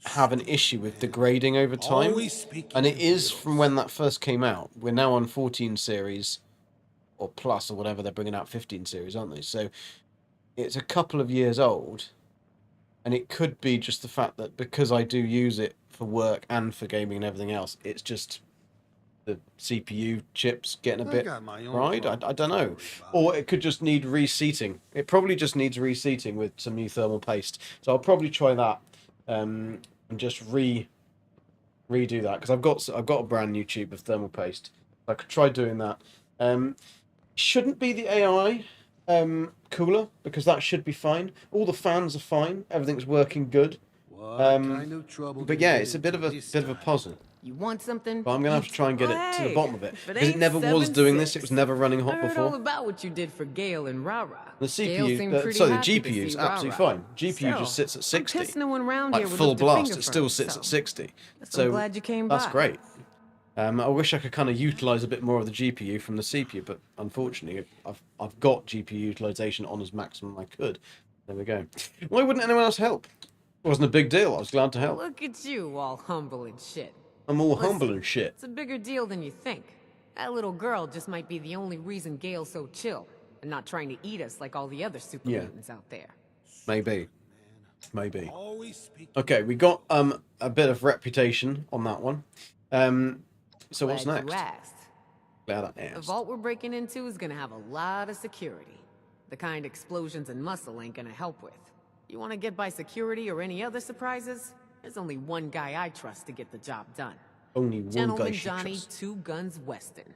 [SPEAKER 1] have an issue with degrading over time, and it is from when that first came out. We're now on 14 series, or plus, or whatever, they're bringing out 15 series, aren't they? So it's a couple of years old, and it could be just the fact that because I do use it for work and for gaming and everything else, it's just the CPU chips getting a
[SPEAKER 5] I
[SPEAKER 1] bit
[SPEAKER 5] got my own
[SPEAKER 1] fried. I
[SPEAKER 5] problems
[SPEAKER 1] don't
[SPEAKER 5] to
[SPEAKER 1] know.
[SPEAKER 5] worry about.
[SPEAKER 1] Or it could just need reseating. It probably just needs reseating with some new thermal paste. So I'll probably try that and just redo that because I've got a brand new tube of thermal paste. I could try doing that. Shouldn't be the AI cooler because that should be fine. All the fans are fine. Everything's working good.
[SPEAKER 5] What kind of trouble
[SPEAKER 1] But
[SPEAKER 5] did
[SPEAKER 1] yeah,
[SPEAKER 5] you
[SPEAKER 1] it's
[SPEAKER 5] get
[SPEAKER 1] a bit of
[SPEAKER 5] into
[SPEAKER 1] a
[SPEAKER 5] this
[SPEAKER 1] bit of a
[SPEAKER 5] time?
[SPEAKER 1] puzzle.
[SPEAKER 6] You want something?
[SPEAKER 1] But I'm gonna have to try and get it to the
[SPEAKER 6] Hey,
[SPEAKER 1] bottom of it
[SPEAKER 6] if
[SPEAKER 1] because it
[SPEAKER 6] ain't
[SPEAKER 1] never was doing this.
[SPEAKER 6] 7-6.
[SPEAKER 1] It was never running hot
[SPEAKER 6] I heard all
[SPEAKER 1] before.
[SPEAKER 6] about what you did for Gail and Rara.
[SPEAKER 1] The
[SPEAKER 6] Gail
[SPEAKER 1] CPU,
[SPEAKER 6] seemed pretty
[SPEAKER 1] sorry, the
[SPEAKER 6] happy to
[SPEAKER 1] GPU is
[SPEAKER 6] see
[SPEAKER 1] absolutely
[SPEAKER 6] Rara.
[SPEAKER 1] fine. GPU just sits at
[SPEAKER 6] Still, I'm
[SPEAKER 1] 60,
[SPEAKER 6] pissed no one around
[SPEAKER 1] like
[SPEAKER 6] here would
[SPEAKER 1] full
[SPEAKER 6] lift a
[SPEAKER 1] blast.
[SPEAKER 6] finger
[SPEAKER 1] It
[SPEAKER 6] for
[SPEAKER 1] still
[SPEAKER 6] him,
[SPEAKER 1] sits
[SPEAKER 6] so
[SPEAKER 1] at 60.
[SPEAKER 6] I'm
[SPEAKER 1] So
[SPEAKER 6] glad you came
[SPEAKER 1] that's
[SPEAKER 6] by.
[SPEAKER 1] great. I wish I could kind of utilize a bit more of the GPU from the CPU, but unfortunately, I've got GPU utilization on as maximum I could. There we go. Why wouldn't anyone else help? It wasn't a big deal. I was glad to help.
[SPEAKER 6] Look at you, all humble and shit.
[SPEAKER 1] I'm all
[SPEAKER 6] Listen,
[SPEAKER 1] humble and shit.
[SPEAKER 6] It's a bigger deal than you think. That little girl just might be the only reason Gail's so chill and not trying to eat us like all the other super mutants out there.
[SPEAKER 1] Maybe. Maybe.
[SPEAKER 5] Always speak.
[SPEAKER 1] Okay, we got a bit of reputation on that one. So what's
[SPEAKER 6] Glad
[SPEAKER 1] next?
[SPEAKER 6] you asked.
[SPEAKER 1] Glad I
[SPEAKER 6] The
[SPEAKER 1] asked.
[SPEAKER 6] vault we're breaking into is gonna have a lot of security. The kind explosions and muscle ain't gonna help with. You wanna get by security or any other surprises? There's only one guy I trust to get the job done.
[SPEAKER 1] Only one guy
[SPEAKER 6] Gentleman
[SPEAKER 1] should
[SPEAKER 6] Johnny
[SPEAKER 1] trust.
[SPEAKER 6] Two Guns Weston.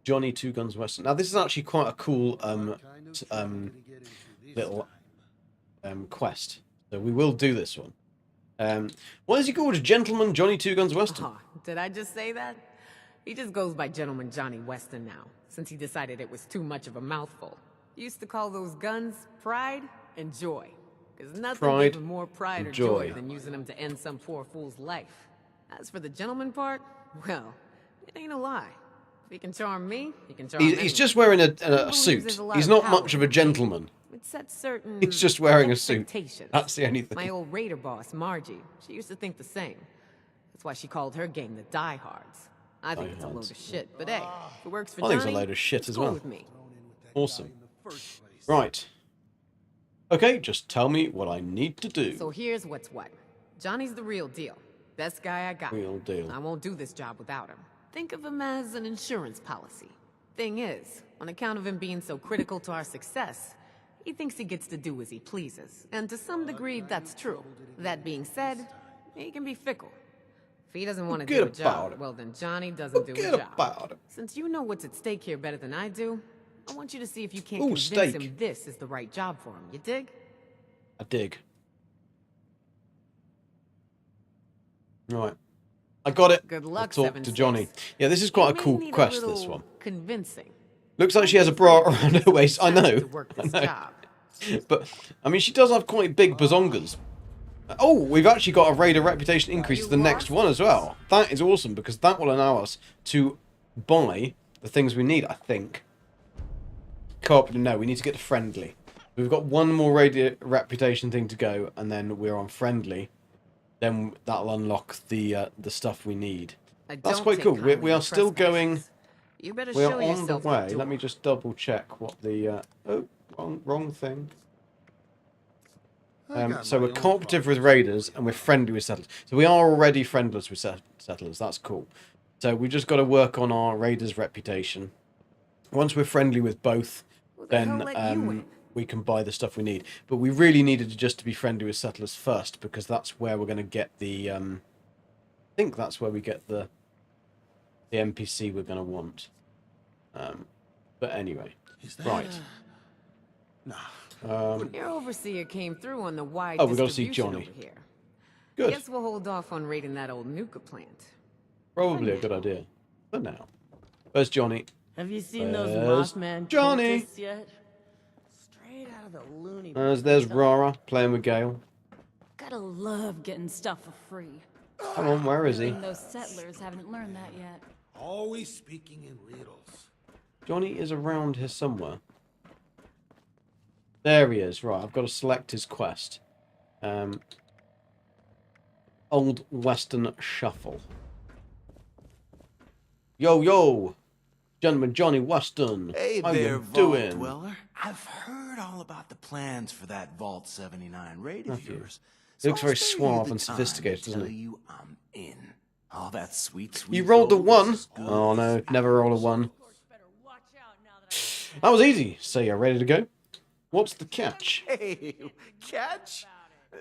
[SPEAKER 1] Johnny Two Guns Western. Now this is actually quite a cool little quest. So we will do this one. Why is he called Gentleman Johnny Two Guns Western?
[SPEAKER 6] Oh, did I just say that? He just goes by Gentleman Johnny Weston now, since he decided it was too much of a mouthful. He used to call those guns pride and joy. Because nothing
[SPEAKER 1] Pride
[SPEAKER 6] gave him more pride
[SPEAKER 1] and
[SPEAKER 6] or joy
[SPEAKER 1] joy.
[SPEAKER 6] than using them to end some poor fool's life. As for the gentleman part, well, it ain't a lie. If he can charm me, he can charm
[SPEAKER 1] He's
[SPEAKER 6] anyone.
[SPEAKER 1] just wearing a
[SPEAKER 6] Believes
[SPEAKER 1] suit.
[SPEAKER 6] there's a lot
[SPEAKER 1] He's
[SPEAKER 6] of
[SPEAKER 1] not
[SPEAKER 6] power
[SPEAKER 1] much of a
[SPEAKER 6] in
[SPEAKER 1] gentleman.
[SPEAKER 6] It sets certain
[SPEAKER 1] He's just wearing a suit.
[SPEAKER 6] expectations.
[SPEAKER 1] That's the only thing.
[SPEAKER 6] My old raider boss, Margie, she used to think the same. That's why she called her gang the Diehards. I think it's a load of shit, but hey, if it works for
[SPEAKER 1] I think it's a
[SPEAKER 6] Johnny,
[SPEAKER 1] load of shit
[SPEAKER 6] it's
[SPEAKER 1] as
[SPEAKER 6] cool
[SPEAKER 1] well.
[SPEAKER 6] with me.
[SPEAKER 1] Awesome. Right. Okay, just tell me what I need to do.
[SPEAKER 6] So here's what's what. Johnny's the real deal. Best guy I got.
[SPEAKER 1] Real deal.
[SPEAKER 6] I won't do this job without him. Think of him as an insurance policy. Thing is, on account of him being so critical to our success, he thinks he gets to do as he pleases. And to some degree, that's true. That being said, he can be fickle. If he doesn't want to do a
[SPEAKER 1] Forget
[SPEAKER 6] job,
[SPEAKER 1] about it.
[SPEAKER 6] well then Johnny doesn't do a
[SPEAKER 1] Forget
[SPEAKER 6] job.
[SPEAKER 1] about it.
[SPEAKER 6] Since you know what's at stake here better than I do, I want you to see if you can't
[SPEAKER 1] Ooh,
[SPEAKER 6] convince
[SPEAKER 1] steak.
[SPEAKER 6] him this is the right job for him. You dig?
[SPEAKER 1] I dig. Right. I got it.
[SPEAKER 6] Good luck,
[SPEAKER 1] I'll talk to
[SPEAKER 6] 7-6.
[SPEAKER 1] Johnny. Yeah, this is quite a
[SPEAKER 6] You may
[SPEAKER 1] cool
[SPEAKER 6] need
[SPEAKER 1] quest,
[SPEAKER 6] little
[SPEAKER 1] this one.
[SPEAKER 6] Convincing.
[SPEAKER 1] Looks like she has a bra around her waist. I know.
[SPEAKER 6] To work
[SPEAKER 1] I
[SPEAKER 6] this
[SPEAKER 1] know.
[SPEAKER 6] job.
[SPEAKER 1] But, I mean, she does have quite big bazongas. Oh, we've actually got a raider reputation increase to the next one as well. That is awesome, because that will allow us to buy the things we need, I think. Co-op, no, we need to get to friendly. We've got one more raider reputation thing to go, and then we're on friendly. Then that'll unlock the stuff we need.
[SPEAKER 6] I
[SPEAKER 1] That's
[SPEAKER 6] don't
[SPEAKER 1] quite
[SPEAKER 6] take
[SPEAKER 1] cool. We
[SPEAKER 6] kindly
[SPEAKER 1] are
[SPEAKER 6] to
[SPEAKER 1] still going...
[SPEAKER 6] trespassers. You better
[SPEAKER 1] We're
[SPEAKER 6] show
[SPEAKER 1] on the
[SPEAKER 6] yourself
[SPEAKER 1] way.
[SPEAKER 6] door.
[SPEAKER 1] Let me just double check what the... oh, wrong thing. So we're cooperative with raiders and we're friendly with settlers. So we are already friendless with settlers. That's cool. So we just got to work on our raiders' reputation. Once we're friendly with both,
[SPEAKER 6] Who the hell
[SPEAKER 1] then
[SPEAKER 6] let you in?
[SPEAKER 1] we can buy the stuff we need. But we really needed to just to be friendly with settlers first, because that's where we're going to get the... I think that's where we get the NPC we're going to want. But anyway, right.
[SPEAKER 6] Your overseer came through on the wide
[SPEAKER 1] Oh, we gotta see
[SPEAKER 6] distribution
[SPEAKER 1] Johnny.
[SPEAKER 6] over here.
[SPEAKER 1] Good.
[SPEAKER 6] Guess we'll hold off on raiding that old nuka plant.
[SPEAKER 1] Probably a good idea. For now. Where's Johnny?
[SPEAKER 7] Have you seen those
[SPEAKER 1] There's
[SPEAKER 7] Mothman
[SPEAKER 1] Johnny.
[SPEAKER 7] cultists yet? Straight out of the loony bin.
[SPEAKER 1] There's Rara playing with Gail.
[SPEAKER 8] Gotta love getting stuff for free.
[SPEAKER 1] Come on, where is he?
[SPEAKER 8] And those settlers haven't learned that yet.
[SPEAKER 5] Always speaking in riddles.
[SPEAKER 1] Johnny is around here somewhere. There he is. Right, I've got to select his quest. Old Western Shuffle. Yo, yo! Gentleman Johnny Weston.
[SPEAKER 9] Hey
[SPEAKER 1] How
[SPEAKER 9] there,
[SPEAKER 1] you
[SPEAKER 9] Vault
[SPEAKER 1] doing?
[SPEAKER 9] Dweller. I've heard all about the plans for that Vault 79 raid of
[SPEAKER 1] Have you?
[SPEAKER 9] yours.
[SPEAKER 1] He looks
[SPEAKER 9] I'll
[SPEAKER 1] very
[SPEAKER 9] spare you
[SPEAKER 1] suave
[SPEAKER 9] the
[SPEAKER 1] and
[SPEAKER 9] time
[SPEAKER 1] sophisticated,
[SPEAKER 9] to
[SPEAKER 1] doesn't
[SPEAKER 9] tell
[SPEAKER 1] he?
[SPEAKER 9] you I'm in. Oh, that sweet, sweet.
[SPEAKER 1] You rolled a
[SPEAKER 9] gold
[SPEAKER 1] 1.
[SPEAKER 9] is good.
[SPEAKER 1] Oh no, never roll a 1. That was easy. So you're ready to go? What's the catch?
[SPEAKER 9] Hey, catch?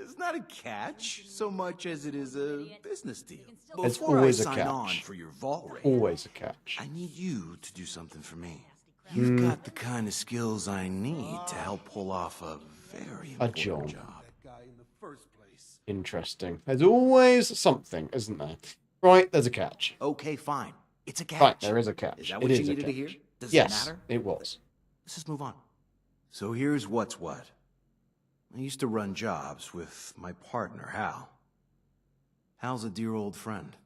[SPEAKER 9] It's not a catch so much as it is a business deal.
[SPEAKER 1] It's
[SPEAKER 9] Before
[SPEAKER 1] always
[SPEAKER 9] I
[SPEAKER 1] a
[SPEAKER 9] sign on
[SPEAKER 1] catch.
[SPEAKER 9] for your vault raid,
[SPEAKER 1] Always a catch.
[SPEAKER 9] I need you to do something for me. You've got the kind of skills I need to help pull off a very
[SPEAKER 1] A
[SPEAKER 9] important
[SPEAKER 1] job.
[SPEAKER 9] job.
[SPEAKER 1] Interesting. There's always something, isn't there? Right, there's a catch.
[SPEAKER 9] Okay, fine. It's a catch.
[SPEAKER 1] Right, there is a catch.
[SPEAKER 9] Is that what
[SPEAKER 1] It
[SPEAKER 9] you
[SPEAKER 1] is a
[SPEAKER 9] needed to hear?
[SPEAKER 1] catch.
[SPEAKER 9] Does
[SPEAKER 1] Yes,
[SPEAKER 9] it matter?
[SPEAKER 1] it was.
[SPEAKER 9] Let's just move on. So here's what's what. I used to run jobs with my partner, Hal. Hal's a dear old friend.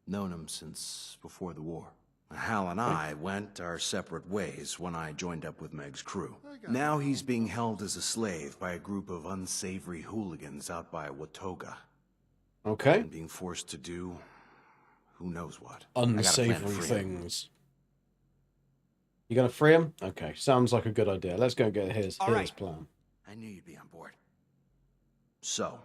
[SPEAKER 9] Known him since before the war. Hal and I went our separate ways when I joined up with Meg's crew. Now he's being held as a slave by a group of unsavory hooligans out by Watoga.
[SPEAKER 1] Okay.
[SPEAKER 9] And being forced to do who knows what. I got a plan to
[SPEAKER 1] Unsavory
[SPEAKER 9] free him.
[SPEAKER 1] things. You gonna free him? Okay, sounds like a good idea. Let's go get his
[SPEAKER 9] All right.
[SPEAKER 1] plan.
[SPEAKER 9] I knew you'd be on board. So,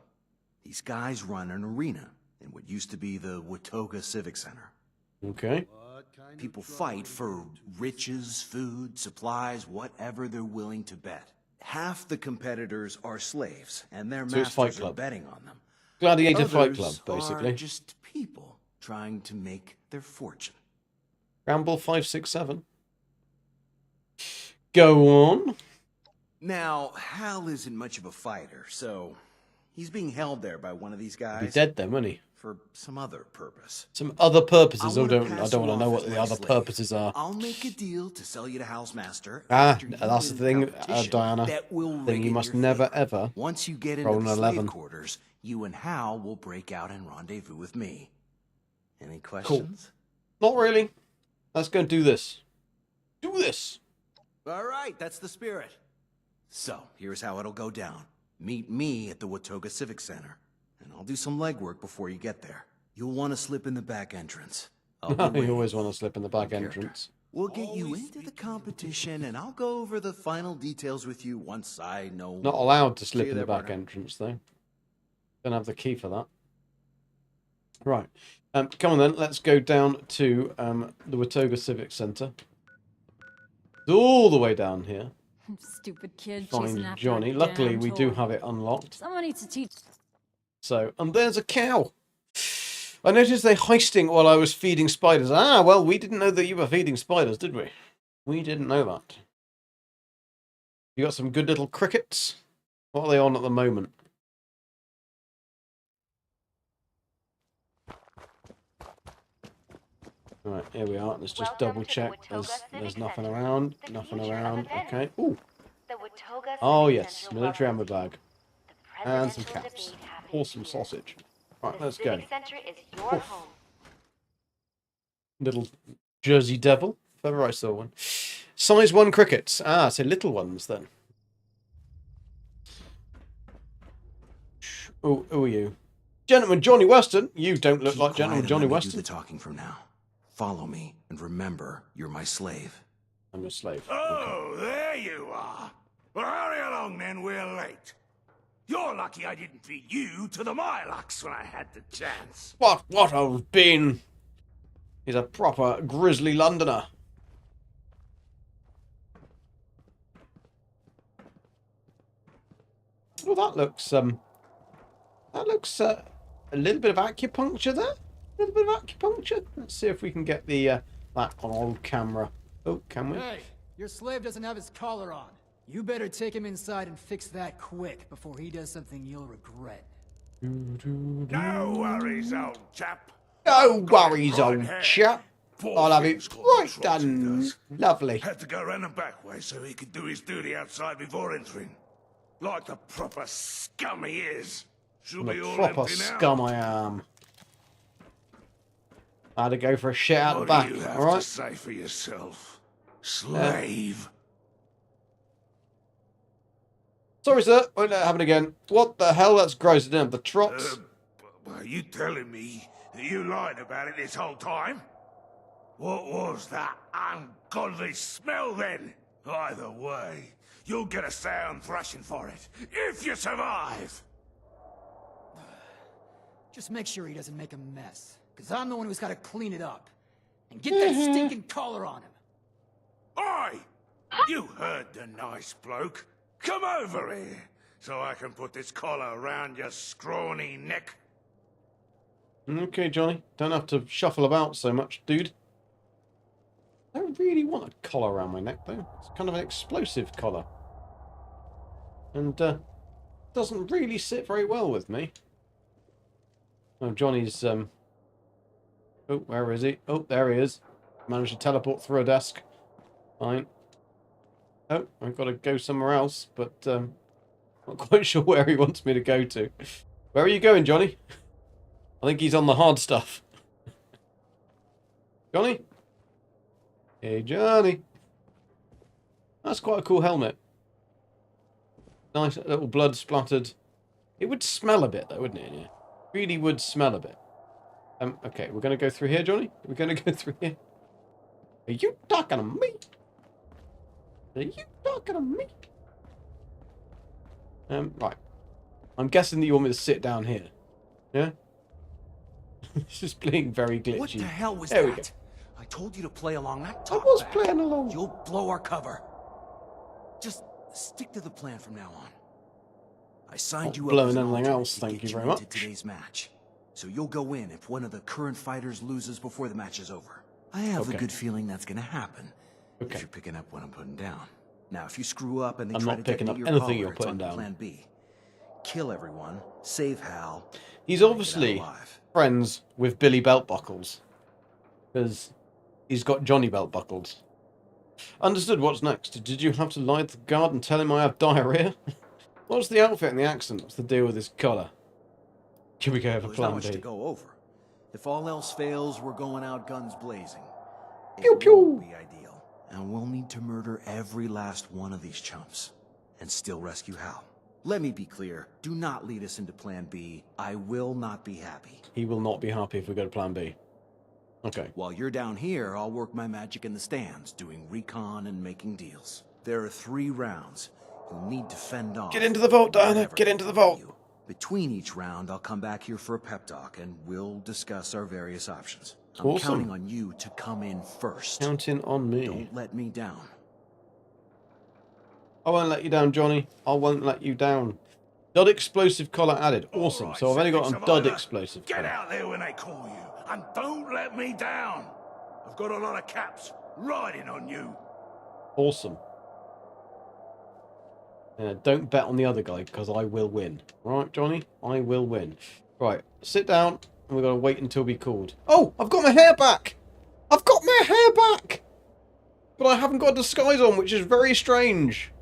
[SPEAKER 9] these guys run an arena in what used to be the Watoga Civic Center.
[SPEAKER 1] Okay.
[SPEAKER 9] People fight for riches, food, supplies, whatever they're willing to bet. Half the competitors are slaves, and their
[SPEAKER 1] So it's Fight
[SPEAKER 9] masters are
[SPEAKER 1] Club.
[SPEAKER 9] betting on them.
[SPEAKER 1] Gladiator Fight
[SPEAKER 9] Others
[SPEAKER 1] Club, basically.
[SPEAKER 9] are just people trying to make their fortune.
[SPEAKER 1] Ramble 567. Go on.
[SPEAKER 9] Now, Hal isn't much of a fighter, so he's being held there by one of these guys.
[SPEAKER 1] He's dead then, won't he?
[SPEAKER 9] For some other purpose.
[SPEAKER 1] Some other purposes. I
[SPEAKER 9] wanna
[SPEAKER 1] don't
[SPEAKER 9] pass
[SPEAKER 1] want
[SPEAKER 9] you
[SPEAKER 1] to know
[SPEAKER 9] off
[SPEAKER 1] what
[SPEAKER 9] as
[SPEAKER 1] the
[SPEAKER 9] my
[SPEAKER 1] other
[SPEAKER 9] slave.
[SPEAKER 1] purposes are.
[SPEAKER 9] I'll make a deal to sell you to Hal's master.
[SPEAKER 1] Ah,
[SPEAKER 9] after you
[SPEAKER 1] that's the
[SPEAKER 9] win
[SPEAKER 1] thing,
[SPEAKER 9] competition
[SPEAKER 1] Diana.
[SPEAKER 9] that will
[SPEAKER 1] Thing
[SPEAKER 9] rig
[SPEAKER 1] you
[SPEAKER 9] in
[SPEAKER 1] must
[SPEAKER 9] your
[SPEAKER 1] never,
[SPEAKER 9] favor.
[SPEAKER 1] ever
[SPEAKER 9] Once you get
[SPEAKER 1] roll
[SPEAKER 9] into
[SPEAKER 1] an
[SPEAKER 9] the slave
[SPEAKER 1] 11.
[SPEAKER 9] quarters, you and Hal will break out and rendezvous with me. Any questions?
[SPEAKER 1] Not really. Let's go do this. Do this.
[SPEAKER 9] All right, that's the spirit. So, here's how it'll go down. Meet me at the Watoga Civic Center, and I'll do some legwork before you get there. You'll want to slip in the back entrance. I'll be
[SPEAKER 1] You
[SPEAKER 9] waiting.
[SPEAKER 1] always want to slip in the back
[SPEAKER 9] Character.
[SPEAKER 1] entrance.
[SPEAKER 9] We'll get you into the competition, and I'll go over the final details with you once I know.
[SPEAKER 1] Not
[SPEAKER 9] more.
[SPEAKER 1] allowed to
[SPEAKER 9] See
[SPEAKER 1] slip
[SPEAKER 9] you
[SPEAKER 1] in the
[SPEAKER 9] there,
[SPEAKER 1] back
[SPEAKER 9] partner.
[SPEAKER 1] entrance, though. Don't have the key for that. Right. Come on then. Let's go down to the Watoga Civic Centre. It's all the way down here.
[SPEAKER 8] Stupid kid chasing
[SPEAKER 1] Find
[SPEAKER 8] after
[SPEAKER 1] Johnny.
[SPEAKER 8] a
[SPEAKER 1] Luckily,
[SPEAKER 8] damn
[SPEAKER 1] we do
[SPEAKER 8] toy.
[SPEAKER 1] have it unlocked.
[SPEAKER 8] Someone needs to teach.
[SPEAKER 1] So, and there's a cow. I noticed they heisting while I was feeding spiders. Ah, well, we didn't know that you were feeding spiders, did we? We didn't know that. You got some good little crickets? What are they on at the moment? Right, here we are. Let's just double check. There's nothing around. Nothing around. Okay. Ooh. Oh, yes. Military ammo bag. And some caps. Awesome sausage. Right, let's go. Oof. Little Jersey Devil. If ever I saw one. Size 1 crickets. Ah, so little ones then. Oh, who are you? Gentleman Johnny Weston. You don't look
[SPEAKER 9] Keep
[SPEAKER 1] like
[SPEAKER 9] quiet
[SPEAKER 1] Gentleman
[SPEAKER 9] and
[SPEAKER 1] Johnny
[SPEAKER 9] let me
[SPEAKER 1] Weston.
[SPEAKER 9] do the talking from now. Follow me, and remember, you're my slave.
[SPEAKER 1] I'm a slave.
[SPEAKER 10] Oh, there you are. Well, hurry along then, we're late. You're lucky I didn't feed you to the Mylocks when I had the chance.
[SPEAKER 1] What I've been? He's a proper grizzly Londoner. Well, that looks a little bit of acupuncture there. A little bit of acupuncture. Let's see if we can get the that on camera. Oh, can we?
[SPEAKER 11] Hey, your slave doesn't have his collar on. You better take him inside and fix that quick before he does something you'll regret.
[SPEAKER 10] No worries, old chap.
[SPEAKER 1] No worries, old
[SPEAKER 10] hair.
[SPEAKER 1] chap.
[SPEAKER 10] Poor
[SPEAKER 1] I'll have
[SPEAKER 10] thing's
[SPEAKER 1] it
[SPEAKER 10] got
[SPEAKER 1] right
[SPEAKER 10] the trots he
[SPEAKER 1] done.
[SPEAKER 10] does.
[SPEAKER 1] Lovely.
[SPEAKER 10] Had to go round the back way so he could do his duty outside before entering. Like the proper scum he is. She'll
[SPEAKER 1] I'm
[SPEAKER 10] be
[SPEAKER 1] a
[SPEAKER 10] all
[SPEAKER 1] proper
[SPEAKER 10] empty now.
[SPEAKER 1] scum I am. I had to go for a shit out the
[SPEAKER 10] What
[SPEAKER 1] back,
[SPEAKER 10] do you have
[SPEAKER 1] alright?
[SPEAKER 10] to say for yourself, slave?
[SPEAKER 1] Sorry, sir. Won't let it happen again. What the hell? That's gross. Didn't have the trots.
[SPEAKER 10] Are you telling me that you lied about it this whole time? What was that ungodly smell then? Either way, you'll get a sound thrashing for it, if you survive!
[SPEAKER 11] Just make sure he doesn't make a mess. Because I'm the one who's got to clean it up. And get that stinking collar on him.
[SPEAKER 10] Oi! You heard the nice bloke. Come over here, so I can put this collar around your scrawny neck.
[SPEAKER 1] Okay, Johnny. Don't have to shuffle about so much, dude. I don't really want a collar around my neck, though. It's kind of an explosive collar. And, doesn't really sit very well with me. Oh, Johnny's, Oh, where is he? Oh, there he is. Managed to teleport through a desk. Fine. Oh, I've got to go somewhere else, but, not quite sure where he wants me to go to. Where are you going, Johnny? I think he's on the hard stuff. Johnny? Hey, Johnny. That's quite a cool helmet. Nice little blood splattered. It would smell a bit, though, wouldn't it? Yeah. Really would smell a bit. Okay, we're going to go through here, Johnny? We're going to go through here. Are you talking to me? Are you talking to me? Right. I'm guessing that you want me to sit down here. Yeah? This is playing very glitchy.
[SPEAKER 9] What the hell was
[SPEAKER 1] there
[SPEAKER 9] that? I told you to play along that
[SPEAKER 1] I
[SPEAKER 9] top
[SPEAKER 1] was
[SPEAKER 9] back.
[SPEAKER 1] playing along.
[SPEAKER 9] You'll blow our cover. Just stick to the plan from now on. I signed
[SPEAKER 1] Not
[SPEAKER 9] you up
[SPEAKER 1] blowing
[SPEAKER 9] as an
[SPEAKER 1] anything
[SPEAKER 9] alternate
[SPEAKER 1] else,
[SPEAKER 9] to
[SPEAKER 1] thank
[SPEAKER 9] get
[SPEAKER 1] you very
[SPEAKER 9] into
[SPEAKER 1] much.
[SPEAKER 9] Today's match. So you'll go in if one of the current fighters loses before the match is over. I have a
[SPEAKER 1] Okay.
[SPEAKER 9] good feeling that's going to happen.
[SPEAKER 1] Okay.
[SPEAKER 9] If you're picking up what I'm putting down. Now, if you screw up and they
[SPEAKER 1] I'm
[SPEAKER 9] try
[SPEAKER 1] not
[SPEAKER 9] to
[SPEAKER 1] picking
[SPEAKER 9] detonate
[SPEAKER 1] up
[SPEAKER 9] your
[SPEAKER 1] anything
[SPEAKER 9] collar,
[SPEAKER 1] you're
[SPEAKER 9] it's
[SPEAKER 1] putting
[SPEAKER 9] on to
[SPEAKER 1] down.
[SPEAKER 9] Plan B. Kill everyone, save Hal.
[SPEAKER 1] He's
[SPEAKER 9] and make it out
[SPEAKER 1] obviously
[SPEAKER 9] alive.
[SPEAKER 1] friends with Billy Beltbuckles. Because he's got Johnny Beltbuckles. Understood, what's next? Did you have to lie to the guard and tell him I have diarrhea? What's the outfit and the accent? What's the deal with this collar? Here we go over
[SPEAKER 9] Well, there's not
[SPEAKER 1] plan
[SPEAKER 9] much to
[SPEAKER 1] B.
[SPEAKER 9] go over. If all else fails, we're going out guns blazing.
[SPEAKER 1] Pew,
[SPEAKER 9] It
[SPEAKER 1] pew.
[SPEAKER 9] won't be ideal. And we'll need to murder every last one of these chumps. And still rescue Hal. Let me be clear. Do not lead us into Plan B. I will not be happy.
[SPEAKER 1] He will not be happy if we go to plan B. Okay.
[SPEAKER 9] While you're down here, I'll work my magic in the stands, doing recon and making deals. There are 3 rounds. You'll need to fend off.
[SPEAKER 1] Get into the vault, Diana.
[SPEAKER 9] whatever
[SPEAKER 1] Get into the
[SPEAKER 9] can help
[SPEAKER 1] vault.
[SPEAKER 9] you. Between each round, I'll come back here for a pep talk, and we'll discuss our various options. I'm
[SPEAKER 1] Awesome.
[SPEAKER 9] counting on you to come in first.
[SPEAKER 1] Counting on me.
[SPEAKER 9] Don't let me down.
[SPEAKER 1] I won't let you down, Johnny. I won't let you down. Dud explosive collar added. Awesome.
[SPEAKER 10] Alright,
[SPEAKER 1] So I've only got
[SPEAKER 10] seconds
[SPEAKER 1] on Dud
[SPEAKER 10] survivor.
[SPEAKER 1] explosive
[SPEAKER 10] Get
[SPEAKER 1] collar.
[SPEAKER 10] out there when they call you, and don't let me down. I've got a lot of caps riding on you.
[SPEAKER 1] Awesome. Don't bet on the other guy, because I will win. Right, Johnny? I will win. Right, sit down, and we've got to wait until we're called. Oh, I've got my hair back! I've got my hair back! But I haven't got a disguise on, which is very strange.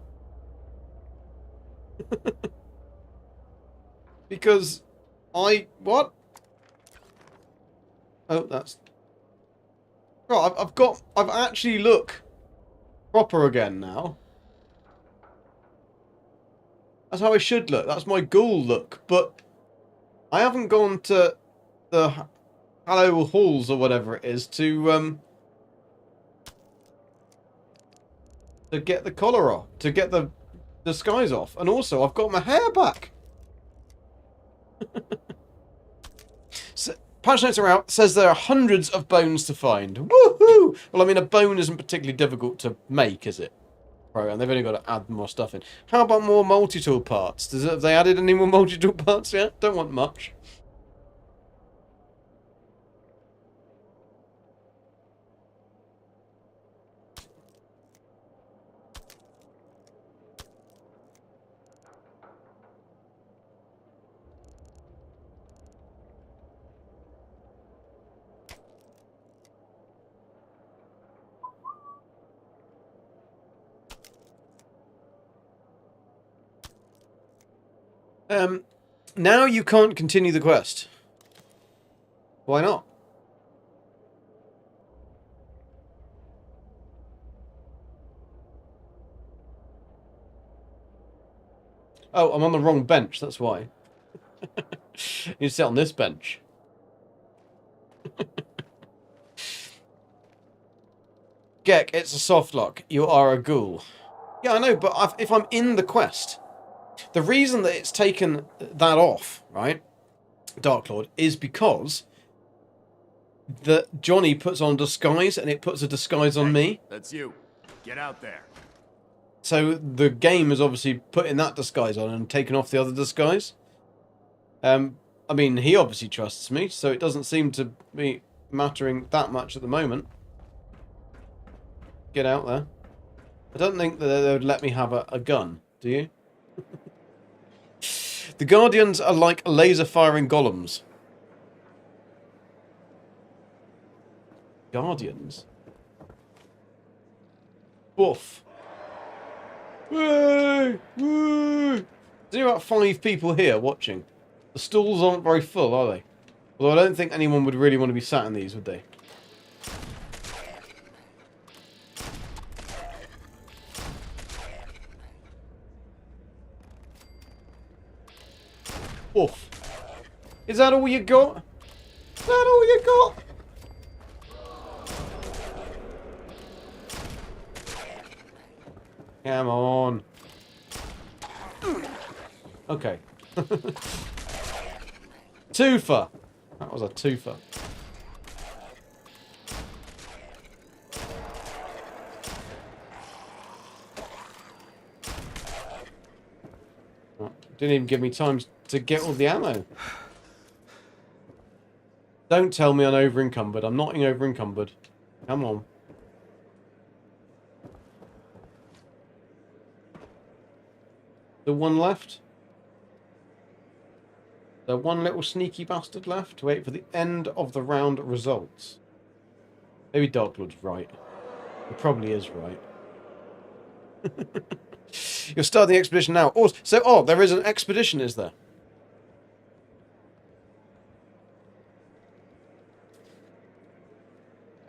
[SPEAKER 1] Because what? Oh, that's... Right, I've actually look proper again now. That's how I should look. That's my ghoul look. But I haven't gone to the Hallow Halls or whatever it is to get the collar off, to get the disguise off. And also, I've got my hair back. So, patch notes are out. Says there are hundreds of bones to find. Woohoo! Well, I mean, a bone isn't particularly difficult to make, is it? Right, and they've only got to add more stuff in. How about more multi-tool parts? Have they added any more multi-tool parts yet? Don't want much. Now you can't continue the quest. Why not? Oh, I'm on the wrong bench, that's why. You sit on this bench. Gek, it's a soft lock. You are a ghoul. Yeah, I know, but if I'm in the quest... The reason that it's taken that off, right, Dark Lord, is because that Johnny puts on disguise, and it puts a disguise on me.
[SPEAKER 12] That's you. Get out there.
[SPEAKER 1] So the game is obviously putting that disguise on and taking off the other disguise. I mean, he obviously trusts me, so it doesn't seem to be mattering that much at the moment. Get out there. I don't think that they would let me have a gun, do you? The Guardians are like laser-firing golems. Guardians? Woof. Woo! Woo! There's about 5 people here watching. The stalls aren't very full, are they? Although I don't think anyone would really want to be sat in these, would they? Woof. Is that all you got? Is that all you got? Come on. Okay. Twofer. That was a twofer. Oh, didn't even give me time to get all the ammo. Don't tell me I'm over encumbered. I'm not over encumbered. Come on. The one left? The one little sneaky bastard left to wait for the end of the round results. Maybe Dark Lord's right. He probably is right. You're starting the expedition now. Also, so, there is an expedition, is there?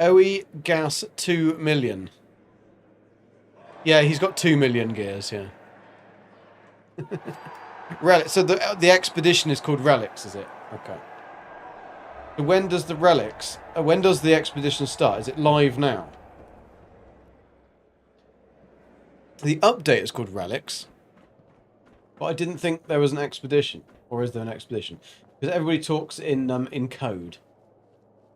[SPEAKER 1] OE gas 2 million. Yeah, he's got 2 million gears, yeah. Relic. So the expedition is called Relics, is it? Okay. So when does the Relics... when does the expedition start? Is it live now? The update is called Relics. But I didn't think there was an expedition. Or is there an expedition? Because everybody talks in code.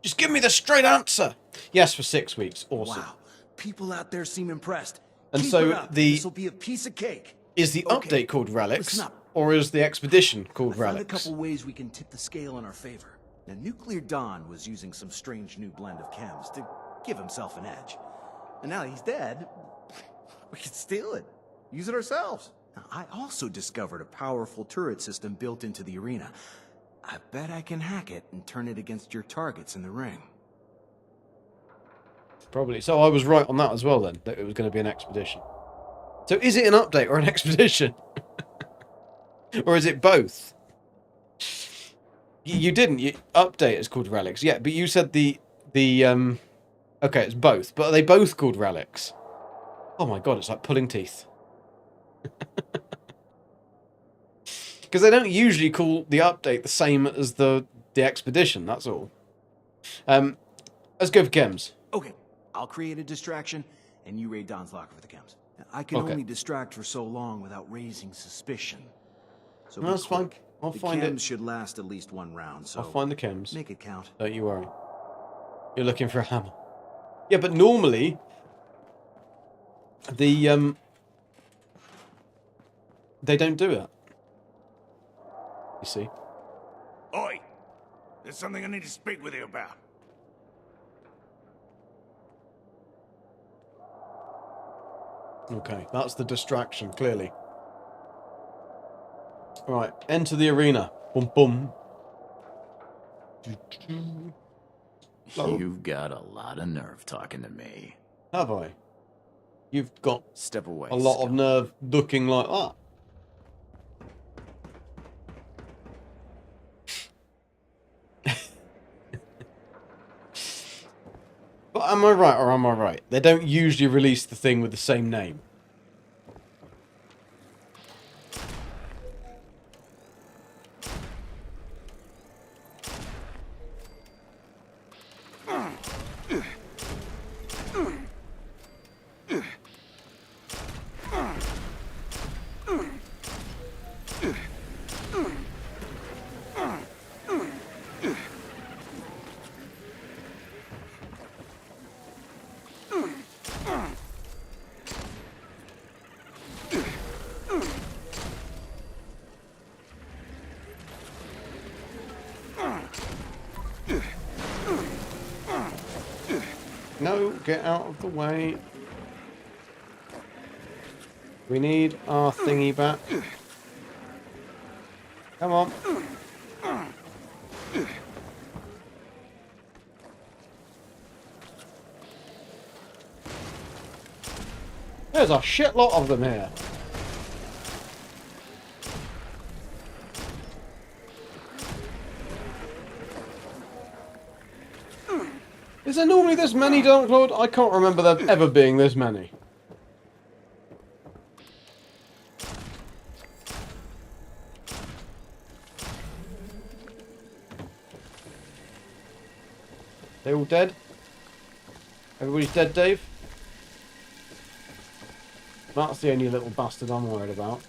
[SPEAKER 1] Just give me the straight answer! Yes, for 6 weeks. Awesome.
[SPEAKER 9] Wow. People out there seem impressed.
[SPEAKER 1] And
[SPEAKER 9] Keep
[SPEAKER 1] so
[SPEAKER 9] it up.
[SPEAKER 1] the...
[SPEAKER 9] This'll be a piece of cake.
[SPEAKER 1] Is the
[SPEAKER 9] Okay,
[SPEAKER 1] update called Relics?
[SPEAKER 9] listen up.
[SPEAKER 1] Or is the expedition called
[SPEAKER 9] I found a
[SPEAKER 1] Relics?
[SPEAKER 9] couple ways we can tip the scale in our favor. Now, Nuclear Dawn was using some strange new blend of chems to give himself an edge. And now he's dead, we can steal it. Use it ourselves. Now, I also discovered a powerful turret system built into the arena. I bet I can hack it and turn it against your targets in the ring.
[SPEAKER 1] Probably. So I was right on that as well then, that it was going to be an expedition. So is it an update or an expedition? Or is it both? You didn't. Update is called Relics. Yeah, but you said the okay, it's both. But are they both called Relics? Oh my god, it's like pulling teeth. Because they don't usually call the update the same as the expedition, that's all. Let's go for chems.
[SPEAKER 9] Okay, I'll create a distraction, and you raid Don's locker for the chems. Now, I can
[SPEAKER 1] Okay.
[SPEAKER 9] only distract for so long without raising suspicion. So
[SPEAKER 1] No,
[SPEAKER 9] be
[SPEAKER 1] that's fine.
[SPEAKER 9] quick.
[SPEAKER 1] I'll
[SPEAKER 9] the
[SPEAKER 1] find
[SPEAKER 9] chems
[SPEAKER 1] it.
[SPEAKER 9] should last at least 1 round, so
[SPEAKER 1] I'll find the chems.
[SPEAKER 9] make it count.
[SPEAKER 1] Don't you worry. You're looking for a hammer. Yeah, but normally the they don't do that. You see?
[SPEAKER 10] Oi! There's something I need to speak with you about.
[SPEAKER 1] Okay, that's the distraction, clearly. Right, enter the arena. Boom, boom. Hello.
[SPEAKER 12] You've got a lot of nerve talking to me.
[SPEAKER 1] Have I? You've got
[SPEAKER 12] Step away.
[SPEAKER 1] a lot of nerve looking like that. But am I right or am I right? They don't usually release the thing with the same name. No, get out of the way. We need our thingy back. Come on. There's a shitload of them here. Is there normally this many, Dark Lord? I can't remember there ever being this many. They all dead? Everybody's dead, Dave? That's the only little bastard I'm worried about.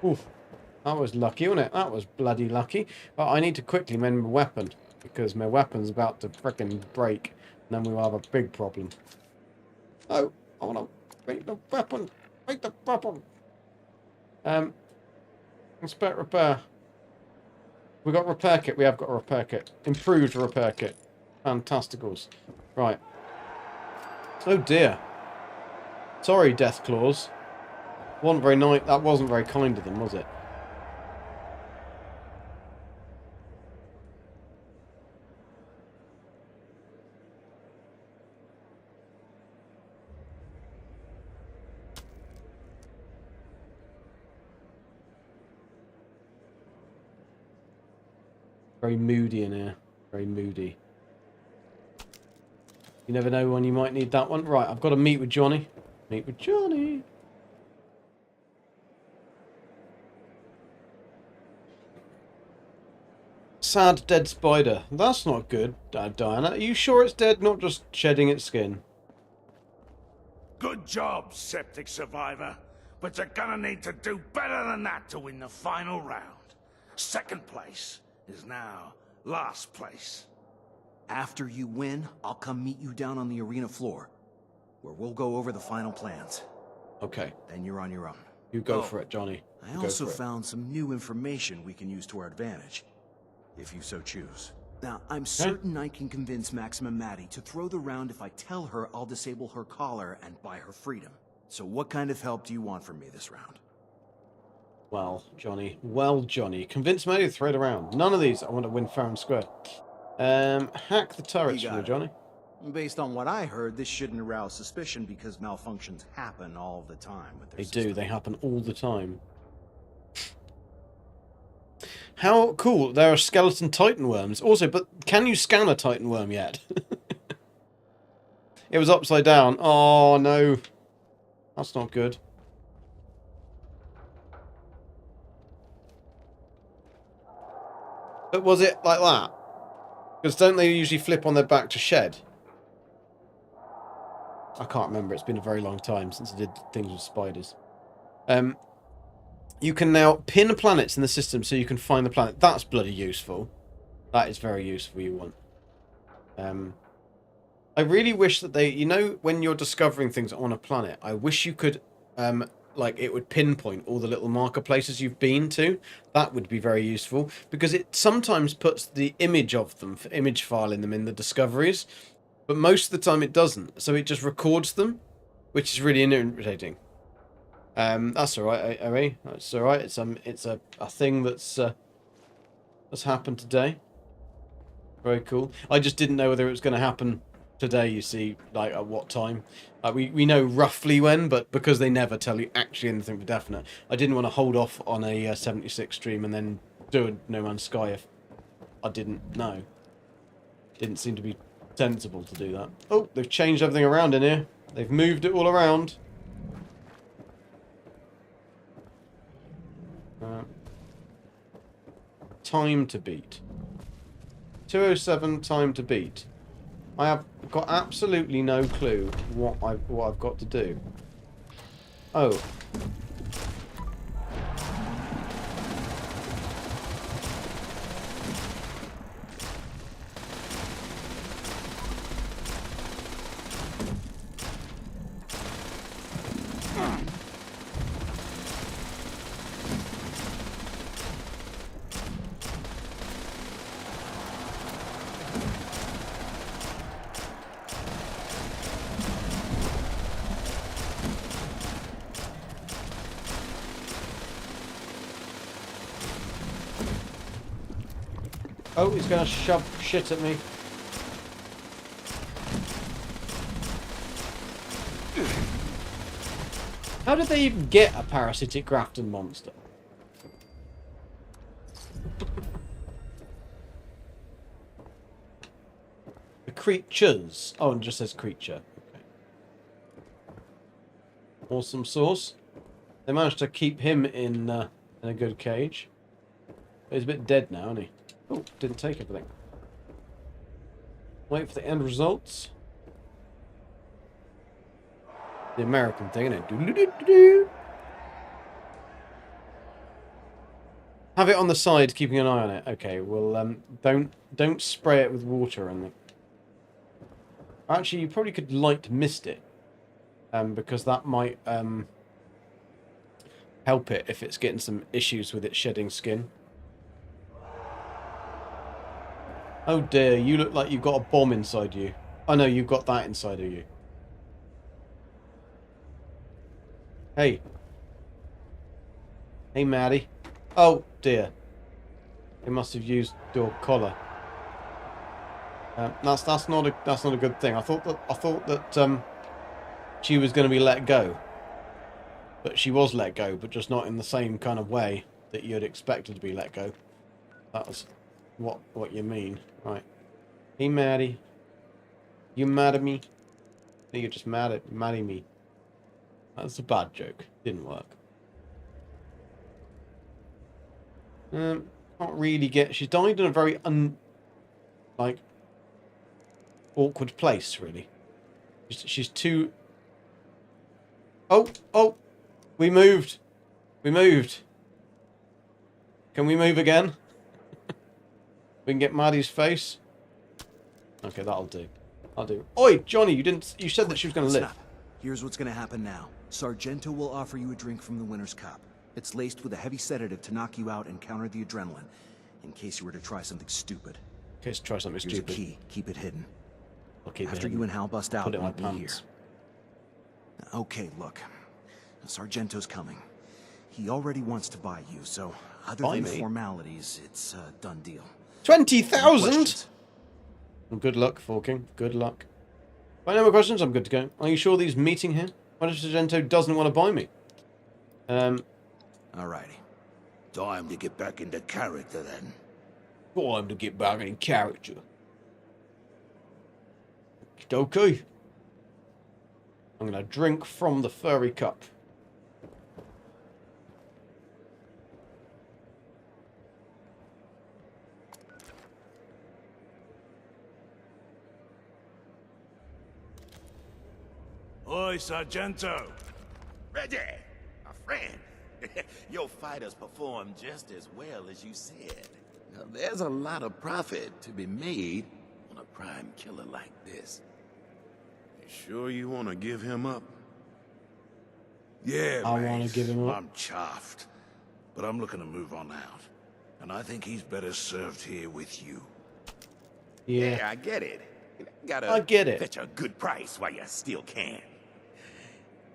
[SPEAKER 1] Oof. That was lucky, wasn't it? That was bloody lucky. But I need to quickly mend my weapon, because my weapon's about to frickin' break, and then we'll have a big problem. Oh, I want to make the weapon. Make the weapon. Inspect repair. We got a repair kit. We have got a repair kit. Improved repair kit. Fantasticals. Right. Oh dear. Sorry, Death Claws. Wasn't very nice. That wasn't very kind of them, was it? Very moody in here. Very moody. You never know when you might need that one. Right, I've got to meet with Johnny. Meet with Johnny. Sad dead spider. That's not good, Diana. Are you sure it's dead, not just shedding its skin?
[SPEAKER 10] Good job, septic survivor. But you're gonna need to do better than that to win the final round. Second place is now last place.
[SPEAKER 9] After you win, I'll come meet you down on the arena floor, where we'll go over the final plans.
[SPEAKER 1] Okay.
[SPEAKER 9] Then you're on your own.
[SPEAKER 1] You go for it, Johnny.
[SPEAKER 9] I also found some new information we can use to our advantage, if you so choose. Now, I'm certain I can convince Maxima Maddie to throw the round if I tell her I'll disable her collar and buy her freedom. So what kind of help do you want from me this round?
[SPEAKER 1] Well, Johnny. Well, Johnny. Convince me to throw it around. None of these I want to win fair and square. Hack the turrets for me, Johnny.
[SPEAKER 9] Based on what I heard, this shouldn't arouse suspicion because malfunctions happen all the time with their
[SPEAKER 1] system. They do. They happen all the time. How cool. There are skeleton titan worms. Also, but can you scan a titan worm yet? It was upside down. Oh, no. That's not good. But was it like that? Because don't they usually flip on their back to shed? I can't remember. It's been a very long time since I did things with spiders. You can now pin planets in the system so you can find the planet. That's bloody useful. That is very useful, you want. I really wish that they... You know, when you're discovering things on a planet, I wish you could... like, it would pinpoint all the little marker places you've been to. That would be very useful. Because it sometimes puts the image of them, image file in them in the discoveries. But most of the time it doesn't. So it just records them. Which is really irritating. That's alright, Ari. That's alright. It's a thing that's happened today. Very cool. I just didn't know whether it was going to happen today, you see, like at what time. We know roughly when, but because they never tell you actually anything for definite, I didn't want to hold off on a 76 stream and then do a No Man's Sky if I didn't know. Didn't seem to be sensible to do that. Oh, they've changed everything around in here. They've moved it all around. Time to beat. 2:07 time to beat. I have got absolutely no clue what I've got to do. Oh. Oh, he's gonna shove shit at me. How did they even get a parasitic Grafton monster? The creatures. Oh, it just says creature. Okay. Awesome sauce. They managed to keep him in a good cage. He's a bit dead now, isn't he? Oh, didn't take everything. Wait for the end results. The American thing, isn't it? Doo-doo-doo-doo-doo. Have it on the side, keeping an eye on it. Okay, well, don't spray it with water and. Actually, you probably could light mist it, because that might help it if it's getting some issues with it shedding skin. Oh dear, you look like you've got a bomb inside you. Oh no, you've got that inside of you. Hey. Hey, Maddie. Oh dear. They must have used your collar. That's not a good thing. I thought that she was going to be let go, but she was let go, but just not in the same kind of way that you'd expect her to be let go. That was what you mean, right? Hey, Maddie. You mad at me? No, you're just mad at me. That's a bad joke. Didn't work. Can't really get. She's died in a very awkward place, really. She's too. Oh! We moved. We moved. Can we move again? We can get Maddie's face. Okay, that'll do. I'll do. Oi, Johnny! You said that she was going to live.
[SPEAKER 9] Snap. Here's what's going to happen now. Sargento will offer you a drink from the winner's cup. It's laced with a heavy sedative to knock you out and counter the adrenaline, in case you were to try something stupid.
[SPEAKER 1] In case try something
[SPEAKER 9] Here's
[SPEAKER 1] stupid.
[SPEAKER 9] a key. Keep it hidden.
[SPEAKER 1] I'll keep it
[SPEAKER 9] After
[SPEAKER 1] hidden.
[SPEAKER 9] you and Hal bust out,
[SPEAKER 1] Put it in my
[SPEAKER 9] won't be here.
[SPEAKER 1] pants.
[SPEAKER 9] Okay, look. Sargento's coming. He already wants to buy you, so other
[SPEAKER 1] Buy
[SPEAKER 9] than
[SPEAKER 1] me?
[SPEAKER 9] formalities, it's a done deal.
[SPEAKER 1] 20,000. Well, good luck, Forking. Good luck. If I have no more questions, I'm good to go. Are you sure these meeting here? What if Sargento doesn't want to buy me?
[SPEAKER 9] Alrighty.
[SPEAKER 10] Time to get back into character then.
[SPEAKER 1] Time to get back in character. Okay. I'm gonna drink from the furry cup.
[SPEAKER 10] Oi, Sargento.
[SPEAKER 13] Reggie, my friend. Your fighters performed just as well as you said. Now, there's a lot of profit to be made on a prime killer like this.
[SPEAKER 10] You sure you want to give him up? Yeah,
[SPEAKER 1] I
[SPEAKER 10] mate.
[SPEAKER 1] want to give him up.
[SPEAKER 10] I'm chuffed, but I'm looking to move on out. And I think he's better served here with you.
[SPEAKER 1] Yeah.
[SPEAKER 13] I get it. Gotta
[SPEAKER 1] I get it.
[SPEAKER 13] fetch a good price while you still can.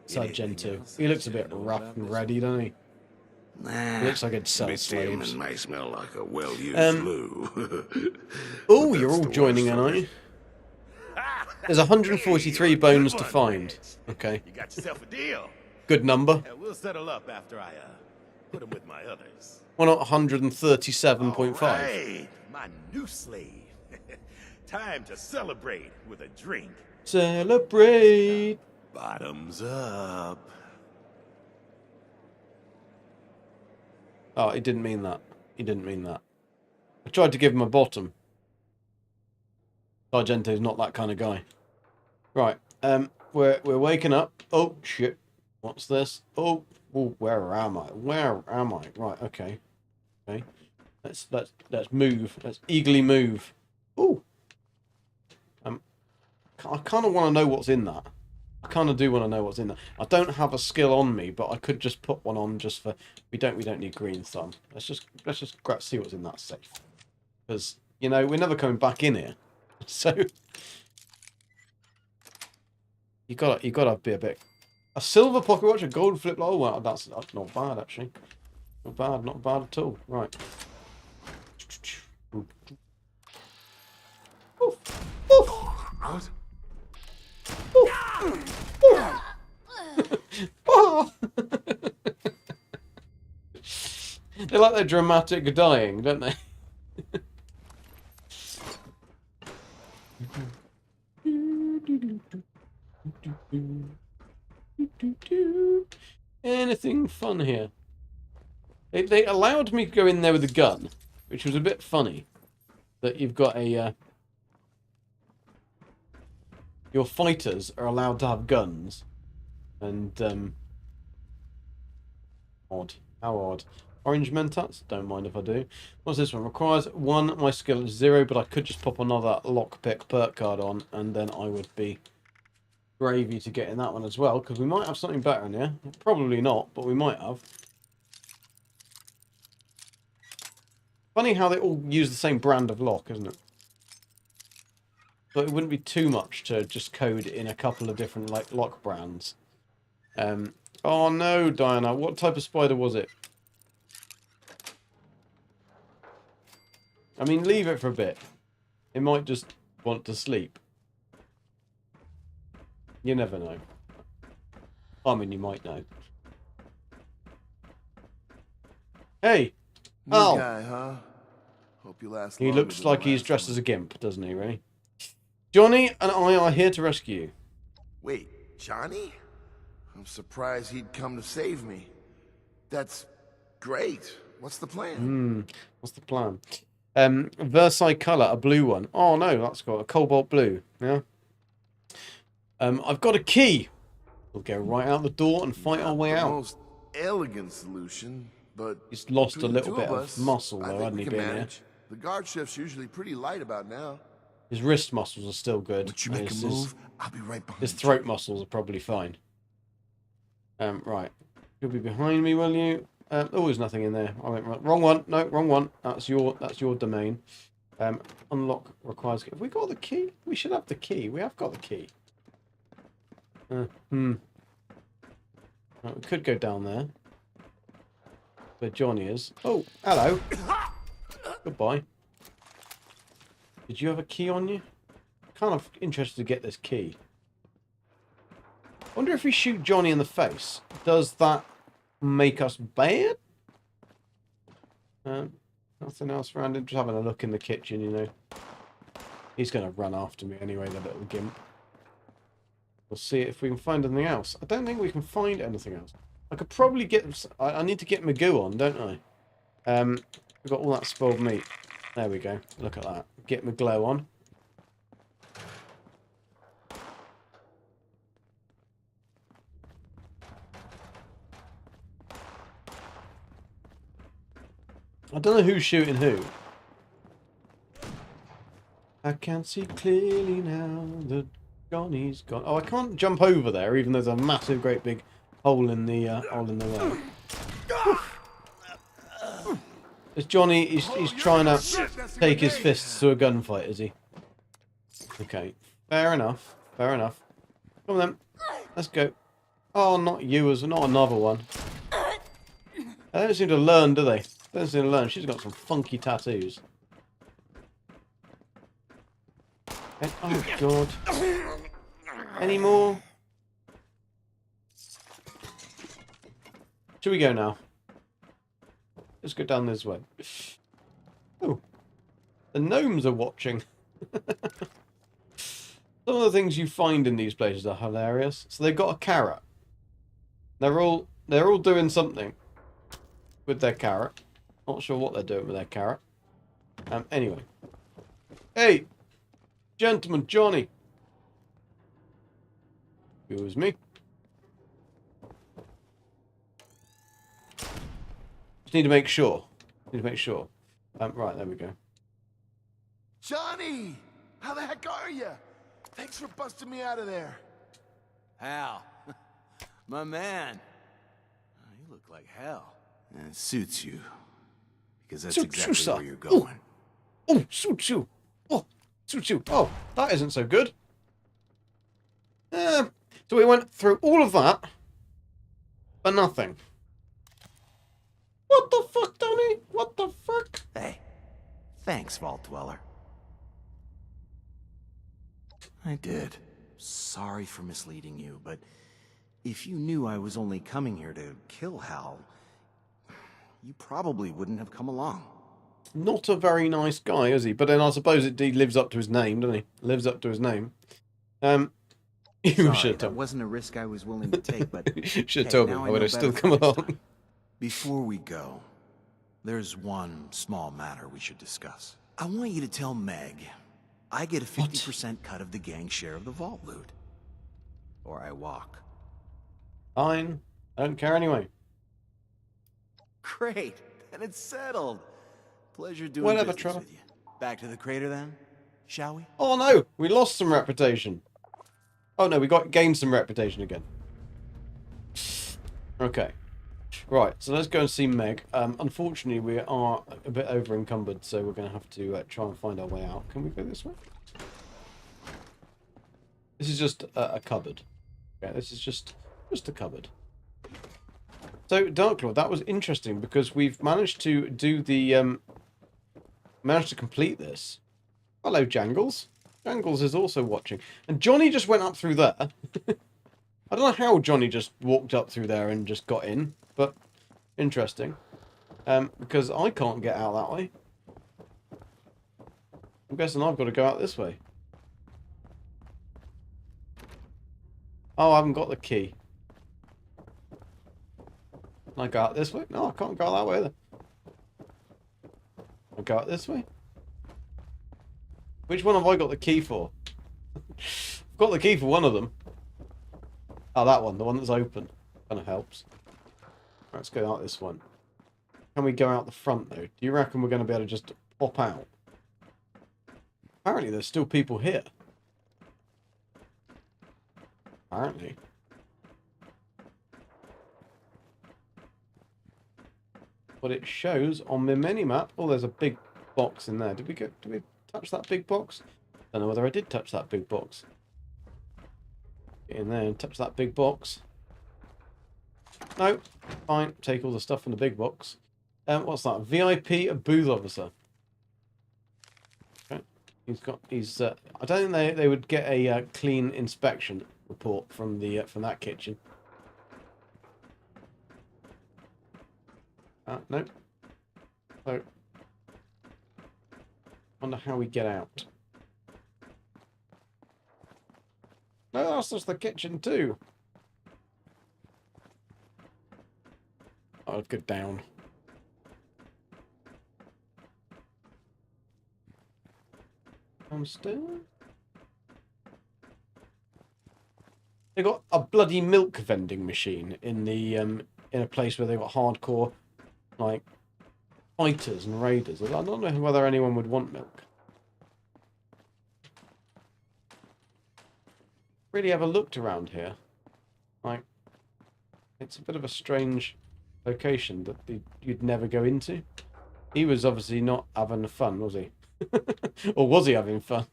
[SPEAKER 1] Sargento. He looks a bit rough and ready, doesn't he?
[SPEAKER 10] Nah,
[SPEAKER 1] Looks like it'd sell
[SPEAKER 10] bit dim
[SPEAKER 1] slaves.
[SPEAKER 10] and may smell like a well-used loo.
[SPEAKER 1] Oh,
[SPEAKER 10] But
[SPEAKER 1] you're
[SPEAKER 10] that's
[SPEAKER 1] all
[SPEAKER 10] the
[SPEAKER 1] joining
[SPEAKER 10] worst
[SPEAKER 1] in,
[SPEAKER 10] of
[SPEAKER 1] aren't
[SPEAKER 10] it.
[SPEAKER 1] you? There's 143 bones to find. Okay.
[SPEAKER 13] You got yourself a deal.
[SPEAKER 1] Good number.
[SPEAKER 13] We'll settle up after I put him with my others.
[SPEAKER 1] Why not 137.5?
[SPEAKER 13] Right, my new slave. Time to celebrate with a drink.
[SPEAKER 1] Celebrate.
[SPEAKER 13] Bottoms up.
[SPEAKER 1] Oh, he didn't mean that. He didn't mean that. I tried to give him a bottom. Sargento's not that kind of guy. Right. We're waking up. Oh shit. What's this? Oh, where am I? Where am I? Right. Okay. Okay. Let's move. Let's eagerly move. Oh. I kind of want to know what's in that. I kind of do want to know what's in there. I don't have a skill on me, but I could just put one on just for. We don't need green thumb. Let's just see what's in that safe. Because we're never coming back in here. So you gotta be a bit. A silver pocket watch, a gold flip. Oh well, that's not bad actually. Not bad at all. Right.
[SPEAKER 10] What?
[SPEAKER 1] Oh. They like their dramatic dying, don't they? Anything fun here? They allowed me to go in there with a gun, which was a bit funny. That you've got a... your fighters are allowed to have guns. And, odd. How odd. Orange mentats? Don't mind if I do. What's this one? Requires 1, my skill is 0, but I could just pop another lockpick perk card on, and then I would be gravy to get in that one as well, because we might have something better in here. Probably not, but we might have. Funny how they all use the same brand of lock, isn't it? But it wouldn't be too much to just code in a couple of different like lock brands. Oh no, Diana, what type of spider was it? I mean, leave it for a bit. It might just want to sleep. You never know. I mean, you might know. Hey!
[SPEAKER 14] New
[SPEAKER 1] Al!
[SPEAKER 14] guy, huh? Hope you last
[SPEAKER 1] He
[SPEAKER 14] longer
[SPEAKER 1] looks
[SPEAKER 14] than
[SPEAKER 1] like
[SPEAKER 14] the
[SPEAKER 1] he's
[SPEAKER 14] last
[SPEAKER 1] dressed
[SPEAKER 14] one.
[SPEAKER 1] as a gimp, doesn't he, really? Johnny and I are here to rescue you.
[SPEAKER 14] Wait, Johnny? I'm surprised he'd come to save me. That's great. What's the plan?
[SPEAKER 1] What's the plan? Versailles colour, a blue one. Oh no, that's got a cobalt blue. Yeah. I've got a key. We'll go right out the door and fight our way
[SPEAKER 14] the
[SPEAKER 1] out.
[SPEAKER 14] most elegant solution, but
[SPEAKER 1] He's lost a
[SPEAKER 14] between
[SPEAKER 1] little
[SPEAKER 14] the two
[SPEAKER 1] bit
[SPEAKER 14] of
[SPEAKER 1] of
[SPEAKER 14] us,
[SPEAKER 1] muscle
[SPEAKER 14] I
[SPEAKER 1] though,
[SPEAKER 14] think
[SPEAKER 1] hadn't
[SPEAKER 14] we
[SPEAKER 1] he,
[SPEAKER 14] can
[SPEAKER 1] been here?
[SPEAKER 14] manage. The guard shift's usually pretty light about now.
[SPEAKER 1] His wrist muscles are still good.
[SPEAKER 14] Once you
[SPEAKER 1] and
[SPEAKER 14] make a move, I'll be right behind
[SPEAKER 1] his
[SPEAKER 14] you.
[SPEAKER 1] throat muscles are probably fine. Right. You'll be behind me, will you? Oh, there's nothing in there. I went wrong one. No, wrong one. That's your domain. Unlock requires key. Have we got the key? We should have the key. We have got the key. Right, we could go down there. Where Johnny is. Oh, hello. Goodbye. Did you have a key on you? Kind of interested to get this key. I wonder if we shoot Johnny in the face, does that make us bad? Nothing else around him. Just having a look in the kitchen, you know. He's going to run after me anyway, the little gimp. We'll see if we can find anything else. I don't think we can find anything else. I could probably get... I need to get Magoo on, don't I? We've got all that spoiled meat. There we go. Look at that. Get Maglow on. I don't know who's shooting who. I can't see clearly now that Johnny's gone. Oh, I can't jump over there, even though there's a massive, great big hole in the way. It's Johnny. He's trying to take his fists to a gunfight, is he? Okay, fair enough. Fair enough. Come on then, let's go. Oh, not you, as not another one. They don't seem to learn, do they? Don't seem to learn. She's got some funky tattoos. Oh god. Any more? Should we go now? Let's go down this way. Oh. The gnomes are watching. Some of the things you find in these places are hilarious. So they've got a carrot. They're all doing something with their carrot. Not sure what they're doing with their carrot. Anyway. Hey! Gentleman, Johnny! Excuse me. Just need to make sure. Right, there we go.
[SPEAKER 14] Johnny! How the heck are you? Thanks for busting me out of there.
[SPEAKER 9] Hal. My man. Oh, you look like hell. And it suits you. Because that's exactly where you're going.
[SPEAKER 1] Oh, suits you. Oh, suits you. Oh, that isn't so good. So we went through all of that for nothing. What the fuck, Tony? What the fuck?
[SPEAKER 9] Hey, thanks, Vault Dweller. I did. Sorry for misleading you, but if you knew I was only coming here to kill Hal, you probably wouldn't have come along.
[SPEAKER 1] Not a very nice guy, is he? But then I suppose he lives up to his name, doesn't he? Lives up to his name. You
[SPEAKER 9] Sorry,
[SPEAKER 1] should have
[SPEAKER 9] that
[SPEAKER 1] told me.
[SPEAKER 9] wasn't a risk I was willing to take, but
[SPEAKER 1] should have
[SPEAKER 9] hey,
[SPEAKER 1] told me.
[SPEAKER 9] now
[SPEAKER 1] I would
[SPEAKER 9] know
[SPEAKER 1] have still
[SPEAKER 9] better
[SPEAKER 1] come
[SPEAKER 9] for next
[SPEAKER 1] along.
[SPEAKER 9] time. Before we go, there's one small matter we should discuss. I want you to tell Meg I get a 50% cut of the gang's share of the vault loot. Or I walk.
[SPEAKER 1] Fine. I don't care anyway.
[SPEAKER 9] Great, then it's settled. Pleasure doing
[SPEAKER 1] Whatever,
[SPEAKER 9] business
[SPEAKER 1] Trevor.
[SPEAKER 9] with you. Back to the crater then, shall we?
[SPEAKER 1] Oh no, we lost some reputation. Oh no, we gained some reputation again. Okay. Right, so let's go and see Meg. Unfortunately, we are a bit over encumbered, so we're going to have to try and find our way out. Can we go this way? This is just a cupboard. Okay, this is just a cupboard. So, Darklord, that was interesting because we've managed to do the... managed to complete this. Hello, Jangles. Jangles is also watching. And Johnny just went up through there. I don't know how Johnny just walked up through there and just got in, but interesting. Because I can't get out that way. I'm guessing I've got to go out this way. Oh, I haven't got the key. Can I go out this way? No, I can't go out that way either. Can I go out this way? Which one have I got the key for? I've got the key for one of them. Oh, that one. The one that's open. Kind of helps. Right, let's go out this one. Can we go out the front, though? Do you reckon we're going to be able to just pop out? Apparently, there's still people here. Apparently. What it shows on the mini-map... Oh, there's a big box in there. Did we touch that big box? Don't know whether I did touch that big box. Get in there and touch that big box. No, fine. Take all the stuff from the big box. What's that? VIP booth officer. Okay. He's. I don't think they would get a clean inspection report from that kitchen. No. So, wonder how we get out. No, that's just the kitchen too. I'll go down. Downstairs. They got a bloody milk vending machine in the in a place where they got hardcore like fighters and raiders. I don't know whether anyone would want milk. Really ever looked around here? Like, it's a bit of a strange location that you'd never go into. He was obviously not having fun, was he? Or was he having fun?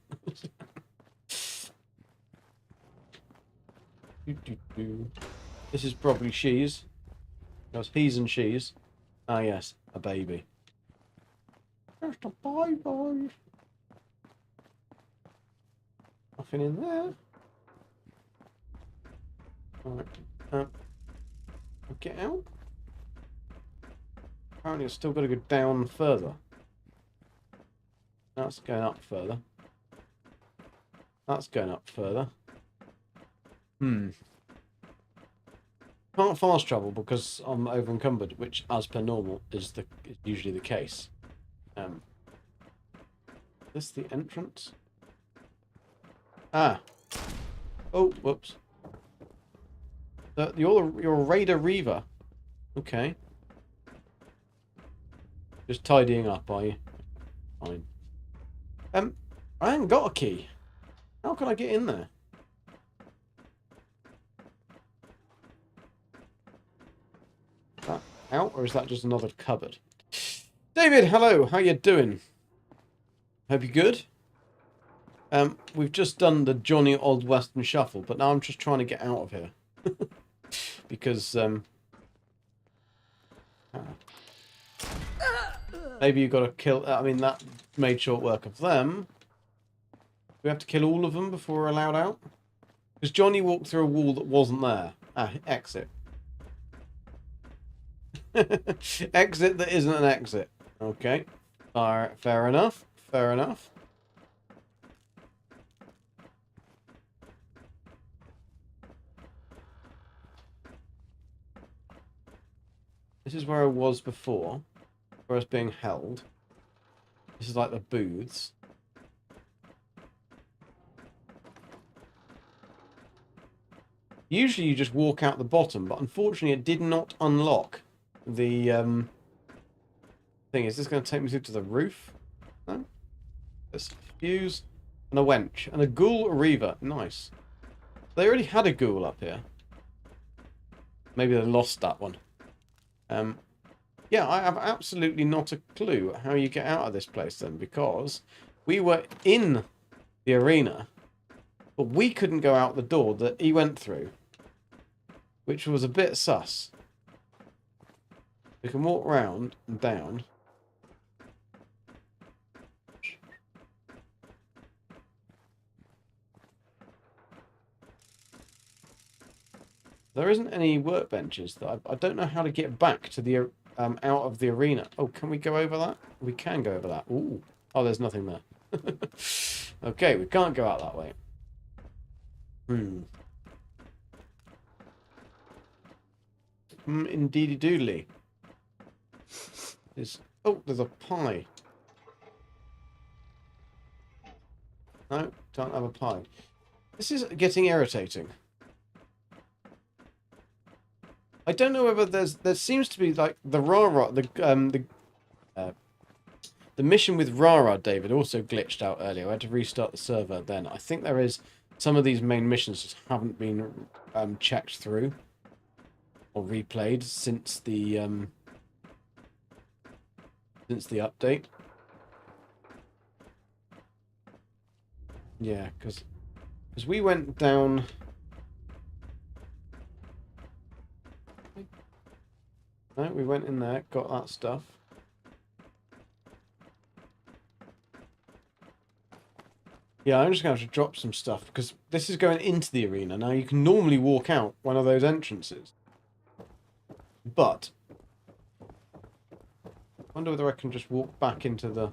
[SPEAKER 1] This is probably she's. Because he's and she's. Ah yes, a baby. Just a baby. Nothing in there. Alright. Get out. Apparently it's still got to go down further. That's going up further. That's going up further. Can't fast travel because I'm over encumbered, which, as per normal, is usually the case. Is this the entrance? Ah. Oh, whoops. You're a Raider Reaver. Okay. Just tidying up, are you? Fine. I haven't got a key. How can I get in there? Is that out, or is that just another cupboard? David, hello. How you doing? Hope you're good. We've just done the Johnny Old Western Shuffle, but now I'm just trying to get out of here. Because, maybe you've got to kill... I mean, that made short work of them. we have to kill all of them before we're allowed out? Because Johnny walked through a wall that wasn't there. Ah, exit. Exit that isn't an exit. Okay. Fair enough. Fair enough. This is where I was before. Where I was being held. This is like the booths. Usually you just walk out the bottom, but unfortunately it did not unlock the thing. Is this going to take me through to the roof? No? There's a fuse and a wench and a ghoul reaver. Nice. They already had a ghoul up here. Maybe they lost that one. Yeah, I have absolutely not a clue how you get out of this place then, because we were in the arena, but we couldn't go out the door that he went through, which was a bit sus. We can walk round and down. There isn't any workbenches. That I don't know how to get back to the out of the arena. Oh, can we go over that? We can go over that. Ooh. Oh, there's nothing there. Okay, we can't go out that way. Indeedy doodly. Oh, there's a pie. No, don't have a pie. This is getting irritating. I don't know whether there seems to be like the Rara the mission with Rara, David, also glitched out earlier. I had to restart the server then. I think there is some of these main missions just haven't been checked through or replayed since the update. Yeah, because we went down. No, we went in there, got that stuff. Yeah, I'm just going to have to drop some stuff, because this is going into the arena. Now, you can normally walk out one of those entrances. But I wonder whether I can just walk back into the...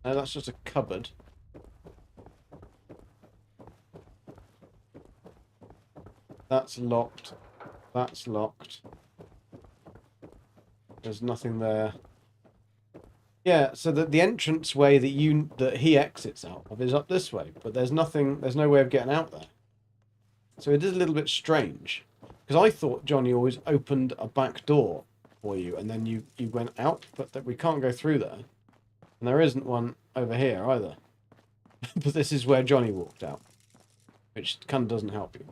[SPEAKER 1] No, that's just a cupboard. That's locked. That's locked. There's nothing there. Yeah, so the entrance way that he exits out of is up this way, but there's no way of getting out there. So it is a little bit strange, because I thought Johnny always opened a back door for you, and then you went out, but that we can't go through there, and there isn't one over here either. But this is where Johnny walked out, which kind of doesn't help you.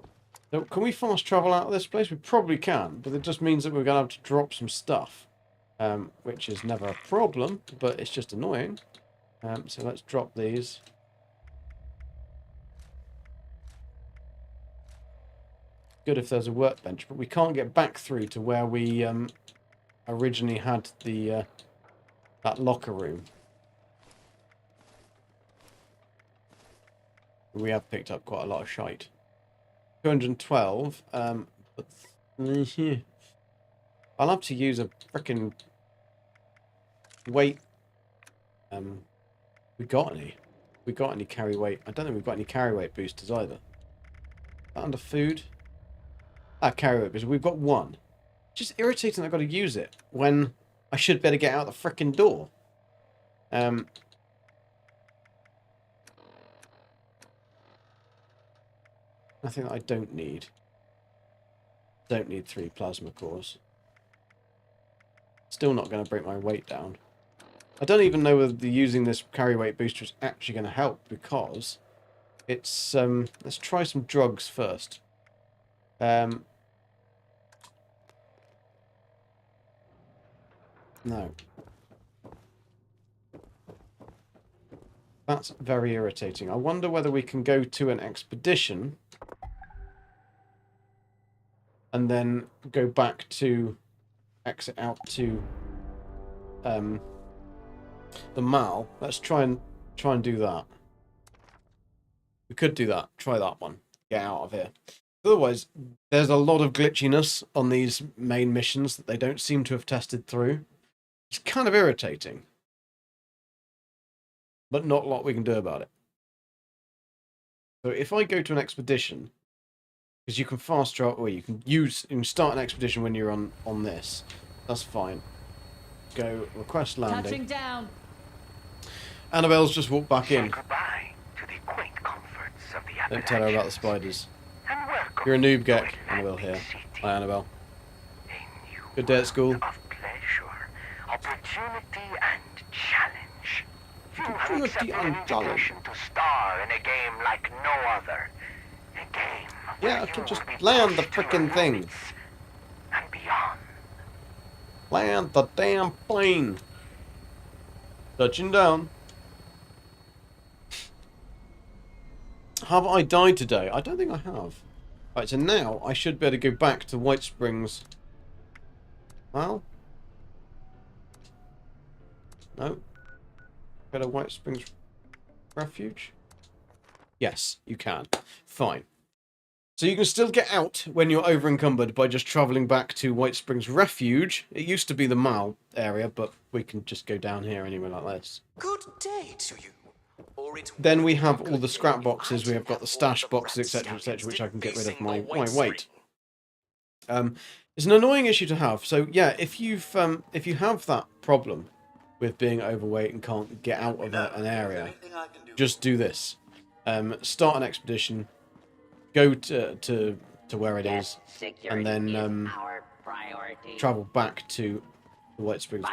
[SPEAKER 1] So can we fast travel out of this place? We probably can, but it just means that we're going to have to drop some stuff. Which is never a problem, but it's just annoying. So let's drop these. Good if there's a workbench, but we can't get back through to where we originally had the that locker room. We have picked up quite a lot of shite. 212. But I'll have to use a frickin' weight. We got any carry weight? I don't think we've got any carry weight boosters either. Is that under food? Ah, carry weight boosters. We've got one. Just irritating I've got to use it when I should better get out the frickin' door. Nothing that I don't need. Don't need 3 plasma cores. Still not going to break my weight down. I don't even know whether using this carry weight booster is actually going to help, because it's let's try some drugs first. No. That's very irritating. I wonder whether we can go to an expedition and then go back to exit out to the mall. Let's try and do that. We could do that. Try that one. Get out of here. Otherwise, there's a lot of glitchiness on these main missions that they don't seem to have tested through. It's kind of irritating. But not a lot we can do about it. So if I go to an expedition, because you can fast travel, or you can start an expedition when you're on this. That's fine. Go request landing.
[SPEAKER 8] Touching down.
[SPEAKER 1] Annabelle's just walked back in.
[SPEAKER 10] Goodbye to the quaint comforts of the
[SPEAKER 1] Don't tell her about the spiders.
[SPEAKER 10] and welcome
[SPEAKER 1] You're a noob
[SPEAKER 10] to
[SPEAKER 1] geck. Annabelle here. Hi, Annabelle. Good day at school.
[SPEAKER 10] of pleasure, opportunity, and challenge. You have
[SPEAKER 1] Opportunity
[SPEAKER 10] accepted an
[SPEAKER 1] and challenge.
[SPEAKER 10] invitation to star in a game like no other. A game
[SPEAKER 1] Yeah, I can just land the frickin' thing.
[SPEAKER 10] and beyond.
[SPEAKER 1] Land the damn plane. Touching down. Have I died today? I don't think I have. Right, so now I should be able to go back to White Springs. Well. No. Go to White Springs Refuge? Yes, you can. Fine. So you can still get out when you're over encumbered by just travelling back to White Springs Refuge. It used to be the Mall area, but we can just go down here anyway like this.
[SPEAKER 15] Good day to you.
[SPEAKER 1] Then we have all the scrap boxes, we have got the stash boxes, etc., which I can get rid of my weight. It's an annoying issue to have. So yeah, if you have that problem with being overweight and can't get out of an area, just do this. Start an expedition, go to where it is, and then travel back to the White Springs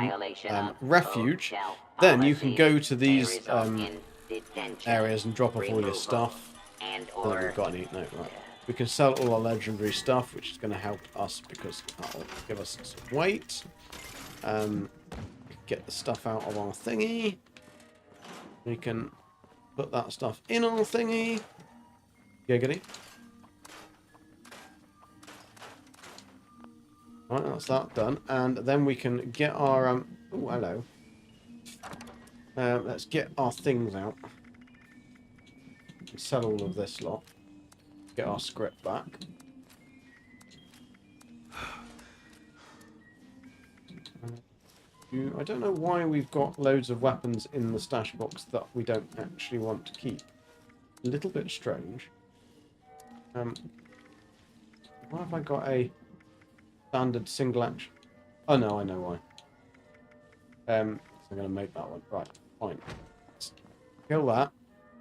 [SPEAKER 1] Refuge. Then you can go to these areas and drop off all your stuff. Oh, we've got any? No, right. We can sell all our legendary stuff, which is going to help us because that'll give us some weight. Get the stuff out of our thingy. We can put that stuff in our thingy. Giggity. Right, that's that done. And then we can get our... oh, hello. Let's get our things out. Sell all of this lot. Get our script back. I don't know why we've got loads of weapons in the stash box that we don't actually want to keep. A little bit strange. Why have I got a standard single action? Oh no, I know why. So I'm going to make that one. Right, fine. Let's kill that.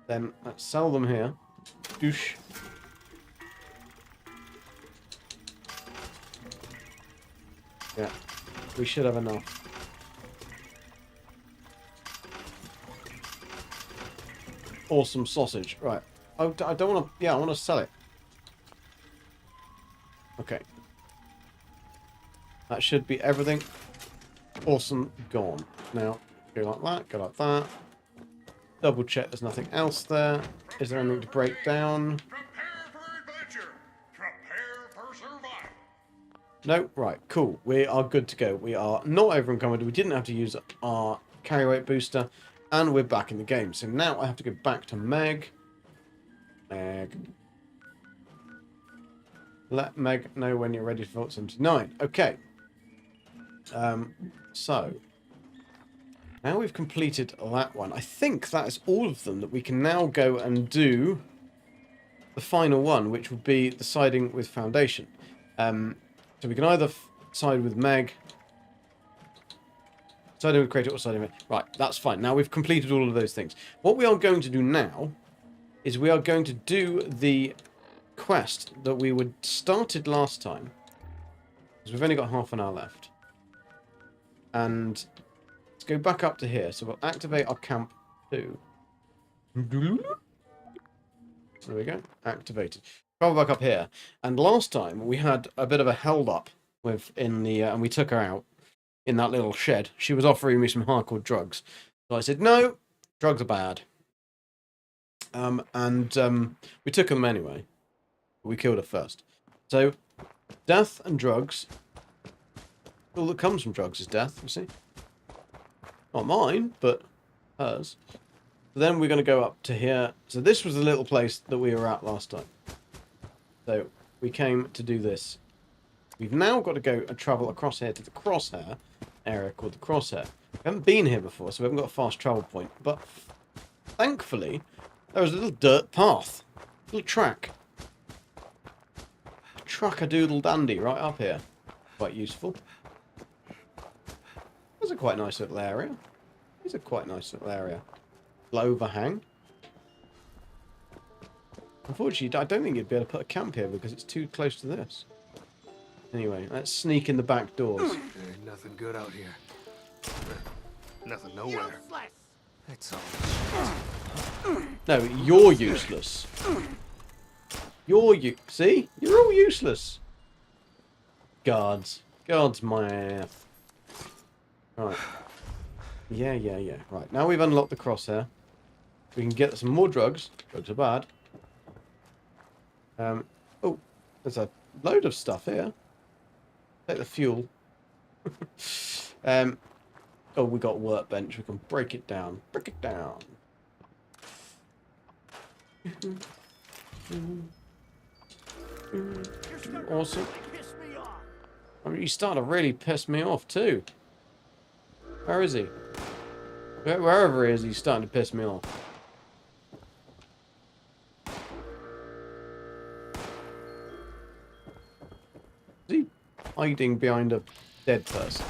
[SPEAKER 1] Then let's sell them here. Douche. Yeah, we should have enough. Awesome sausage. Right. I don't want to... Yeah, I want to sell it. Okay. That should be everything. Awesome. Gone. Now, go like that. Go like that. Double check there's nothing else there. Is there anything to break down? No? Right. Cool. We are good to go. We are not over encumbered. We didn't have to use our carry weight booster. And we're back in the game. So now I have to go back to Meg. Meg. Let Meg know when you're ready for Vault 79. Okay. So. Now we've completed that one. I think that is all of them that we can now go and do the final one, which would be the siding with Foundation. So we can either side with Meg, siding with Creator, or siding with... Right, that's fine. Now we've completed all of those things. What we are going to do now is we are going to do the quest that we would started last time. Because we've only got half an hour left. And let's go back up to here. So we'll activate our camp 2. There we go. Activated. Travel back up here. And last time we had a bit of a held up with and we took her out in that little shed. She was offering me some hardcore drugs. So I said, no, drugs are bad. We took them anyway. We killed her first. So, death and drugs. All that comes from drugs is death, you see. Not mine, but hers. So then we're going to go up to here. So this was the little place that we were at last time. So we came to do this. We've now got to go and travel across here to the crosshair area called the crosshair. We haven't been here before, so we haven't got a fast travel point. But thankfully, there was a little dirt path. A little track. Truck-a-doodle dandy right up here. Quite useful. That's a quite nice little area. It's a quite nice little area. Little overhang. Unfortunately, I don't think you'd be able to put a camp here because it's too close to this. Anyway, let's sneak in the back doors.
[SPEAKER 5] Ain't nothing good out here. Nothing nowhere. It's all.
[SPEAKER 1] No, you're useless. See? You're all useless. Guards. Guards my ass. Right. Yeah. Right, now we've unlocked the crosshair. We can get some more drugs. Drugs are bad. Oh, there's a load of stuff here. Take the fuel. Oh, we got a workbench. We can break it down. Break it down. Awesome. I mean, he's starting to really piss me off too. Where is he? Wherever he is, he's starting to piss me off. Is he hiding behind a dead person?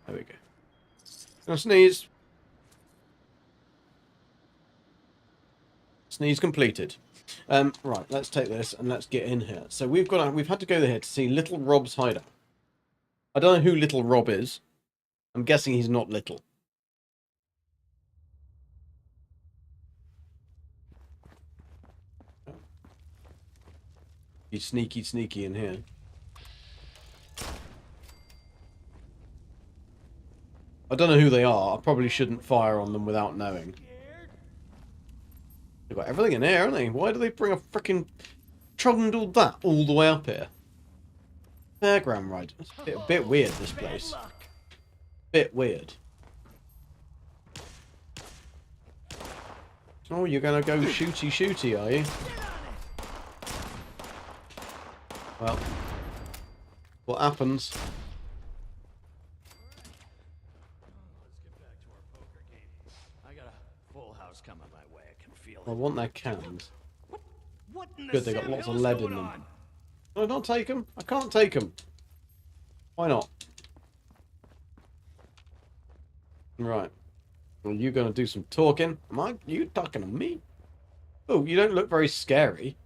[SPEAKER 1] There we go. Gonna sneeze. Sneeze completed. Right, let's take this and let's get in here. So we've had to go there to see Little Rob's hideout. I don't know who Little Rob is. I'm guessing he's not little. He's sneaky in here. I don't know who they are. I probably shouldn't fire on them without knowing. They've got everything in here, haven't they? Why do they bring a freaking trundle that all the way up here? Fairground ride. It's a bit weird, this place. Bit weird. Oh, you're gonna go shooty, are you? Well, what happens?
[SPEAKER 12] I got a full house coming my way. I can feel
[SPEAKER 1] I want their cans.
[SPEAKER 12] What in the
[SPEAKER 1] Good, they got
[SPEAKER 12] Sam
[SPEAKER 1] lots of
[SPEAKER 12] Hill's
[SPEAKER 1] lead in
[SPEAKER 12] going
[SPEAKER 1] them.
[SPEAKER 12] on?
[SPEAKER 1] No, don't take them. I can't take them. Why not? Right. Well, you going to do some talking? You talking to me? Oh, you don't look very scary.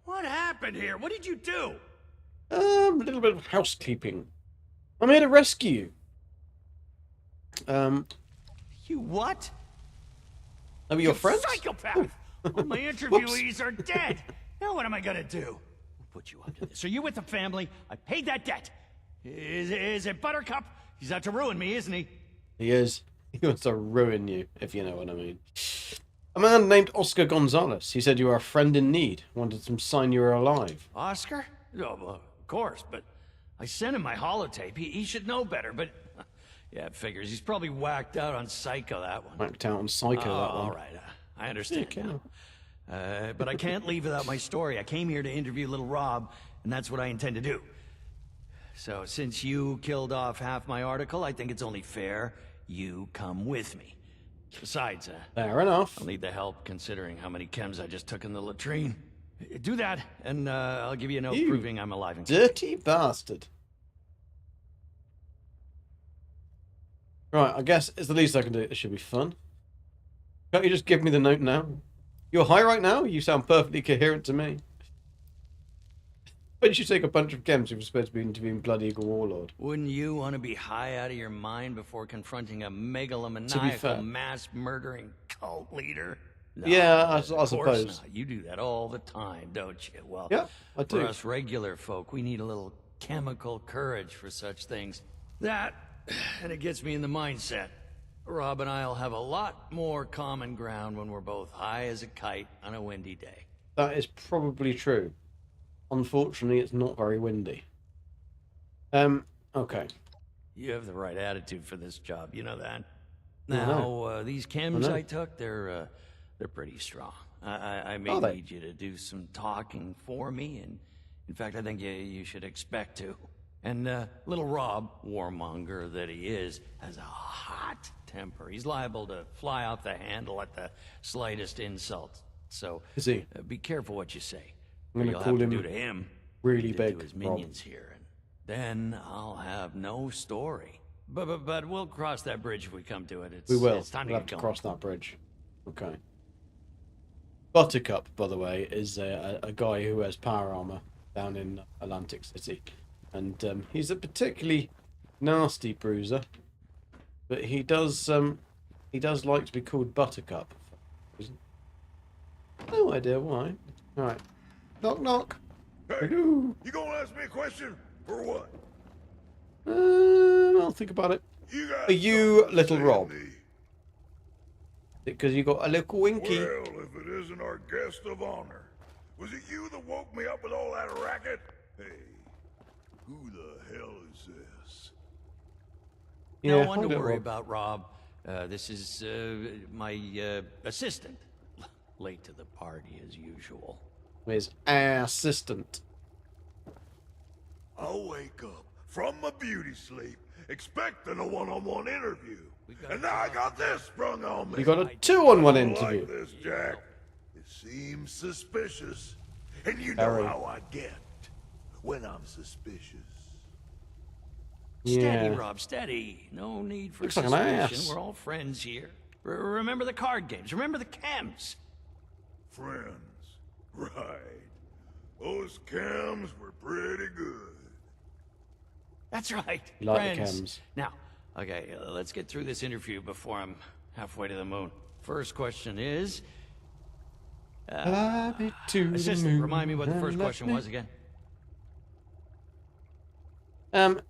[SPEAKER 12] What happened here? What did you do?
[SPEAKER 1] A little bit of housekeeping. I'm here to rescue you.
[SPEAKER 12] You what?
[SPEAKER 1] Are we your
[SPEAKER 12] You
[SPEAKER 1] friends?
[SPEAKER 12] psychopath! All my interviewees are dead. Now what am I gonna do? Who put you up to this? Are you with the family? I paid that debt. Is it Buttercup? He's out to ruin me, isn't he?
[SPEAKER 1] He is. He wants to ruin you, if you know what I mean. A man named Oscar Gonzalez. He said you were a friend in need. Wanted some sign you were alive.
[SPEAKER 12] Oscar? Oh, well, of course, but I sent him my holotape. He should know better, but yeah, it figures. He's probably whacked out on Psycho, that one.
[SPEAKER 1] Whacked out on Psycho, that one.
[SPEAKER 12] All right, I understand now. But I can't leave without my story. I came here to interview Little Rob, and that's what I intend to do. So since you killed off half my article, I think it's only fair you come with me. Besides,
[SPEAKER 1] fair enough.
[SPEAKER 12] I'll need the help considering how many chems I just took in the latrine. Do that, and I'll give you a note proving I'm alive and
[SPEAKER 1] dirty bastard. Right, I guess it's the least I can do. This should be fun. Can't you just give me the note now? You're high right now? You sound perfectly coherent to me. Why did you take a bunch of chems if you're supposed to be interviewing Blood Eagle Warlord?
[SPEAKER 12] Wouldn't you want to be high out of your mind before confronting a megalomaniacal, mass-murdering cult leader? No,
[SPEAKER 1] yeah, I
[SPEAKER 12] of course
[SPEAKER 1] suppose.
[SPEAKER 12] Not. You do that all the time, don't you? Well,
[SPEAKER 1] yeah, I do.
[SPEAKER 12] For us regular folk, we need a little chemical courage for such things. That, and it gets me in the mindset. Rob and I'll have a lot more common ground when we're both high as a kite on a windy day.
[SPEAKER 1] That is probably true. Unfortunately, it's not very windy. Okay.
[SPEAKER 12] You have the right attitude for this job, you know that? Now, these chems
[SPEAKER 1] know.
[SPEAKER 12] I took, they're pretty strong. I may
[SPEAKER 1] Are they?
[SPEAKER 12] need you to do some talking for me, and in fact, I think you should expect to. And little Rob, warmonger that he is, has a hot temper. He's liable to fly off the handle at the slightest insult. So
[SPEAKER 1] Is he?
[SPEAKER 12] Be careful what you say.
[SPEAKER 1] I'm gonna
[SPEAKER 12] You'll
[SPEAKER 1] call
[SPEAKER 12] have to
[SPEAKER 1] him
[SPEAKER 12] do to him
[SPEAKER 1] really
[SPEAKER 12] what you did
[SPEAKER 1] big
[SPEAKER 12] to his
[SPEAKER 1] Rob.
[SPEAKER 12] minions here, and then I'll have no story. But we'll cross that bridge if we come to it.
[SPEAKER 1] We will.
[SPEAKER 12] It's time
[SPEAKER 1] We'll
[SPEAKER 12] to
[SPEAKER 1] have
[SPEAKER 12] get
[SPEAKER 1] to
[SPEAKER 12] going.
[SPEAKER 1] cross that bridge. Okay. Buttercup, by the way, is a guy who has power armor down in Atlantic City, and he's a particularly nasty bruiser, but he does like to be called Buttercup. No idea why. All right. Knock knock.
[SPEAKER 10] Hey,
[SPEAKER 1] Hello.
[SPEAKER 10] you gonna ask me a question or what?
[SPEAKER 1] I'll think about it.
[SPEAKER 10] You got
[SPEAKER 1] Are you
[SPEAKER 10] something to
[SPEAKER 1] little
[SPEAKER 10] say
[SPEAKER 1] Rob?
[SPEAKER 10] to me?
[SPEAKER 1] Because you got a little winky.
[SPEAKER 10] Well, if it isn't our guest of honor, was it you that woke me up with all that racket? Hey, who the hell is this?
[SPEAKER 1] Yeah,
[SPEAKER 12] No one to
[SPEAKER 1] hold it,
[SPEAKER 12] worry
[SPEAKER 1] Rob.
[SPEAKER 12] about, Rob. This is my assistant. Late to the party as usual.
[SPEAKER 1] His assistant.
[SPEAKER 10] I'll wake up from my beauty sleep expecting a one-on-one interview. And now I got this sprung on me.
[SPEAKER 1] You got a 2-on-1
[SPEAKER 10] I
[SPEAKER 1] interview.
[SPEAKER 10] Like this, Jack. It seems suspicious. And you
[SPEAKER 1] Very.
[SPEAKER 10] know how I get when I'm suspicious.
[SPEAKER 12] Steady,
[SPEAKER 1] Yeah.
[SPEAKER 12] Rob, steady. No need for
[SPEAKER 1] Looks like an
[SPEAKER 12] suspicion.
[SPEAKER 1] ass.
[SPEAKER 12] We're all friends here. Remember the card games. Remember the chems.
[SPEAKER 10] Friends. Right. Those cams were pretty good.
[SPEAKER 12] That's right.
[SPEAKER 1] You like the
[SPEAKER 12] Friends.
[SPEAKER 1] chems.
[SPEAKER 12] Now, okay, let's get through this interview before I'm halfway to the moon. First question is...
[SPEAKER 1] Fly me to the
[SPEAKER 12] assistant,
[SPEAKER 1] moon
[SPEAKER 12] remind me what the
[SPEAKER 1] and
[SPEAKER 12] first
[SPEAKER 1] let
[SPEAKER 12] question
[SPEAKER 1] me-
[SPEAKER 12] was again.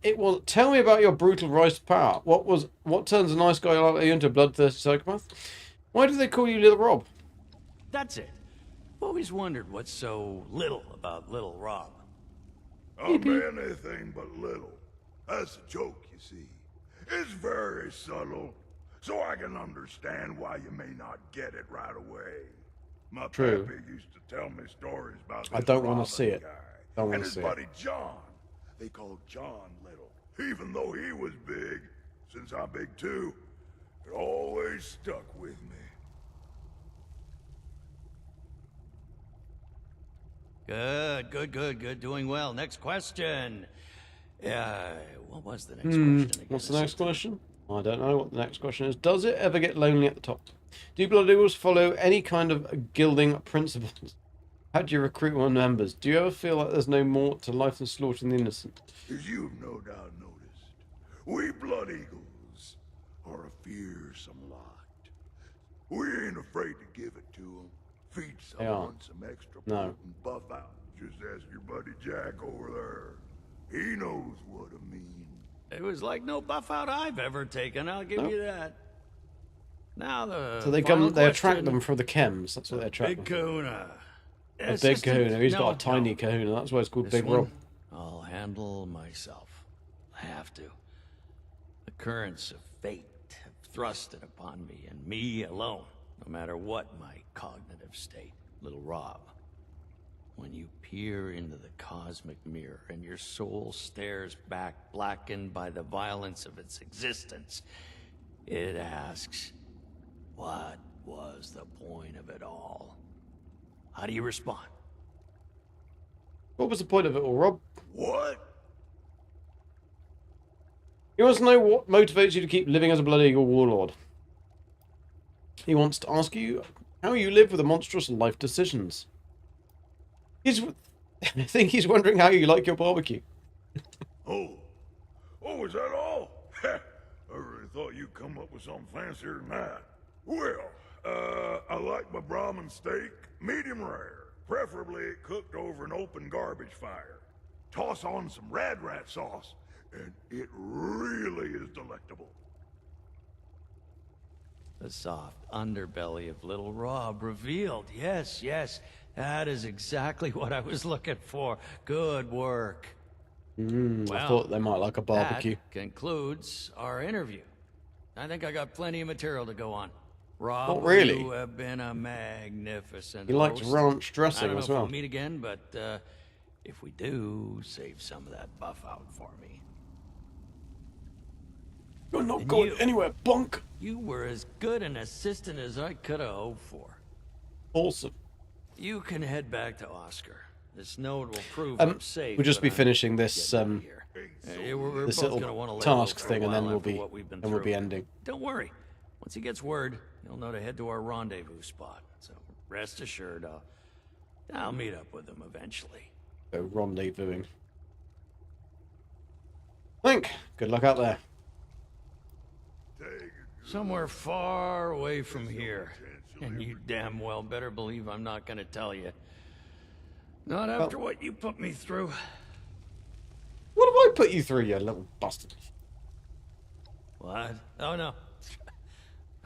[SPEAKER 1] It was. Tell me about your brutal rise to power. What turns a nice guy like you into a bloodthirsty psychopath? Why do they call you Little Rob?
[SPEAKER 12] That's it. I've always wondered what's so little about little Rob.
[SPEAKER 10] I'm anything but little. That's a joke, you see. It's very subtle, so I can understand why you may not get it right away. My
[SPEAKER 1] True.
[SPEAKER 10] pappy used to tell me stories about this
[SPEAKER 1] I don't want
[SPEAKER 10] Robin
[SPEAKER 1] to see it.
[SPEAKER 10] guy
[SPEAKER 1] Don't want
[SPEAKER 10] and
[SPEAKER 1] to
[SPEAKER 10] his
[SPEAKER 1] see
[SPEAKER 10] buddy
[SPEAKER 1] it.
[SPEAKER 10] John. They called John Little, even though he was big. Since I'm big too, it always stuck with me.
[SPEAKER 12] Good. Doing well. Next question. What was the next question again?
[SPEAKER 1] What's the next question? I don't know what the next question is. Does it ever get lonely at the top? Do Blood Eagles follow any kind of gilding principles? How do you recruit more members? Do you ever feel like there's no more to life than slaughtering the innocent?
[SPEAKER 10] As you've no doubt noticed, we Blood Eagles are a fearsome lot. We ain't afraid to give it to them. Feed
[SPEAKER 1] They are.
[SPEAKER 10] someone some extra
[SPEAKER 1] No.
[SPEAKER 10] potent buff out. Just ask your buddy Jack over there. He knows what I mean.
[SPEAKER 12] It was like no buff out I've ever taken, I'll give you that. Now the
[SPEAKER 1] So they
[SPEAKER 12] final
[SPEAKER 1] come, they attract
[SPEAKER 12] question.
[SPEAKER 1] them for the chems. That's what they attract
[SPEAKER 12] Big
[SPEAKER 1] them.
[SPEAKER 12] Kahuna.
[SPEAKER 1] A big
[SPEAKER 12] Assistant?
[SPEAKER 1] kahuna. He's got
[SPEAKER 12] No,
[SPEAKER 1] a tiny
[SPEAKER 12] no.
[SPEAKER 1] kahuna. That's why it's called
[SPEAKER 12] This
[SPEAKER 1] Big
[SPEAKER 12] one,
[SPEAKER 1] Rob.
[SPEAKER 12] I'll handle myself. I have to. The currents of fate have thrust it upon me, and me alone, no matter what my cognitive state, little Rob. When you peer into the cosmic mirror and your soul stares back, blackened by the violence of its existence, it asks, what was the point of it all? How do you respond?
[SPEAKER 1] What was the point of it all, Rob?
[SPEAKER 10] What?
[SPEAKER 1] He wants to know what motivates you to keep living as a Blood Eagle warlord. He wants to ask you how you live with the monstrous life decisions. I think he's wondering how you like your barbecue.
[SPEAKER 10] Oh, is that all? I really thought you'd come up with something fancier than that. Well, I like my Brahmin steak medium rare, preferably cooked over an open garbage fire. Toss on some rad rat sauce, and it really is delectable.
[SPEAKER 12] The soft underbelly of little Rob revealed. Yes. That is exactly what I was looking for. Good work.
[SPEAKER 1] I thought they might like a barbecue.
[SPEAKER 12] That concludes our interview. I think I got plenty of material to go on. Rob,
[SPEAKER 1] Not really.
[SPEAKER 12] you have been a magnificent
[SPEAKER 1] He likes
[SPEAKER 12] host.
[SPEAKER 1] ranch dressing
[SPEAKER 12] I don't know
[SPEAKER 1] as
[SPEAKER 12] if
[SPEAKER 1] well.
[SPEAKER 12] we'll meet again, but if we do, save some of that buff out for me.
[SPEAKER 1] You're not
[SPEAKER 12] And
[SPEAKER 1] going
[SPEAKER 12] you-
[SPEAKER 1] anywhere, bunk.
[SPEAKER 12] You were as good an assistant as I could have hoped for.
[SPEAKER 1] Awesome.
[SPEAKER 12] You can head back to Oscar. This note will prove I'm safe.
[SPEAKER 1] We'll just
[SPEAKER 12] but
[SPEAKER 1] be
[SPEAKER 12] I'm
[SPEAKER 1] finishing this
[SPEAKER 12] getting out of here. We're
[SPEAKER 1] this
[SPEAKER 12] both gonna
[SPEAKER 1] little
[SPEAKER 12] wanna lay low
[SPEAKER 1] task
[SPEAKER 12] for a
[SPEAKER 1] thing, and
[SPEAKER 12] while
[SPEAKER 1] then we'll
[SPEAKER 12] after
[SPEAKER 1] be
[SPEAKER 12] what we've been
[SPEAKER 1] and we'll be
[SPEAKER 12] through.
[SPEAKER 1] ending.
[SPEAKER 12] Don't worry. Once he gets word, he'll know to head to our rendezvous spot. So rest assured, I'll meet up with him eventually.
[SPEAKER 1] So rendezvousing. Think. Good luck out there.
[SPEAKER 12] Somewhere far away from here. And you damn well better believe I'm not gonna tell you. Not after what you put me through.
[SPEAKER 1] What have I put you through, you little bastard?
[SPEAKER 12] What? Oh, no.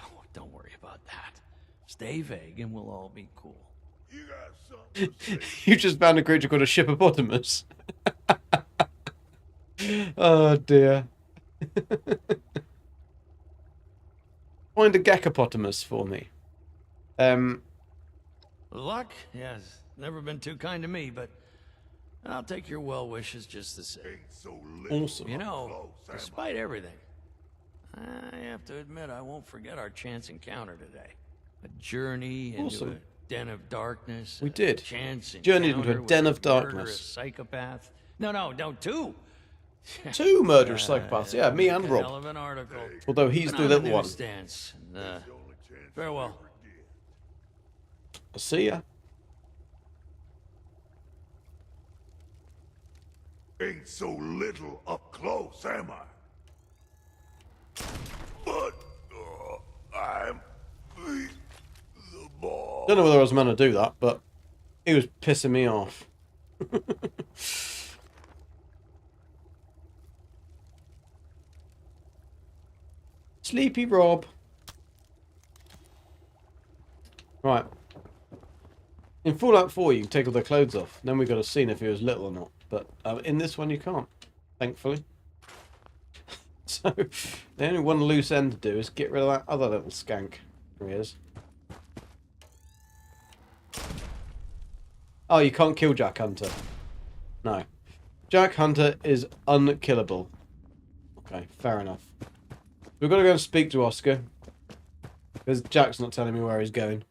[SPEAKER 12] Oh, don't worry about that. Stay vague and we'll all be cool.
[SPEAKER 10] You got something to say?
[SPEAKER 1] You just found a creature called a shippopotamus. Oh dear. Find a geckopotamus for me.
[SPEAKER 12] Luck? Yes. Never been too kind to me, but I'll take your well wishes just the same.
[SPEAKER 1] Awesome.
[SPEAKER 12] You know, despite everything, I have to admit I won't forget our chance encounter today. A journey into
[SPEAKER 1] Awesome.
[SPEAKER 12] a den of darkness.
[SPEAKER 1] We did.
[SPEAKER 12] Chance
[SPEAKER 1] Journeyed into a
[SPEAKER 12] encounter
[SPEAKER 1] den
[SPEAKER 12] with
[SPEAKER 1] of darkness.
[SPEAKER 12] murderous psychopath. No, two.
[SPEAKER 1] Two murderous psychopaths. Yeah, me and
[SPEAKER 12] Hell
[SPEAKER 1] Rob.
[SPEAKER 12] of an article.
[SPEAKER 1] Although he's
[SPEAKER 12] But
[SPEAKER 1] the
[SPEAKER 12] on
[SPEAKER 1] little one.
[SPEAKER 12] newsstands, and, farewell.
[SPEAKER 1] I'll see ya.
[SPEAKER 10] Ain't so little up close, am I? But I'm the boss.
[SPEAKER 1] Don't know whether I was meant to do that, but he was pissing me off. Sleepy Rob. Right. In Fallout 4, you can take all their clothes off. Then we got a scene if he was little or not. But in this one, you can't, thankfully. So, the only one loose end to do is get rid of that other little skank. There he is. Oh, you can't kill Jack Hunter. No. Jack Hunter is unkillable. Okay, fair enough. We've got to go and speak to Oscar. Because Jack's not telling me where he's going.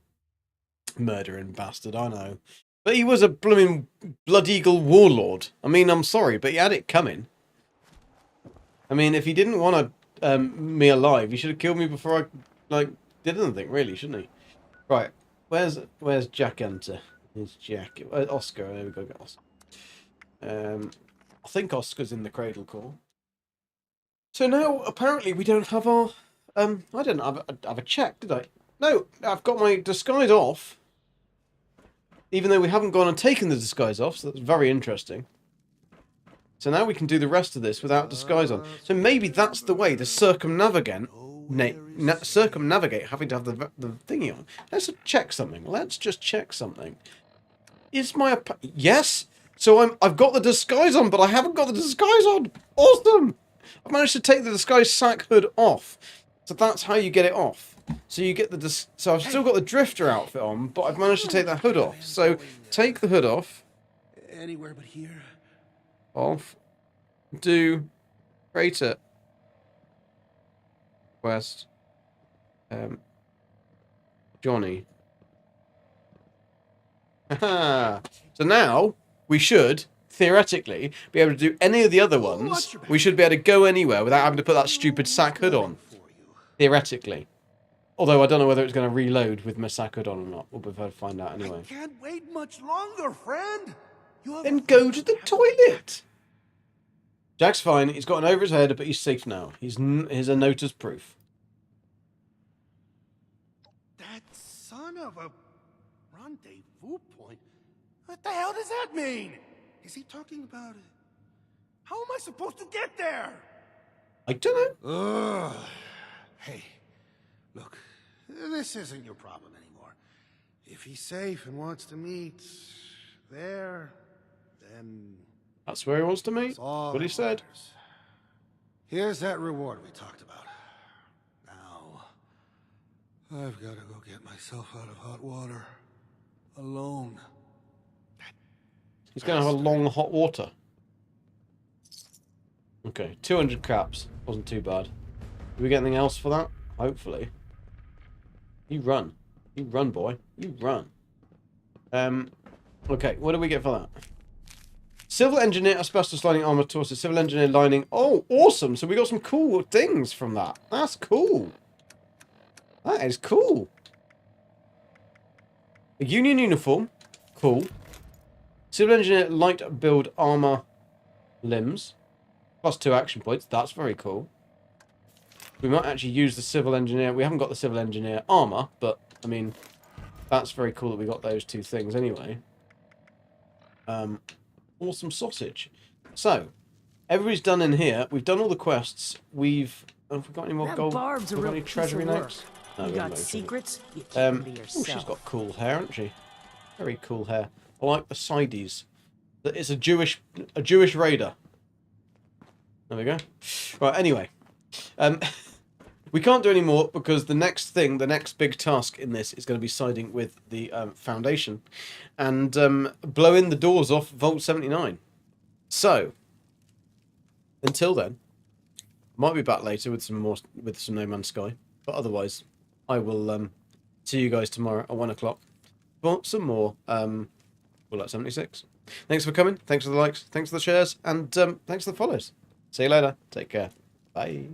[SPEAKER 1] Murdering bastard, I know. But he was a blooming Blood Eagle warlord. I mean, I'm sorry, but he had it coming. I mean, if he didn't want me alive, he should have killed me before I, did anything, really, shouldn't he? Right, where's Jack Hunter? Here's Jack. Oscar, there we go, get Oscar. I think Oscar's in the Cradle Core. So now, apparently, we don't have our... I didn't have a check, did I? No, I've got my disguise off. Even though we haven't gone and taken the disguise off, so that's very interesting. So now we can do the rest of this without disguise on. So maybe that's the way to circumnavigate having to have the thingy on. Let's check something. Let's just check something. Is my... Yes! So I've got the disguise on, but I haven't got the disguise on! Awesome! I've managed to take the disguise sack hood off. So that's how you get it off. So you get the so I've still got the drifter outfit on, but I've managed to take that hood off. So take the hood off.
[SPEAKER 14] Anywhere but here.
[SPEAKER 1] Off. Do crater quest. Johnny. Haha. So now we should theoretically be able to do any of the other ones. We should be able to go anywhere without having to put that stupid sack hood on. Theoretically. Although I don't know whether it's going to reload with my sack hood on or not. We'll be able to find out anyway.
[SPEAKER 10] Can't wait much longer, friend.
[SPEAKER 1] Then go to the toilet. Jack's fine. He's gotten over his head, but he's safe now. He's a note as proof.
[SPEAKER 10] That son of a rendezvous point. What the hell does that mean? Is he talking about it? How am I supposed to get there?
[SPEAKER 1] I don't know.
[SPEAKER 10] Ugh. Hey, look, this isn't your problem anymore. If he's safe and wants to meet there, then
[SPEAKER 1] that's where he wants to meet.
[SPEAKER 10] What
[SPEAKER 1] he said.
[SPEAKER 10] Here's that reward we talked about. Now,
[SPEAKER 5] I've got to go get myself out of hot water. Alone.
[SPEAKER 1] He's going to have a long hot water. Okay, 200 caps. Wasn't too bad. Do we get anything else for that? Hopefully. You run. You run, boy. You run. Okay, what do we get for that? Civil engineer asbestos lining armor torso. Civil engineer lining. Oh, awesome. So we got some cool things from that. That's cool. That is cool. A union uniform. Cool. Civil engineer light build armor limbs. +2 action points. That's very cool. We might actually use the civil engineer. We haven't got the civil engineer armor, but, I mean, that's very cool that we got those two things anyway. Awesome sausage. So, everybody's done in here. We've done all the quests. Have we got any more
[SPEAKER 7] That
[SPEAKER 1] gold?
[SPEAKER 7] Barb's a
[SPEAKER 1] Have we got
[SPEAKER 7] real
[SPEAKER 1] any
[SPEAKER 7] piece
[SPEAKER 1] treasury
[SPEAKER 7] of work.
[SPEAKER 1] notes? No,
[SPEAKER 7] You
[SPEAKER 1] we haven't
[SPEAKER 7] got
[SPEAKER 1] any treasury.
[SPEAKER 7] secrets? You keep them to
[SPEAKER 1] Oh,
[SPEAKER 7] yourself.
[SPEAKER 1] she's got cool hair, hasn't she? Very cool hair. I like the sideys. It's a Jewish raider. There we go. Right, anyway. We can't do any more because the next big task in this is going to be siding with the Foundation and blowing the doors off Vault 79. So, until then, might be back later with some No Man's Sky, but otherwise, I will see you guys tomorrow at 1 o'clock for some more Fallout 76. Thanks for coming. Thanks for the likes. Thanks for the shares, and thanks for the follows. See you later. Take care. Bye.